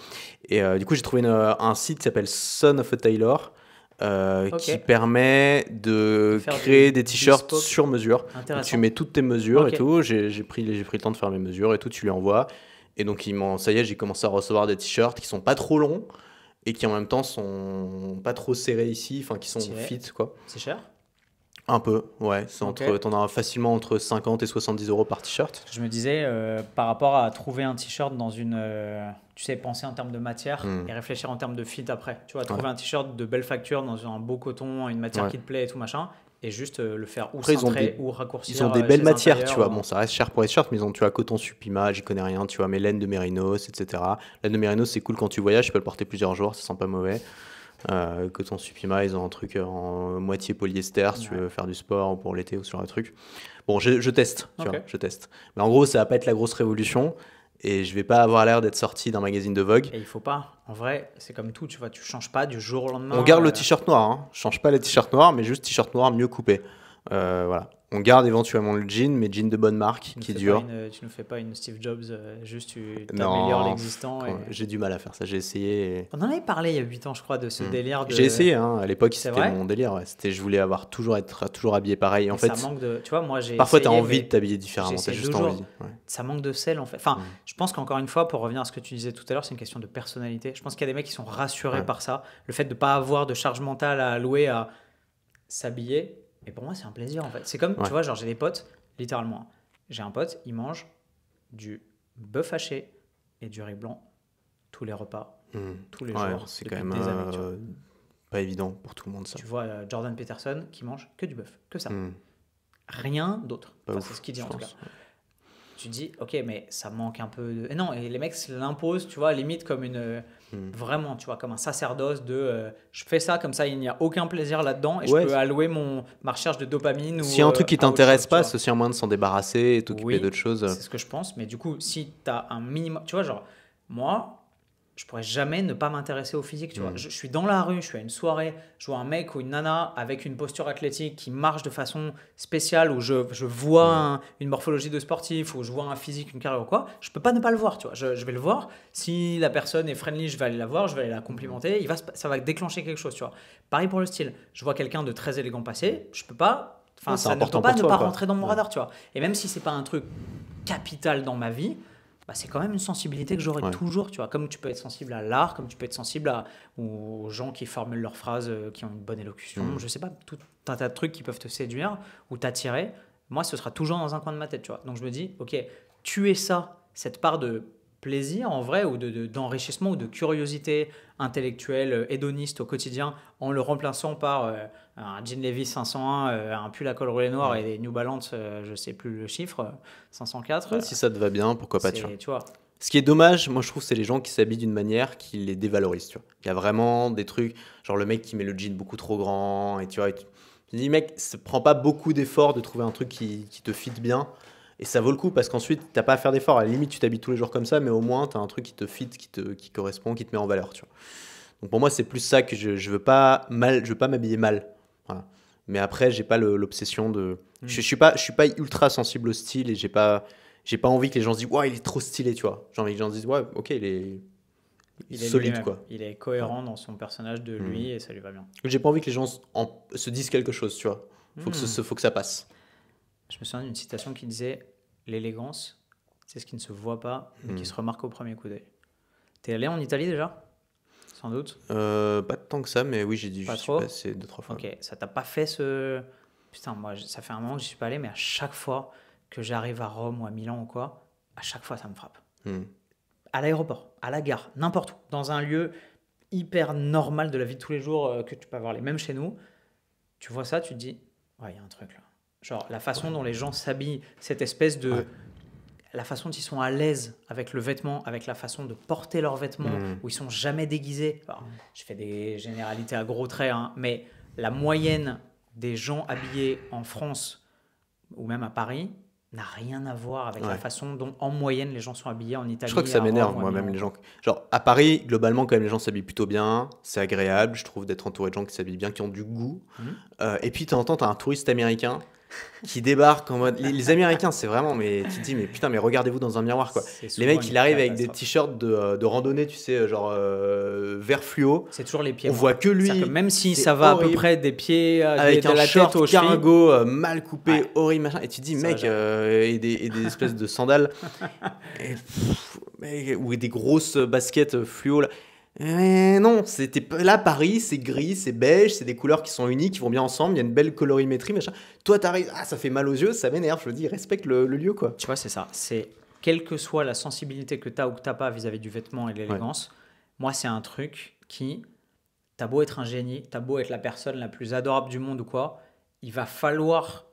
Et du coup j'ai trouvé un site qui s'appelle Son of a Tailor. Ok. Qui permet de Faire créer du des t-shirts bespoke. sur mesure. Donc, Intéressant. tu mets toutes tes mesures Ok. et tout. J'ai pris le temps de faire mes mesures et tout. Tu lui envoies. Et donc, ça y est, j'ai commencé à recevoir des t-shirts qui sont pas trop longs et qui en même temps sont pas trop serrés ici, enfin qui sont Stylé. fit, quoi. C'est cher. Un peu, ouais. Ok. T'en as facilement entre 50 et 70 euros par t-shirt. Je me disais, par rapport à trouver un t-shirt dans une. Tu sais, penser en termes de matière et réfléchir en termes de fit après. Tu vois, trouver un t-shirt de belle facture dans un beau coton, une matière Ouais. qui te plaît et tout machin, et juste le faire ou Après, cintrer ou raccourcir. Ils ont des belles chez matières, Intérieur, tu vois. Bon, ça reste cher pour les t-shirts, mais ils ont, tu vois, coton Supima, j'y connais rien, tu vois, mais laine de Mérinos, etc. Laine de Mérinos, c'est cool quand tu voyages, tu peux le porter plusieurs jours, ça sent pas mauvais. Coton Supima, ils ont un truc en moitié polyester si tu veux faire du sport ou pour l'été ou sur un truc. Bon, je teste, tu vois, je teste. Mais en gros, ça va pas être la grosse révolution et je vais pas avoir l'air d'être sorti d'un magazine de Vogue. Et il faut pas. En vrai, c'est comme tout, tu vois, tu changes pas du jour au lendemain. On garde le t-shirt noir, hein. Je change pas les t-shirts noirs, mais juste t-shirt noir mieux coupé. Voilà. On garde éventuellement le jean, mais jean de bonne marque qui dure. Tu ne fais pas une Steve Jobs, juste tu Non, améliores l'existant. Et... j'ai du mal à faire ça, j'ai essayé. Et... On en avait parlé il y a 8 ans, je crois, de ce délire. J'ai essayé, hein. À l'époque, C'est c'était vrai mon délire. Ouais. C'était, je voulais être toujours habillé pareil. En ça fait, manque de. Tu vois, moi j'ai. parfois, tu as essayé, envie mais de t'habiller différemment. j'ai Tu as essayé juste 2 envie. jours. Ouais. Ça manque de sel en fait. Enfin, je pense qu'encore une fois, pour revenir à ce que tu disais tout à l'heure, c'est une question de personnalité. Je pense qu'il y a des mecs qui sont rassurés par ça. Le fait de ne pas avoir de charge mentale à allouer à s'habiller. Et pour moi, c'est un plaisir en fait. C'est comme, tu vois, genre j'ai des potes, littéralement. J'ai un pote, il mange du bœuf haché et du riz blanc tous les repas, tous les jours. C'est depuis quand même des années, tu vois. pas évident pour tout le monde ça. Tu vois Jordan Peterson qui mange que du bœuf, que ça. Mm. Rien d'autre. Pas Enfin, ouf, c'est ce qu'il dit je en tout cas. pense. Tu dis, ok, mais ça manque un peu de. Et non, et les mecs se l'imposent, tu vois, limite comme une. Vraiment, tu vois, comme un sacerdoce de. Je fais ça, comme ça, il n'y a aucun plaisir là-dedans et Ouais, je peux allouer ma recherche de dopamine. S'il y a un truc qui à autre t'intéresse chose, pas, tu c'est aussi un moyen de s'en débarrasser et t'occuper Oui, d'autres choses. vois. C'est ce que je pense, mais du coup, si tu as un minimum. Tu vois, genre, moi, je pourrais jamais ne pas m'intéresser au physique, tu vois. Je suis dans la rue, je suis à une soirée, je vois un mec ou une nana avec une posture athlétique qui marche de façon spéciale, où je vois une morphologie de sportif, ou je vois un physique, une carrière ou quoi, je peux pas ne pas le voir, tu vois. Je vais le voir. Si la personne est friendly, je vais aller la voir, je vais aller la complimenter. Ça va déclencher quelque chose, tu vois. Pareil pour le style. Je vois quelqu'un de très élégant passer, je peux pas. Enfin, C'est ça ne peut important pas pour ne toi, pas quoi. rentrer dans mon radar, tu vois. Et même si c'est pas un truc capital dans ma vie, bah, c'est quand même une sensibilité que j'aurai toujours, tu vois. Comme tu peux être sensible à l'art, comme tu peux être sensible aux gens qui formulent leurs phrases, qui ont une bonne élocution, je sais pas, tout un tas de trucs qui peuvent te séduire ou t'attirer. Moi, ce sera toujours dans un coin de ma tête, tu vois. Donc je me dis, ok, tuer ça, cette part de plaisir en vrai, ou d'enrichissement ou de curiosité intellectuelle, hédoniste au quotidien, en le remplaçant par un jean Levi's 501, un pull à col roulé noir et des New Balance, je sais plus le chiffre, 504. Si ça te va bien, pourquoi pas, tu vois. Tu vois. Ce qui est dommage, moi je trouve, c'est les gens qui s'habillent d'une manière qui les dévalorise, tu vois. Il y a vraiment des trucs, genre le mec qui met le jean beaucoup trop grand, et tu vois, tu te dis, mec, ça prend pas beaucoup d'efforts de trouver un truc qui te fit bien, et ça vaut le coup, parce qu'ensuite, t'as pas à faire d'efforts. À la limite, tu t'habilles tous les jours comme ça, mais au moins, t'as un truc qui te fit, qui correspond, qui te met en valeur, tu vois. Donc pour moi, c'est plus ça que je veux pas m'habiller mal. Voilà. Mais après, j'ai pas l'obsession de. Je suis pas ultra sensible au style, et j'ai pas envie que les gens se disent ouais, il est trop stylé, tu vois. J'ai envie que les gens se disent ouais, ok, il est solide, lui-même. quoi. Il est cohérent dans son personnage de lui et ça lui va bien. J'ai pas envie que les gens se disent quelque chose, tu vois. Faut que ça passe. Je me souviens d'une citation qui disait l'élégance, c'est ce qui ne se voit pas, mais qui se remarque au premier coup d'œil. T'es allé en Italie déjà ? Sans doute. Pas tant que ça, mais oui, j'y suis passé 2-3 fois. Ok, ça t'a pas fait ce. Putain, moi, ça fait un moment que j'y suis pas allé, mais à chaque fois que j'arrive à Rome ou à Milan ou quoi, à chaque fois ça me frappe. À l'aéroport, à la gare, n'importe où, dans un lieu hyper normal de la vie de tous les jours que tu peux avoir les mêmes chez nous, tu vois ça, tu te dis, ouais, il y a un truc là. Genre la façon dont les gens s'habillent, cette espèce de. Ouais. La façon dont ils sont à l'aise avec le vêtement, avec la façon de porter leurs vêtements, où ils sont jamais déguisés. Alors, je fais des généralités à gros traits, hein, mais la moyenne des gens habillés en France ou même à Paris n'a rien à voir avec la façon dont, en moyenne, les gens sont habillés en Italie. Je crois que ça m'énerve, moi-même, les gens. Genre, à Paris, globalement, quand même, les gens s'habillent plutôt bien. C'est agréable, je trouve, d'être entouré de gens qui s'habillent bien, qui ont du goût. Et puis, de temps en temps, t'as un touriste américain qui débarque en mode. Les Américains, c'est vraiment. Mais tu te dis, mais putain, mais regardez-vous dans un miroir, quoi. Les mecs, il arrive avec des t-shirts de randonnée, tu sais, genre vert fluo. C'est toujours les pieds. On voit que lui. Que même si ça va horrible, à peu près des pieds avec un la short tête aux cargo mal coupé, horrible, machin. Et tu te dis, mec, et des espèces de sandales. Ou des grosses baskets fluo, là. Mais non, là Paris, c'est gris, c'est beige, c'est des couleurs qui sont uniques, qui vont bien ensemble, il y a une belle colorimétrie, machin. Toi, t'arrives, ça fait mal aux yeux, ça m'énerve, je me dis, respecte le lieu, quoi. Tu vois, c'est ça. C'est quelle que soit la sensibilité que t'as ou que t'as pas vis-à-vis du vêtement et de l'élégance, moi, c'est un truc qui, t'as beau être un génie, t'as beau être la personne la plus adorable du monde ou quoi, il va falloir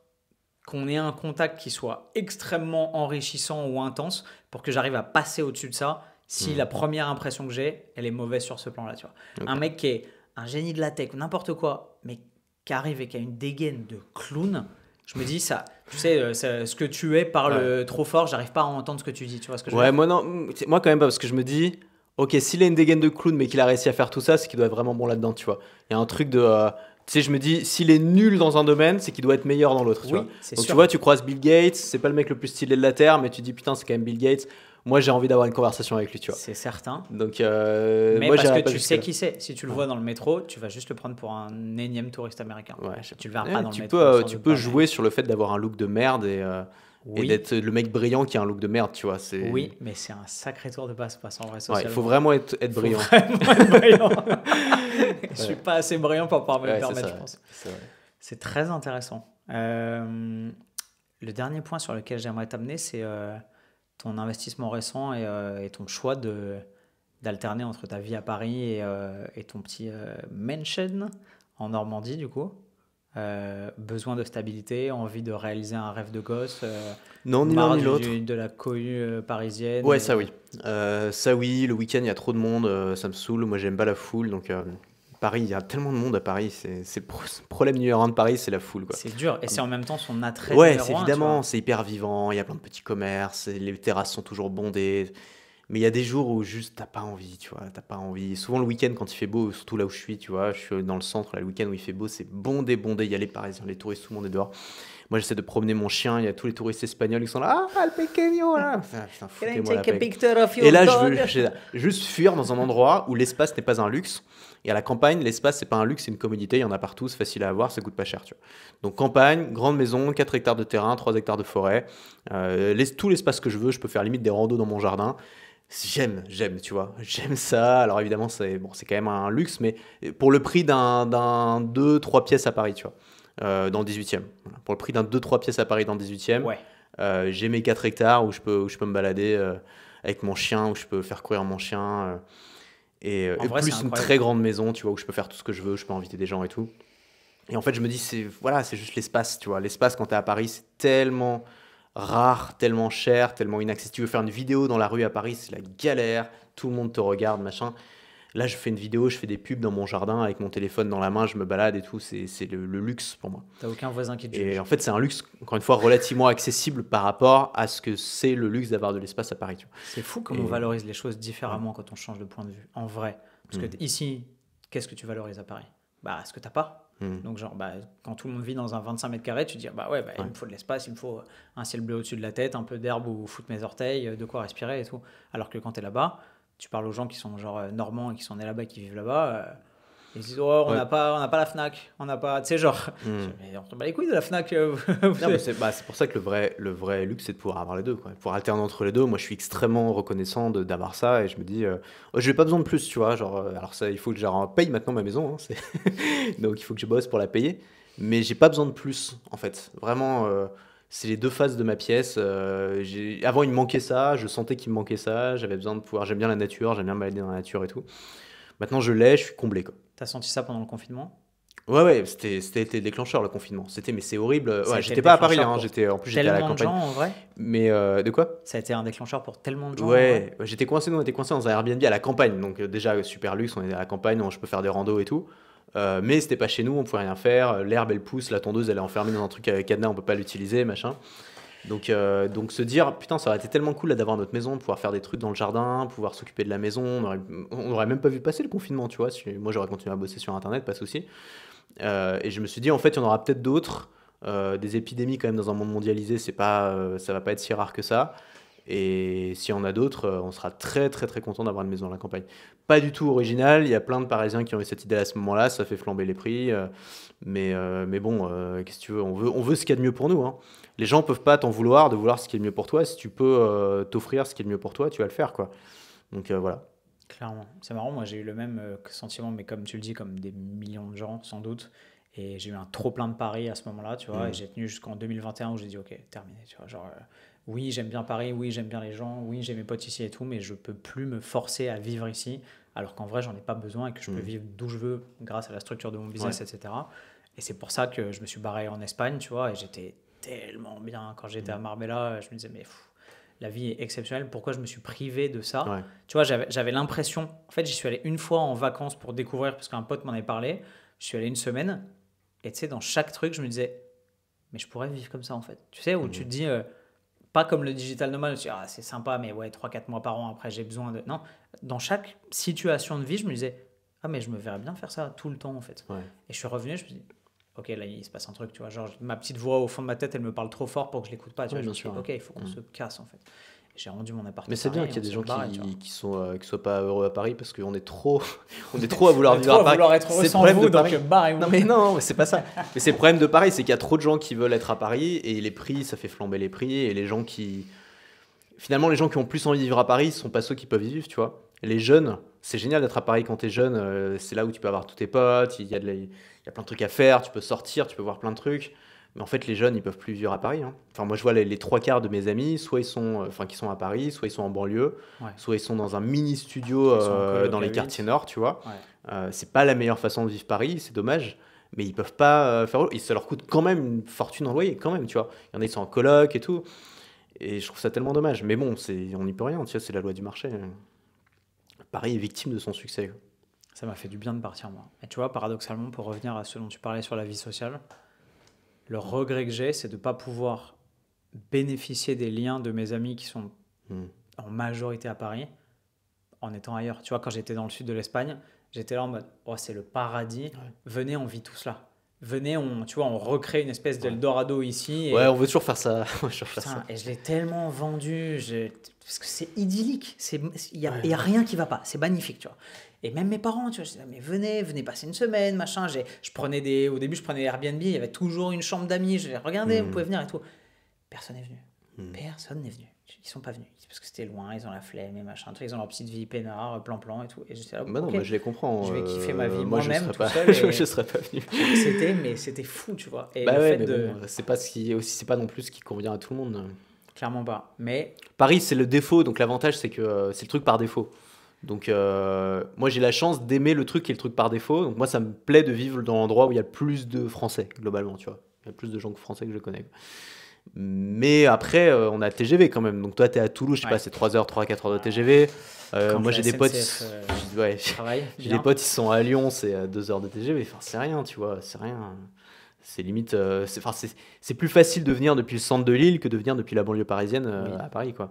qu'on ait un contact qui soit extrêmement enrichissant ou intense pour que j'arrive à passer au-dessus de ça. Si la première impression que j'ai, elle est mauvaise sur ce plan-là, tu vois. Okay. Un mec qui est un génie de la tech, n'importe quoi, mais qui arrive et qui a une dégaine de clown, je me dis, ça, tu sais, ce que tu es parle trop fort, j'arrive pas à entendre ce que tu dis, tu vois ce que je veux dire ? Moi quand même pas, parce que je me dis, ok, s'il a une dégaine de clown, mais qu'il a réussi à faire tout ça, c'est qu'il doit être vraiment bon là-dedans, tu vois. Il y a un truc de... tu sais, je me dis, s'il est nul dans un domaine, c'est qu'il doit être meilleur dans l'autre, tu vois. Donc sûr. Tu vois, tu croises Bill Gates, c'est pas le mec le plus stylé de la Terre, mais tu dis, putain, c'est quand même Bill Gates. Moi, j'ai envie d'avoir une conversation avec lui, tu vois. C'est certain. Donc, mais moi, parce que tu sais qui c'est. Si tu le vois dans le métro, tu vas juste le prendre pour un énième touriste américain. Tu le verras pas dans le métro. Tu peux jouer sur le fait d'avoir un look de merde et d'être le mec brillant qui a un look de merde, tu vois. Oui, mais c'est un sacré tour de passe-passe en vrai. Il faut vraiment être brillant. Je suis pas assez brillant pour pouvoir me le permettre, je pense. C'est très intéressant. Le dernier point sur lequel j'aimerais t'amener, c'est... ton investissement récent et ton choix d'alterner entre ta vie à Paris et ton petit mansion en Normandie, du coup. Besoin de stabilité, envie de réaliser un rêve de gosse. Non, ni l'un ni l'autre. De la cohue parisienne. Ouais, ça oui. Ça oui, le week-end, il y a trop de monde, ça me saoule. Moi, j'aime pas la foule, donc... Paris, il y a tellement de monde à Paris, c'est le problème numéro 1 de Paris, c'est la foule, quoi. C'est dur, et c'est en même temps son attrait numéro 1. Ouais, c'est évidemment, c'est hyper vivant, il y a plein de petits commerces, les terrasses sont toujours bondées, Mais il y a des jours où juste t'as pas envie, tu vois, t'as pas envie. Souvent le week-end quand il fait beau, surtout là où je suis, tu vois, je suis dans le centre, là, le week-end où il fait beau, c'est bondé, bondé. Il y a les Parisiens, les touristes, tout le monde est dehors. Moi j'essaie de promener mon chien, il y a tous les touristes espagnols qui sont là, ah, le pequeño, là. Putain, foutez-moi la paix. Et là, je veux juste fuir dans un endroit où l'espace n'est pas un luxe. Et à la campagne, l'espace, c'est pas un luxe, c'est une commodité. Il y en a partout, c'est facile à avoir, ça coûte pas cher. Tu vois. Donc, campagne, grande maison, 4 hectares de terrain, 3 hectares de forêt. Tout l'espace que je veux, je peux faire limite des randos dans mon jardin. J'aime, tu vois. J'aime ça. Alors, évidemment, c'est quand même un luxe, mais pour le prix d'un 2-3 pièces à Paris, tu vois, dans le 18e. Voilà. Pour le prix d'un 2-3 pièces à Paris dans le 18e, Ouais. j'ai mes 4 hectares où je peux me balader avec mon chien, où je peux faire courir mon chien. Et vrai, plus c'est une incroyable. très grande maison, tu vois, où je peux faire tout ce que je veux, je peux inviter des gens et tout. Et en fait, je me dis, c'est juste l'espace, tu vois. L'espace, quand tu es à Paris, c'est tellement rare, tellement cher, tellement inaccessible. Si tu veux faire une vidéo dans la rue à Paris, c'est la galère. Tout le monde te regarde, machin. Là, je fais une vidéo, je fais des pubs dans mon jardin avec mon téléphone dans la main, je me balade et tout. C'est le luxe pour moi. T'as aucun voisin qui te Et juge. en fait, c'est un luxe, encore une fois, relativement accessible par rapport à ce que c'est le luxe d'avoir de l'espace à Paris. Tu vois. C'est fou comme Et- on valorise les choses différemment quand on change de point de vue, en vrai. Parce que ici, qu'est-ce que tu valorises à Paris? Bah, ce que t'as pas. Donc, genre, bah, quand tout le monde vit dans un 25 mètres carrés, tu te dis, bah ouais, il me faut de l'espace, il me faut un ciel bleu au-dessus de la tête, un peu d'herbe où foutre mes orteils, de quoi respirer et tout. Alors que quand t'es là-bas, tu parles aux gens qui sont genre normands et qui sont nés là-bas et qui vivent là-bas. Ils disent, oh, on Ouais. n'a pas la Fnac, on n'a pas, tu sais, genre, mais on te bat les couilles de la Fnac. Non, mais c'est pour ça que le vrai luxe, c'est de pouvoir avoir les deux, quoi. Pouvoir alterner entre les deux. Moi, je suis extrêmement reconnaissant d'avoir ça et je me dis, je n'ai pas besoin de plus, tu vois. Genre, alors, ça, il faut que je paye maintenant ma maison, hein, donc il faut que je bosse pour la payer. Mais j'ai pas besoin de plus, en fait. Vraiment, c'est les deux faces de ma pièce. Avant, il me manquait ça, je sentais qu'il me manquait ça. J'avais besoin de pouvoir. J'aime bien la nature, j'aime bien me balader dans la nature et tout. Maintenant, je suis comblé, quoi. T'as senti ça pendant le confinement? Ouais, c'était le déclencheur, le confinement. Mais c'est horrible. Ça a Ouais, été j'étais le pas à Paris, déclencheur hein, pour en plus, j'étais à la tellement de campagne. gens, en vrai. Mais de quoi? Ça a été un déclencheur pour tellement de gens. en vrai. Ouais, on était coincé dans un Airbnb à la campagne. Donc, déjà, super luxe, on est à la campagne, je peux faire des randos et tout. Mais c'était pas chez nous, on pouvait rien faire. L'herbe, elle pousse, la tondeuse, elle est enfermée dans un truc avec cadenas, on peut pas l'utiliser, machin. Donc se dire, putain, ça aurait été tellement cool là, d'avoir notre maison, de pouvoir faire des trucs dans le jardin, pouvoir s'occuper de la maison. On aurait même pas vu passer le confinement, tu vois. Moi, j'aurais continué à bosser sur Internet, pas de souci. Et je me suis dit, en fait, il y en aura peut-être d'autres. Des épidémies, quand même, dans un monde mondialisé, ça va pas être si rare que ça. Et s'il y en a d'autres, on sera très, très, très content d'avoir une maison dans la campagne. Pas du tout original. Il y a plein de Parisiens qui ont eu cette idée à ce moment-là. Ça fait flamber les prix. Mais bon, qu'est-ce que tu veux? On veut ce qu'il y a de mieux pour nous, hein. Les gens peuvent pas t'en vouloir de vouloir ce qui est le mieux pour toi. Si tu peux t'offrir ce qui est le mieux pour toi, tu vas le faire, quoi. Donc voilà. Clairement. C'est marrant, moi j'ai eu le même sentiment, mais comme tu le dis, comme des millions de gens, sans doute. Et j'ai eu un trop plein de paris à ce moment-là, tu vois. Et j'ai tenu jusqu'en 2021 où j'ai dit, ok, terminé, tu vois. Genre, oui, j'aime bien Paris, oui, j'aime bien les gens, oui, j'ai mes potes ici et tout, mais je peux plus me forcer à vivre ici, alors qu'en vrai, j'en ai pas besoin et que je peux vivre d'où je veux grâce à la structure de mon business, Ouais. etc. Et c'est pour ça que je me suis barré en Espagne, tu vois, et j'étais tellement bien. Quand j'étais à Marbella, je me disais, mais la vie est exceptionnelle, pourquoi je me suis privé de ça? Ouais. Tu vois, j'avais l'impression, en fait, j'y suis allé une fois en vacances pour découvrir, parce qu'un pote m'en avait parlé. Je suis allé une semaine, et tu sais, dans chaque truc, je me disais, mais je pourrais vivre comme ça, en fait. Tu sais, où tu te dis, pas comme le digital nomade, où tu dis, ah, c'est sympa, mais ouais, 3-4 mois par an, après, j'ai besoin de. Non, dans chaque situation de vie, je me disais, ah, mais je me verrais bien faire ça tout le temps, en fait. Ouais. Et je suis revenu, je me suis dit, ok, là, il se passe un truc, tu vois. Genre, ma petite voix au fond de ma tête, elle me parle trop fort pour que je l'écoute pas. Tu Ouais, vois, je bien me suis sûr, dit, ok, il faut qu'on se casse, en fait. Et j'ai rendu mon appart. Mais c'est bien Paris, qu'il y ait on des gens s'est barré, tu vois. qui soient pas heureux à Paris parce qu'on est trop, on est trop à vouloir On est vivre trop à à Paris. vouloir être heureux C'est le sans problème vous, de Paris. donc barrez-vous. Non mais non, mais c'est pas ça. Mais c'est le problème de Paris, c'est qu'il y a trop de gens qui veulent être à Paris et les prix, ça fait flamber les prix et finalement les gens qui ont plus envie de vivre à Paris, ce sont pas ceux qui peuvent y vivre, tu vois. Les jeunes, c'est génial d'être à Paris quand t'es jeune, c'est là où tu peux avoir tous tes potes, il y a plein de trucs à faire, tu peux sortir, tu peux voir plein de trucs. Mais en fait, les jeunes, ils peuvent plus vivre à Paris, hein. Enfin, moi, je vois les trois quarts de mes amis, soit ils sont, qui sont à Paris, soit ils sont en banlieue, Ouais. soit ils sont dans un mini studio Ils sont en coloc dans à les huit. quartiers nord, tu vois. Ouais. C'est pas la meilleure façon de vivre Paris, c'est dommage. Mais ils peuvent pas faire. Ça leur coûte quand même une fortune en loyer, quand même, tu vois. Il y en a, ils sont en coloc et tout. Et je trouve ça tellement dommage. Mais bon, on n'y peut rien, tu vois, c'est la loi du marché. Paris est victime de son succès, quoi. Ça m'a fait du bien de partir, moi. Et tu vois, paradoxalement, pour revenir à ce dont tu parlais sur la vie sociale, le regret que j'ai, c'est de ne pas pouvoir bénéficier des liens de mes amis qui sont en majorité à Paris, en étant ailleurs. Tu vois, quand j'étais dans le sud de l'Espagne, j'étais là en mode, oh, c'est le paradis. Venez, on vit tout cela. Venez, on recrée une espèce d'Eldorado ici. Et... Ouais, on veut toujours faire ça. Putain, et je l'ai tellement vendu, parce que c'est idyllique. Il y a rien qui va pas. C'est magnifique, tu vois. Et même mes parents, tu vois, je disais, mais venez passer une semaine, machin. Au début, je prenais Airbnb, il y avait toujours une chambre d'amis. Je disais, regardez, vous pouvez venir et tout. Personne n'est venu. Personne n'est venu. Ils sont pas venus. Parce que c'était loin, ils ont la flemme et machin. Ils ont leur petite vie peinard, plan-plan et tout. Et j'étais là, bah non, okay, je les comprends. Je vais kiffer ma vie moi-même tout pas, seul. Je serais pas venu. C'était fou, tu vois. Et bah le fait de... bon, c'est pas non plus ce qui convient à tout le monde. Clairement pas. Mais Paris, c'est le défaut. Donc l'avantage, c'est que c'est le truc par défaut. Donc moi, j'ai la chance d'aimer le truc qui est le truc par défaut. Donc moi, ça me plaît de vivre dans l'endroit où il y a le plus de Français, globalement, tu vois. Il y a plus de gens français que je connais. Mais après, on a TGV quand même. Donc toi, tu es à Toulouse, je sais pas, c'est 3 heures, 3-4 heures de TGV. Moi, j'ai des potes. J'ai des potes, ils sont à Lyon, c'est 2 heures de TGV. Enfin, c'est rien, tu vois, c'est rien. C'est limite. C'est plus facile de venir depuis le centre de l'île que de venir depuis la banlieue parisienne à Paris, quoi.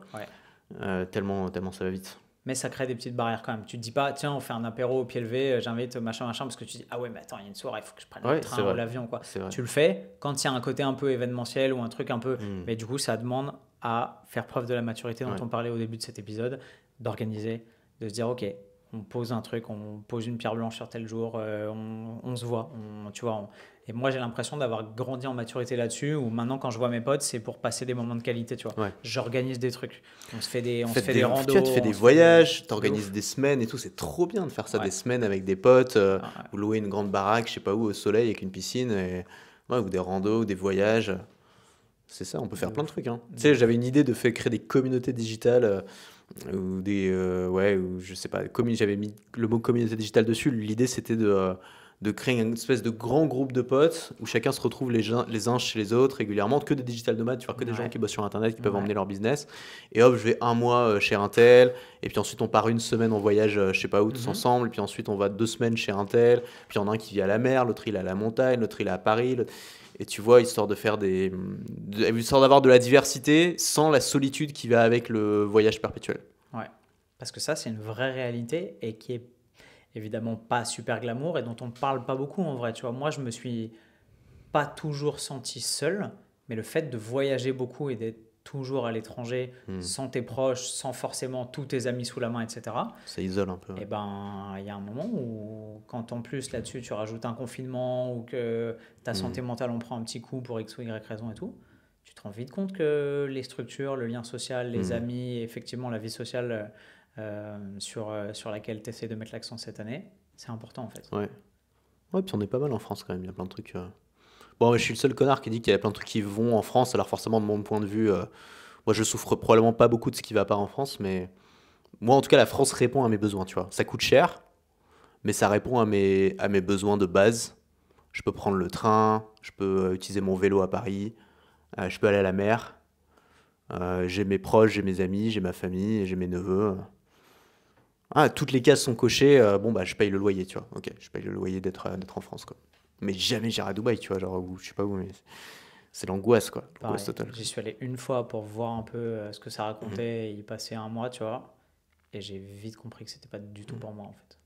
Tellement ça va vite. Mais ça crée des petites barrières quand même. Tu te dis pas, tiens, on fait un apéro au pied levé, j'invite machin, parce que tu dis, ah ouais, mais attends, il y a une soirée, il faut que je prenne le train ou l'avion, quoi. Tu le fais quand il y a un côté un peu événementiel ou un truc un peu. Mais du coup, ça demande à faire preuve de la maturité dont on parlait au début de cet épisode, d'organiser, de se dire, ok, on pose un truc, on pose une pierre blanche sur tel jour, on se voit, tu vois. Et moi, j'ai l'impression d'avoir grandi en maturité là-dessus, où maintenant, quand je vois mes potes, c'est pour passer des moments de qualité, tu vois. J'organise des trucs. On se fait des randos. Tu fais des voyages, tu organises des semaines et tout. C'est trop bien de faire ça, des semaines avec des potes, ou louer une grande baraque, je sais pas où, au soleil, avec une piscine, ou des randos, ou des voyages. C'est ça, on peut faire plein de trucs. Hein. Tu sais, j'avais une idée de créer des communautés digitales, ou des... ou je sais pas, j'avais mis le mot communauté digitale dessus. L'idée, c'était de créer une espèce de grand groupe de potes où chacun se retrouve les uns chez les autres régulièrement, que des digital nomades, tu vois, que des gens qui bossent sur Internet, qui peuvent emmener leur business. Et hop, je vais un mois chez un tel, et puis ensuite on part une semaine en voyage, je sais pas où, tous ensemble, et puis ensuite on va 2 semaines chez un tel, puis il y en a un qui vit à la mer, l'autre il est à la montagne, l'autre il est à Paris. Et tu vois, histoire d'avoir de la diversité sans la solitude qui va avec le voyage perpétuel. Ouais, parce que ça, c'est une vraie réalité et qui est évidemment pas super glamour et dont on parle pas beaucoup en vrai. Tu vois, moi, je me suis pas toujours senti seul, mais le fait de voyager beaucoup et d'être toujours à l'étranger, sans tes proches, sans forcément tous tes amis sous la main, etc. Ça isole un peu. Et ben, il y a un moment où, quand en plus là-dessus, tu rajoutes un confinement ou que ta santé mentale en prend un petit coup pour X ou Y raison et tout, tu te rends vite compte que les structures, le lien social, les amis, et effectivement la vie sociale sur laquelle tu essaies de mettre l'accent cette année, c'est important en fait. Ouais, puis on est pas mal en France quand même, il y a plein de trucs... Bon, je suis le seul connard qui dit qu'il y a plein de trucs qui vont en France, alors forcément, de mon point de vue, moi je souffre probablement pas beaucoup de ce qui va pas en France, mais moi en tout cas, la France répond à mes besoins, tu vois. Ça coûte cher, mais ça répond à mes besoins de base. Je peux prendre le train, je peux utiliser mon vélo à Paris, je peux aller à la mer, j'ai mes proches, j'ai mes amis, j'ai ma famille, j'ai mes neveux. Toutes les cases sont cochées, je paye le loyer, tu vois. Ok, je paye le loyer d'être en France, quoi. Mais jamais j'irai à Dubaï, tu vois, genre, je sais pas où, mais c'est l'angoisse, quoi. L'angoisse totale. J'y suis allé une fois pour voir un peu ce que ça racontait et y passer un mois, tu vois, et j'ai vite compris que c'était pas du tout pour moi, en fait.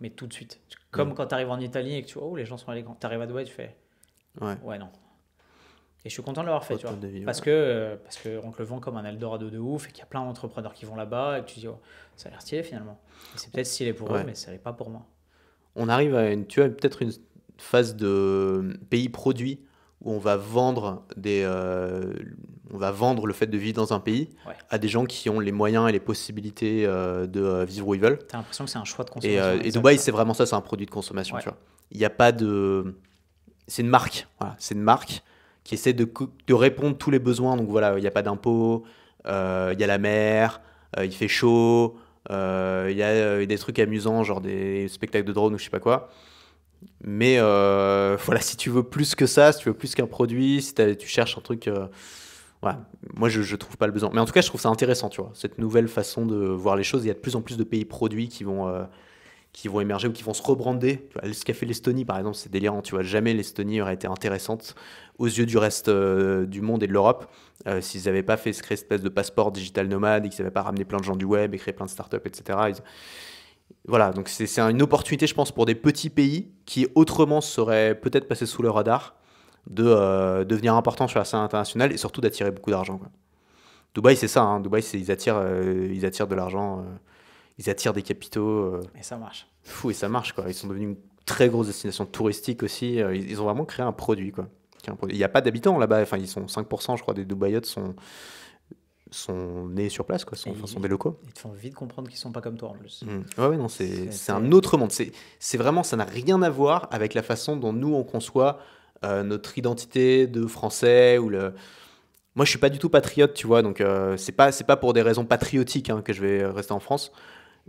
Mais tout de suite. Comme quand tu arrives en Italie et que tu vois, les gens sont élégants. Tu arrives à Dubaï, tu fais, ouais, non. Et je suis content de l'avoir fait, tu vois, parce que on te le vend comme un Eldorado de ouf et qu'il y a plein d'entrepreneurs qui vont là-bas et que tu dis, ça a l'air stylé finalement. Et c'est peut-être stylé pour eux, mais ça l'est pas pour moi. On arrive à peut-être une phase de pays produit où on va vendre le fait de vivre dans un pays à des gens qui ont les moyens et les possibilités de vivre où ils veulent. T'as l'impression que c'est un choix de consommation. Et Dubaï, c'est vraiment ça, c'est un produit de consommation, tu vois. Il y a pas de... C'est une marque, voilà. C'est une marque qui essaie de répondre à tous les besoins. Donc voilà, il n'y a pas d'impôts, il y a la mer, il fait chaud, il y a des trucs amusants, genre des spectacles de drone ou je sais pas quoi. Mais voilà, si tu veux plus que ça, si tu veux plus qu'un produit, si tu cherches un truc... moi, je trouve pas le besoin. Mais en tout cas, je trouve ça intéressant, tu vois, cette nouvelle façon de voir les choses. Il y a de plus en plus de pays produits qui vont qui vont émerger ou qui vont se rebrander. Ce qu'a fait l'Estonie, par exemple, c'est délirant. Tu vois, jamais l'Estonie aurait été intéressante aux yeux du reste du monde et de l'Europe s'ils n'avaient pas fait créer cette espèce de passeport digital nomade et qu'ils n'avaient pas ramené plein de gens du web et créé plein de startups, etc. Voilà, donc c'est une opportunité, je pense, pour des petits pays qui autrement seraient peut-être passés sous le radar de devenir importants sur la scène internationale et surtout d'attirer beaucoup d'argent, quoi. Dubaï, c'est ça. Hein. Dubaï, ils attirent de l'argent. Ils attirent des capitaux. Et ça marche. Fou, et ça marche, quoi. Ils sont devenus une très grosse destination touristique aussi. Ils ont vraiment créé un produit, quoi. Il n'y a pas d'habitants là-bas. Enfin, ils sont 5%, je crois, des Dubaïotes sont nés sur place, quoi. Sont des locaux. Ils te font vite comprendre qu'ils ne sont pas comme toi, en plus. Ouais, non, c'est un autre monde. C'est vraiment, ça n'a rien à voir avec la façon dont nous, on conçoit notre identité de Français ou le... Moi, je suis pas du tout patriote, tu vois, donc c'est pas pour des raisons patriotiques que je vais rester en France,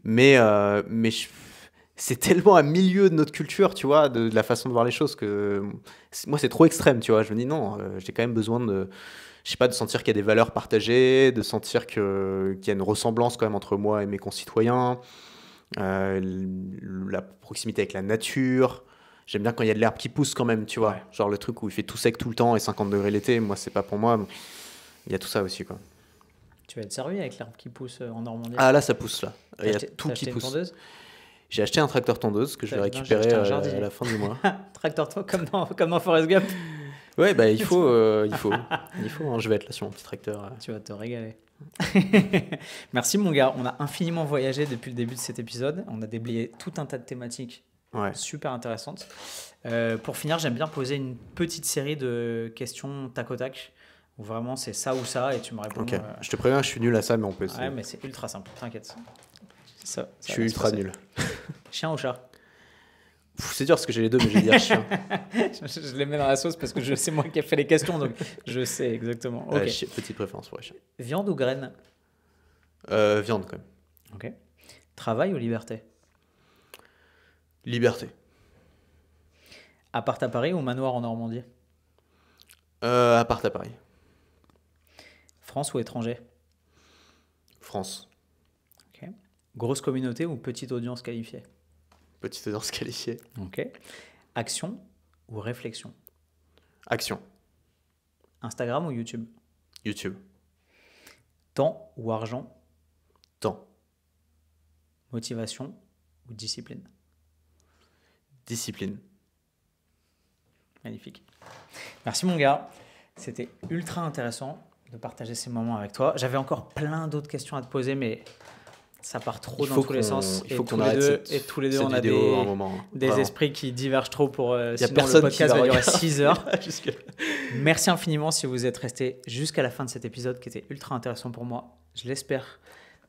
mais c'est tellement à milieu de notre culture, tu vois, de la façon de voir les choses que moi, c'est trop extrême, tu vois. Je me dis non, j'ai quand même besoin de, je sais pas, de sentir qu'il y a des valeurs partagées, de sentir qu'il y a une ressemblance quand même entre moi et mes concitoyens, la proximité avec la nature. J'aime bien quand il y a de l'herbe qui pousse quand même, tu vois. Ouais. Genre le truc où il fait tout sec tout le temps et 50 degrés l'été, moi, c'est pas pour moi. Il y a tout ça aussi, quoi. Tu vas être servi avec l'herbe qui pousse en Normandie. Ah, là, ça pousse, là. Il y a tout qui pousse. Tondeuse. J'ai acheté un tracteur tondeuse que je vais récupérer à la fin du mois. Tracteur comme dans Forrest Gump. Ouais, bah il faut. Hein, je vais être là sur mon petit tracteur. Tu vas te régaler. Merci, mon gars. On a infiniment voyagé depuis le début de cet épisode. On a déblayé tout un tas de thématiques. Ouais. Super intéressante. Pour finir, j'aime bien poser une petite série de questions tac au tac, où vraiment c'est ça ou ça, et tu me réponds. Okay. Je te préviens, je suis nul à ça, mais on peut essayer. Ouais, mais c'est ultra simple, t'inquiète. Ça je suis ultra nul. Chien ou chat? C'est dur parce que j'ai les deux, mais je vais dire chien. je les mets dans la sauce parce que c'est moi qui ai fait les questions, donc je sais exactement. Okay. Petite préférence pour les chiens. Viande ou graine? Viande, quand même. Ok. Travail ou liberté? Liberté. Appart à Paris ou manoir en Normandie? Appart à Paris. France ou étranger? France. Ok. Grosse communauté ou petite audience qualifiée? Petite audience qualifiée. Ok. Action ou réflexion? Action. Instagram ou YouTube? YouTube. Temps ou argent? Temps. Motivation ou discipline? Discipline. Magnifique. Merci mon gars. C'était ultra intéressant de partager ces moments avec toi. J'avais encore plein d'autres questions à te poser, mais ça part trop dans tous les sens. Il faut qu'on arrête tous les deux, on a des esprits qui divergent trop pour... sinon, le podcast va durer 6 heures. Merci infiniment si vous êtes restés jusqu'à la fin de cet épisode qui était ultra intéressant pour moi. Je l'espère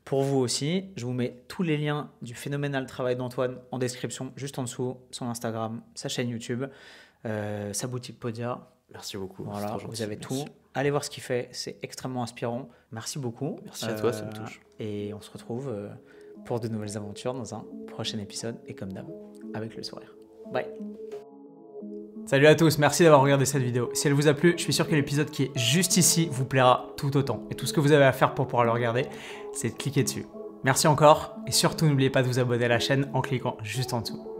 pour vous aussi. Je vous mets tous les liens du phénoménal travail d'Antoine en description, juste en dessous, son Instagram, sa chaîne YouTube, sa boutique Podia. Merci beaucoup. Voilà, vous avez tout. Allez voir ce qu'il fait, c'est extrêmement inspirant. Merci beaucoup. Merci à toi, ça me touche. Et on se retrouve pour de nouvelles aventures dans un prochain épisode. Et comme d'hab, avec le sourire. Bye. Salut à tous, merci d'avoir regardé cette vidéo. Si elle vous a plu, je suis sûr que l'épisode qui est juste ici vous plaira tout autant. Et tout ce que vous avez à faire pour pouvoir le regarder, c'est de cliquer dessus. Merci encore, et surtout n'oubliez pas de vous abonner à la chaîne en cliquant juste en dessous.